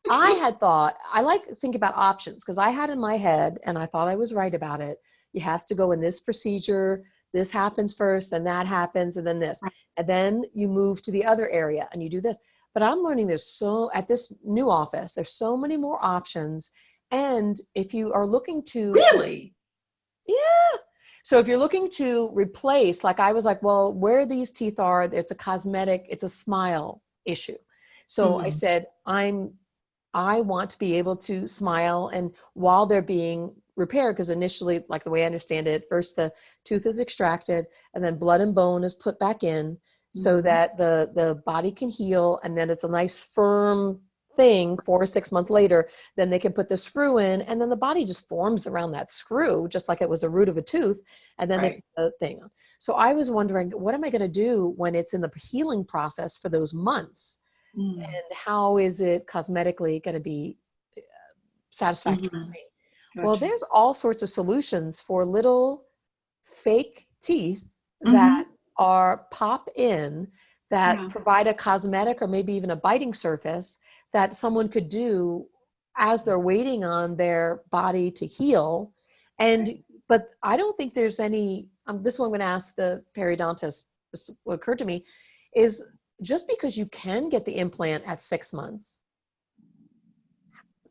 I like to think about options because I had in my head, and I thought I was right about it. You has to go in this procedure. This happens first, then that happens, and then this. And then you move to the other area and you do this. But I'm learning at this new office, there's so many more options. And if you are looking to. Really? Yeah. So if you're looking to replace, like I was like, well, where these teeth are, it's a cosmetic, it's a smile issue. So I said, I want to be able to smile and while they're being repaired, because initially, like the way I understand it, first the tooth is extracted and then blood and bone is put back in so that the body can heal. And then it's a nice firm thing 4 or 6 months later, then they can put the screw in and then the body just forms around that screw, just like it was a root of a tooth. And then they put the thing on. So I was wondering, what am I going to do when it's in the healing process for those months? And how is it cosmetically going to be satisfactory for me? Gotcha. Well, there's all sorts of solutions for little fake teeth that are pop in that provide a cosmetic or maybe even a biting surface that someone could do as they're waiting on their body to heal. But I don't think there's any, this one I'm going to ask the periodontist, what occurred to me is just because you can get the implant at 6 months,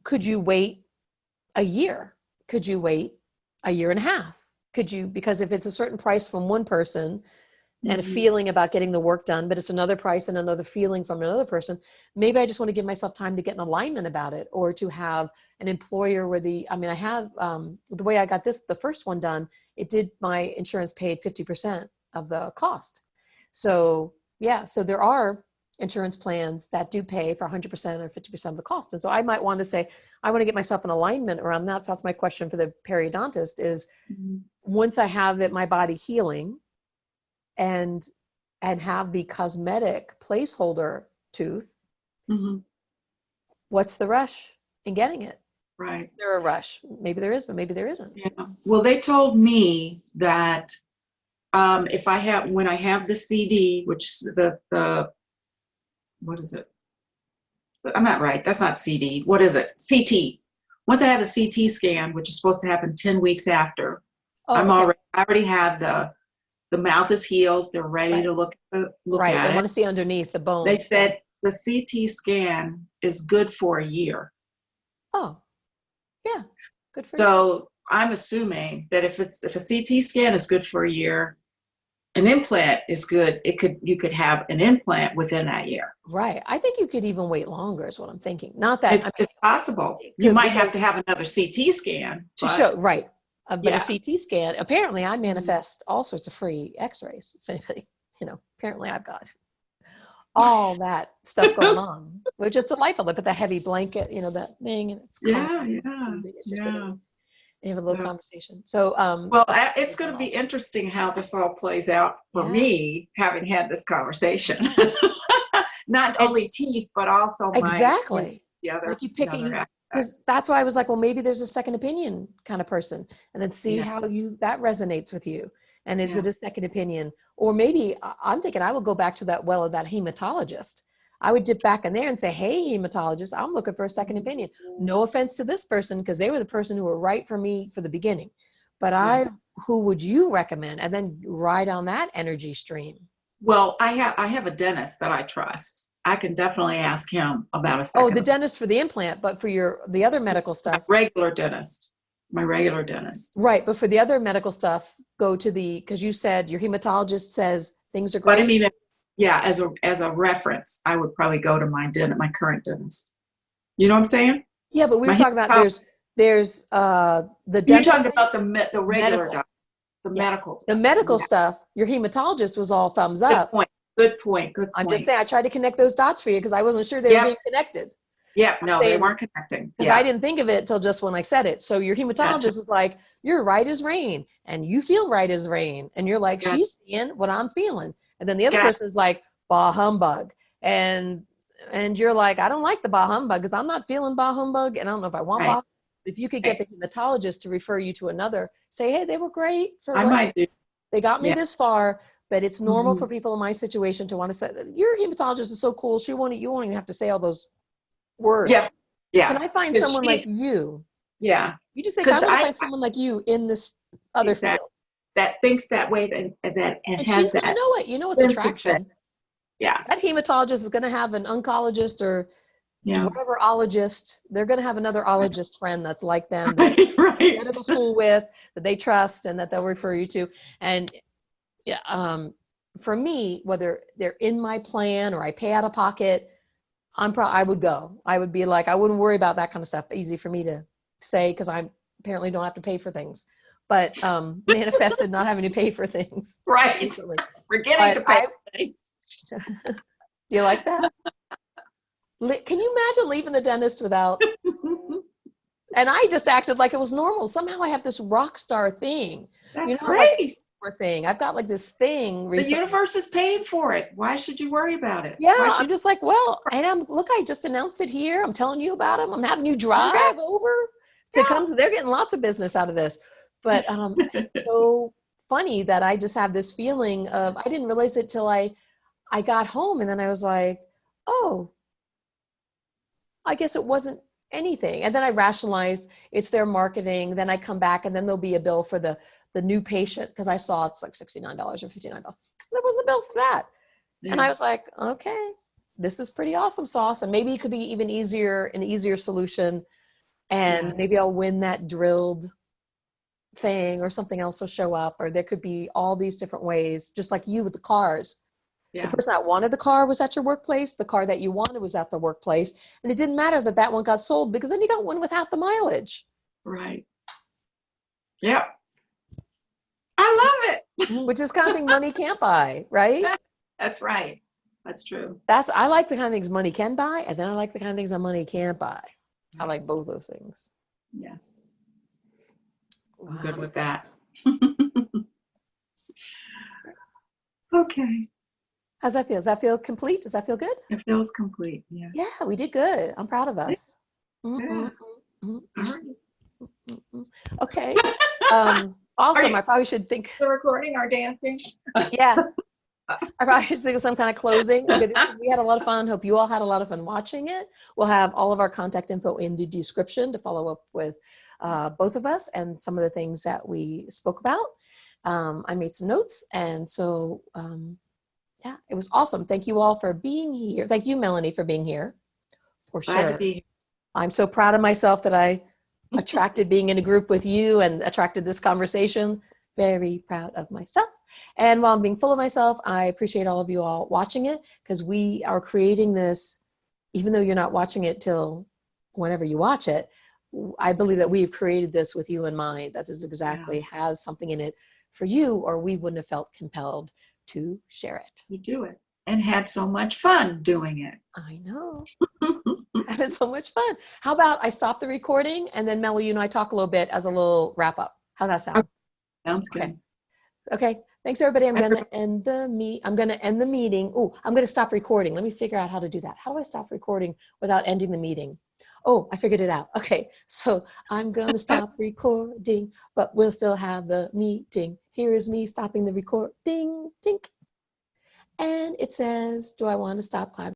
could you wait a year? Could you wait a year and a half? Could you, because if it's a certain price from one person and a feeling about getting the work done, but it's another price and another feeling from another person, maybe I just want to give myself time to get in alignment about it or to have an employer where I have, the way I got the first one done, my insurance paid 50% of the cost. So so there are insurance plans that do pay for 100% or 50% of the cost. And so I might want to say, I want to get myself in alignment around that. So that's my question for the periodontist is once I have my body healing and have the cosmetic placeholder tooth, what's the rush in getting it? Right. Is there a rush? Maybe there is, but maybe there isn't. Yeah. Well, they told me that when I have the CD, which is the what is it? I'm not right. That's not CD. What is it? CT. Once I have the CT scan, which is supposed to happen 10 weeks after, I already have the mouth is healed. They're ready to look at it. They want to see underneath the bone. They said the CT scan is good for a year. Oh, yeah. Good for you. So I'm assuming that if a CT scan is good for a year, an implant is good. You could have an implant within that year. Right. I think you could even wait longer is what I'm thinking. Not that it's possible. You might have to have another CT scan to show. Right. But a CT scan, apparently I manifest all sorts of free x-rays. If anybody, apparently I've got all that stuff going on, which is delightful. Look at the heavy blanket, that thing, and it's calm. And you have a little conversation. So, well, it's going to be interesting how this all plays out for me, having had this conversation. Not only teeth, but also the other. Like you pick it, because that's why I was like, well, maybe there's a second opinion kind of person, and then see how that resonates with you. And is it a second opinion? Or maybe I'm thinking I will go back to that well of that hematologist. I would dip back in there and say, hey, hematologist, I'm looking for a second opinion. No offense to this person, because they were the person who were right for me for the beginning. But who would you recommend? And then ride on that energy stream. Well, I have a dentist that I trust. I can definitely ask him about a second. Oh, the dentist for the implant, but for the other medical stuff. My regular dentist. Right, but for the other medical stuff, go to because you said your hematologist says things are great. But I mean, as a reference, I would probably go to my current dentist. You know what I'm saying? Yeah, but we were talking about there's the You're talking about the regular doctor, the medical. The medical stuff, your hematologist was all thumbs up. Good point. I'm just saying, I tried to connect those dots for you because I wasn't sure they were being connected. Yeah, no, they weren't connecting. Because I didn't think of it till just when I said it. So your hematologist is like, you're right as rain, and you feel right as rain. And you're like, she's seeing what I'm feeling. And then the other person is like, bah humbug. And you're like, I don't like the bah humbug because I'm not feeling bah humbug. And I don't know if I want bah. If you could get the hematologist to refer you to another, say, hey, they were great. They got me this far. But it's normal for people in my situation to want to say, your hematologist is so cool. You won't even have to say all those words. Yeah. Can I find someone like you? Yeah. You just say, I want to find someone like you in this other field. That thinks that way and has she's that. Gonna know it. It's attraction. Yeah. That hematologist is going to have an oncologist or whatever ologist. They're going to have another ologist friend that's like them, that they went to medical school with, that they trust, and that they'll refer you to. And for me, whether they're in my plan or I pay out of pocket, I would go. I would be like, I wouldn't worry about that kind of stuff. Easy for me to say because I apparently don't have to pay for things. But manifested not having to pay for things. Right. Forgetting to pay for things. Do you like that? Can you imagine leaving the dentist without? And I just acted like it was normal. Somehow I have this rock star thing. That's great. Thing. I've got like this thing recently. The universe is paying for it. Why should you worry about it? Yeah, I'm just like, well, and look, I just announced it here. I'm telling you about them. I'm having you drive over to come. They're getting lots of business out of this. But it's so funny that I just have this feeling of, I didn't realize it till I got home, and then I was like, oh, I guess it wasn't anything. And then I rationalized it's their marketing. Then I come back, and then there'll be a bill for the new patient, because I saw it's like $69 or $59. There wasn't a bill for that. Yeah. And I was like, okay, this is pretty awesome sauce. And maybe it could be even an easier solution. And maybe I'll win that drilled thing, or something else will show up, or there could be all these different ways, just like you with the cars. Yeah. The person that wanted the car was at your workplace. The car that you wanted was at the workplace. And it didn't matter that one got sold, because then you got one with half the mileage. Right. Yeah. I love it. Which is kind of thing money can't buy, right? That's right. That's true. I like the kind of things money can buy, and then I like the kind of things that money can't buy. Yes. I like both those things. Yes. I'm good with that. Okay. How's that feel? Does that feel complete? Does that feel good? It feels complete. Yeah. Yeah, we did good. I'm proud of us. Yeah. Okay. Awesome. I probably should think. The recording or dancing? Yeah. I probably should think of some kind of closing. Okay, we had a lot of fun. Hope you all had a lot of fun watching it. We'll have all of our contact info in the description to follow up with both of us and some of the things that we spoke about. I made some notes. And so, yeah, it was awesome. Thank you all for being here. Thank you, Melanie, for being here. For sure. Glad to be here. I'm so proud of myself that I attracted being in a group with you and attracted this conversation. Very proud of myself. And while I'm being full of myself, I appreciate all of you all watching it, because we are creating this, even though you're not watching it till whenever you watch it, I believe that we've created this with you in mind. That is exactly has something in it for you, or we wouldn't have felt compelled to share it. You do it and had so much fun doing it. I know. Having so much fun. How about I stop the recording and then Mel, you and I talk a little bit as a little wrap up. How's that sound? Sounds good. Okay. Thanks everybody. I'm going to end the meeting. Oh, I'm going to stop recording. Let me figure out how to do that. How do I stop recording without ending the meeting? Oh, I figured it out. Okay. So I'm going to stop recording, but we'll still have the meeting. Here is me stopping the recording. Tink. And it says, do I want to stop clapping?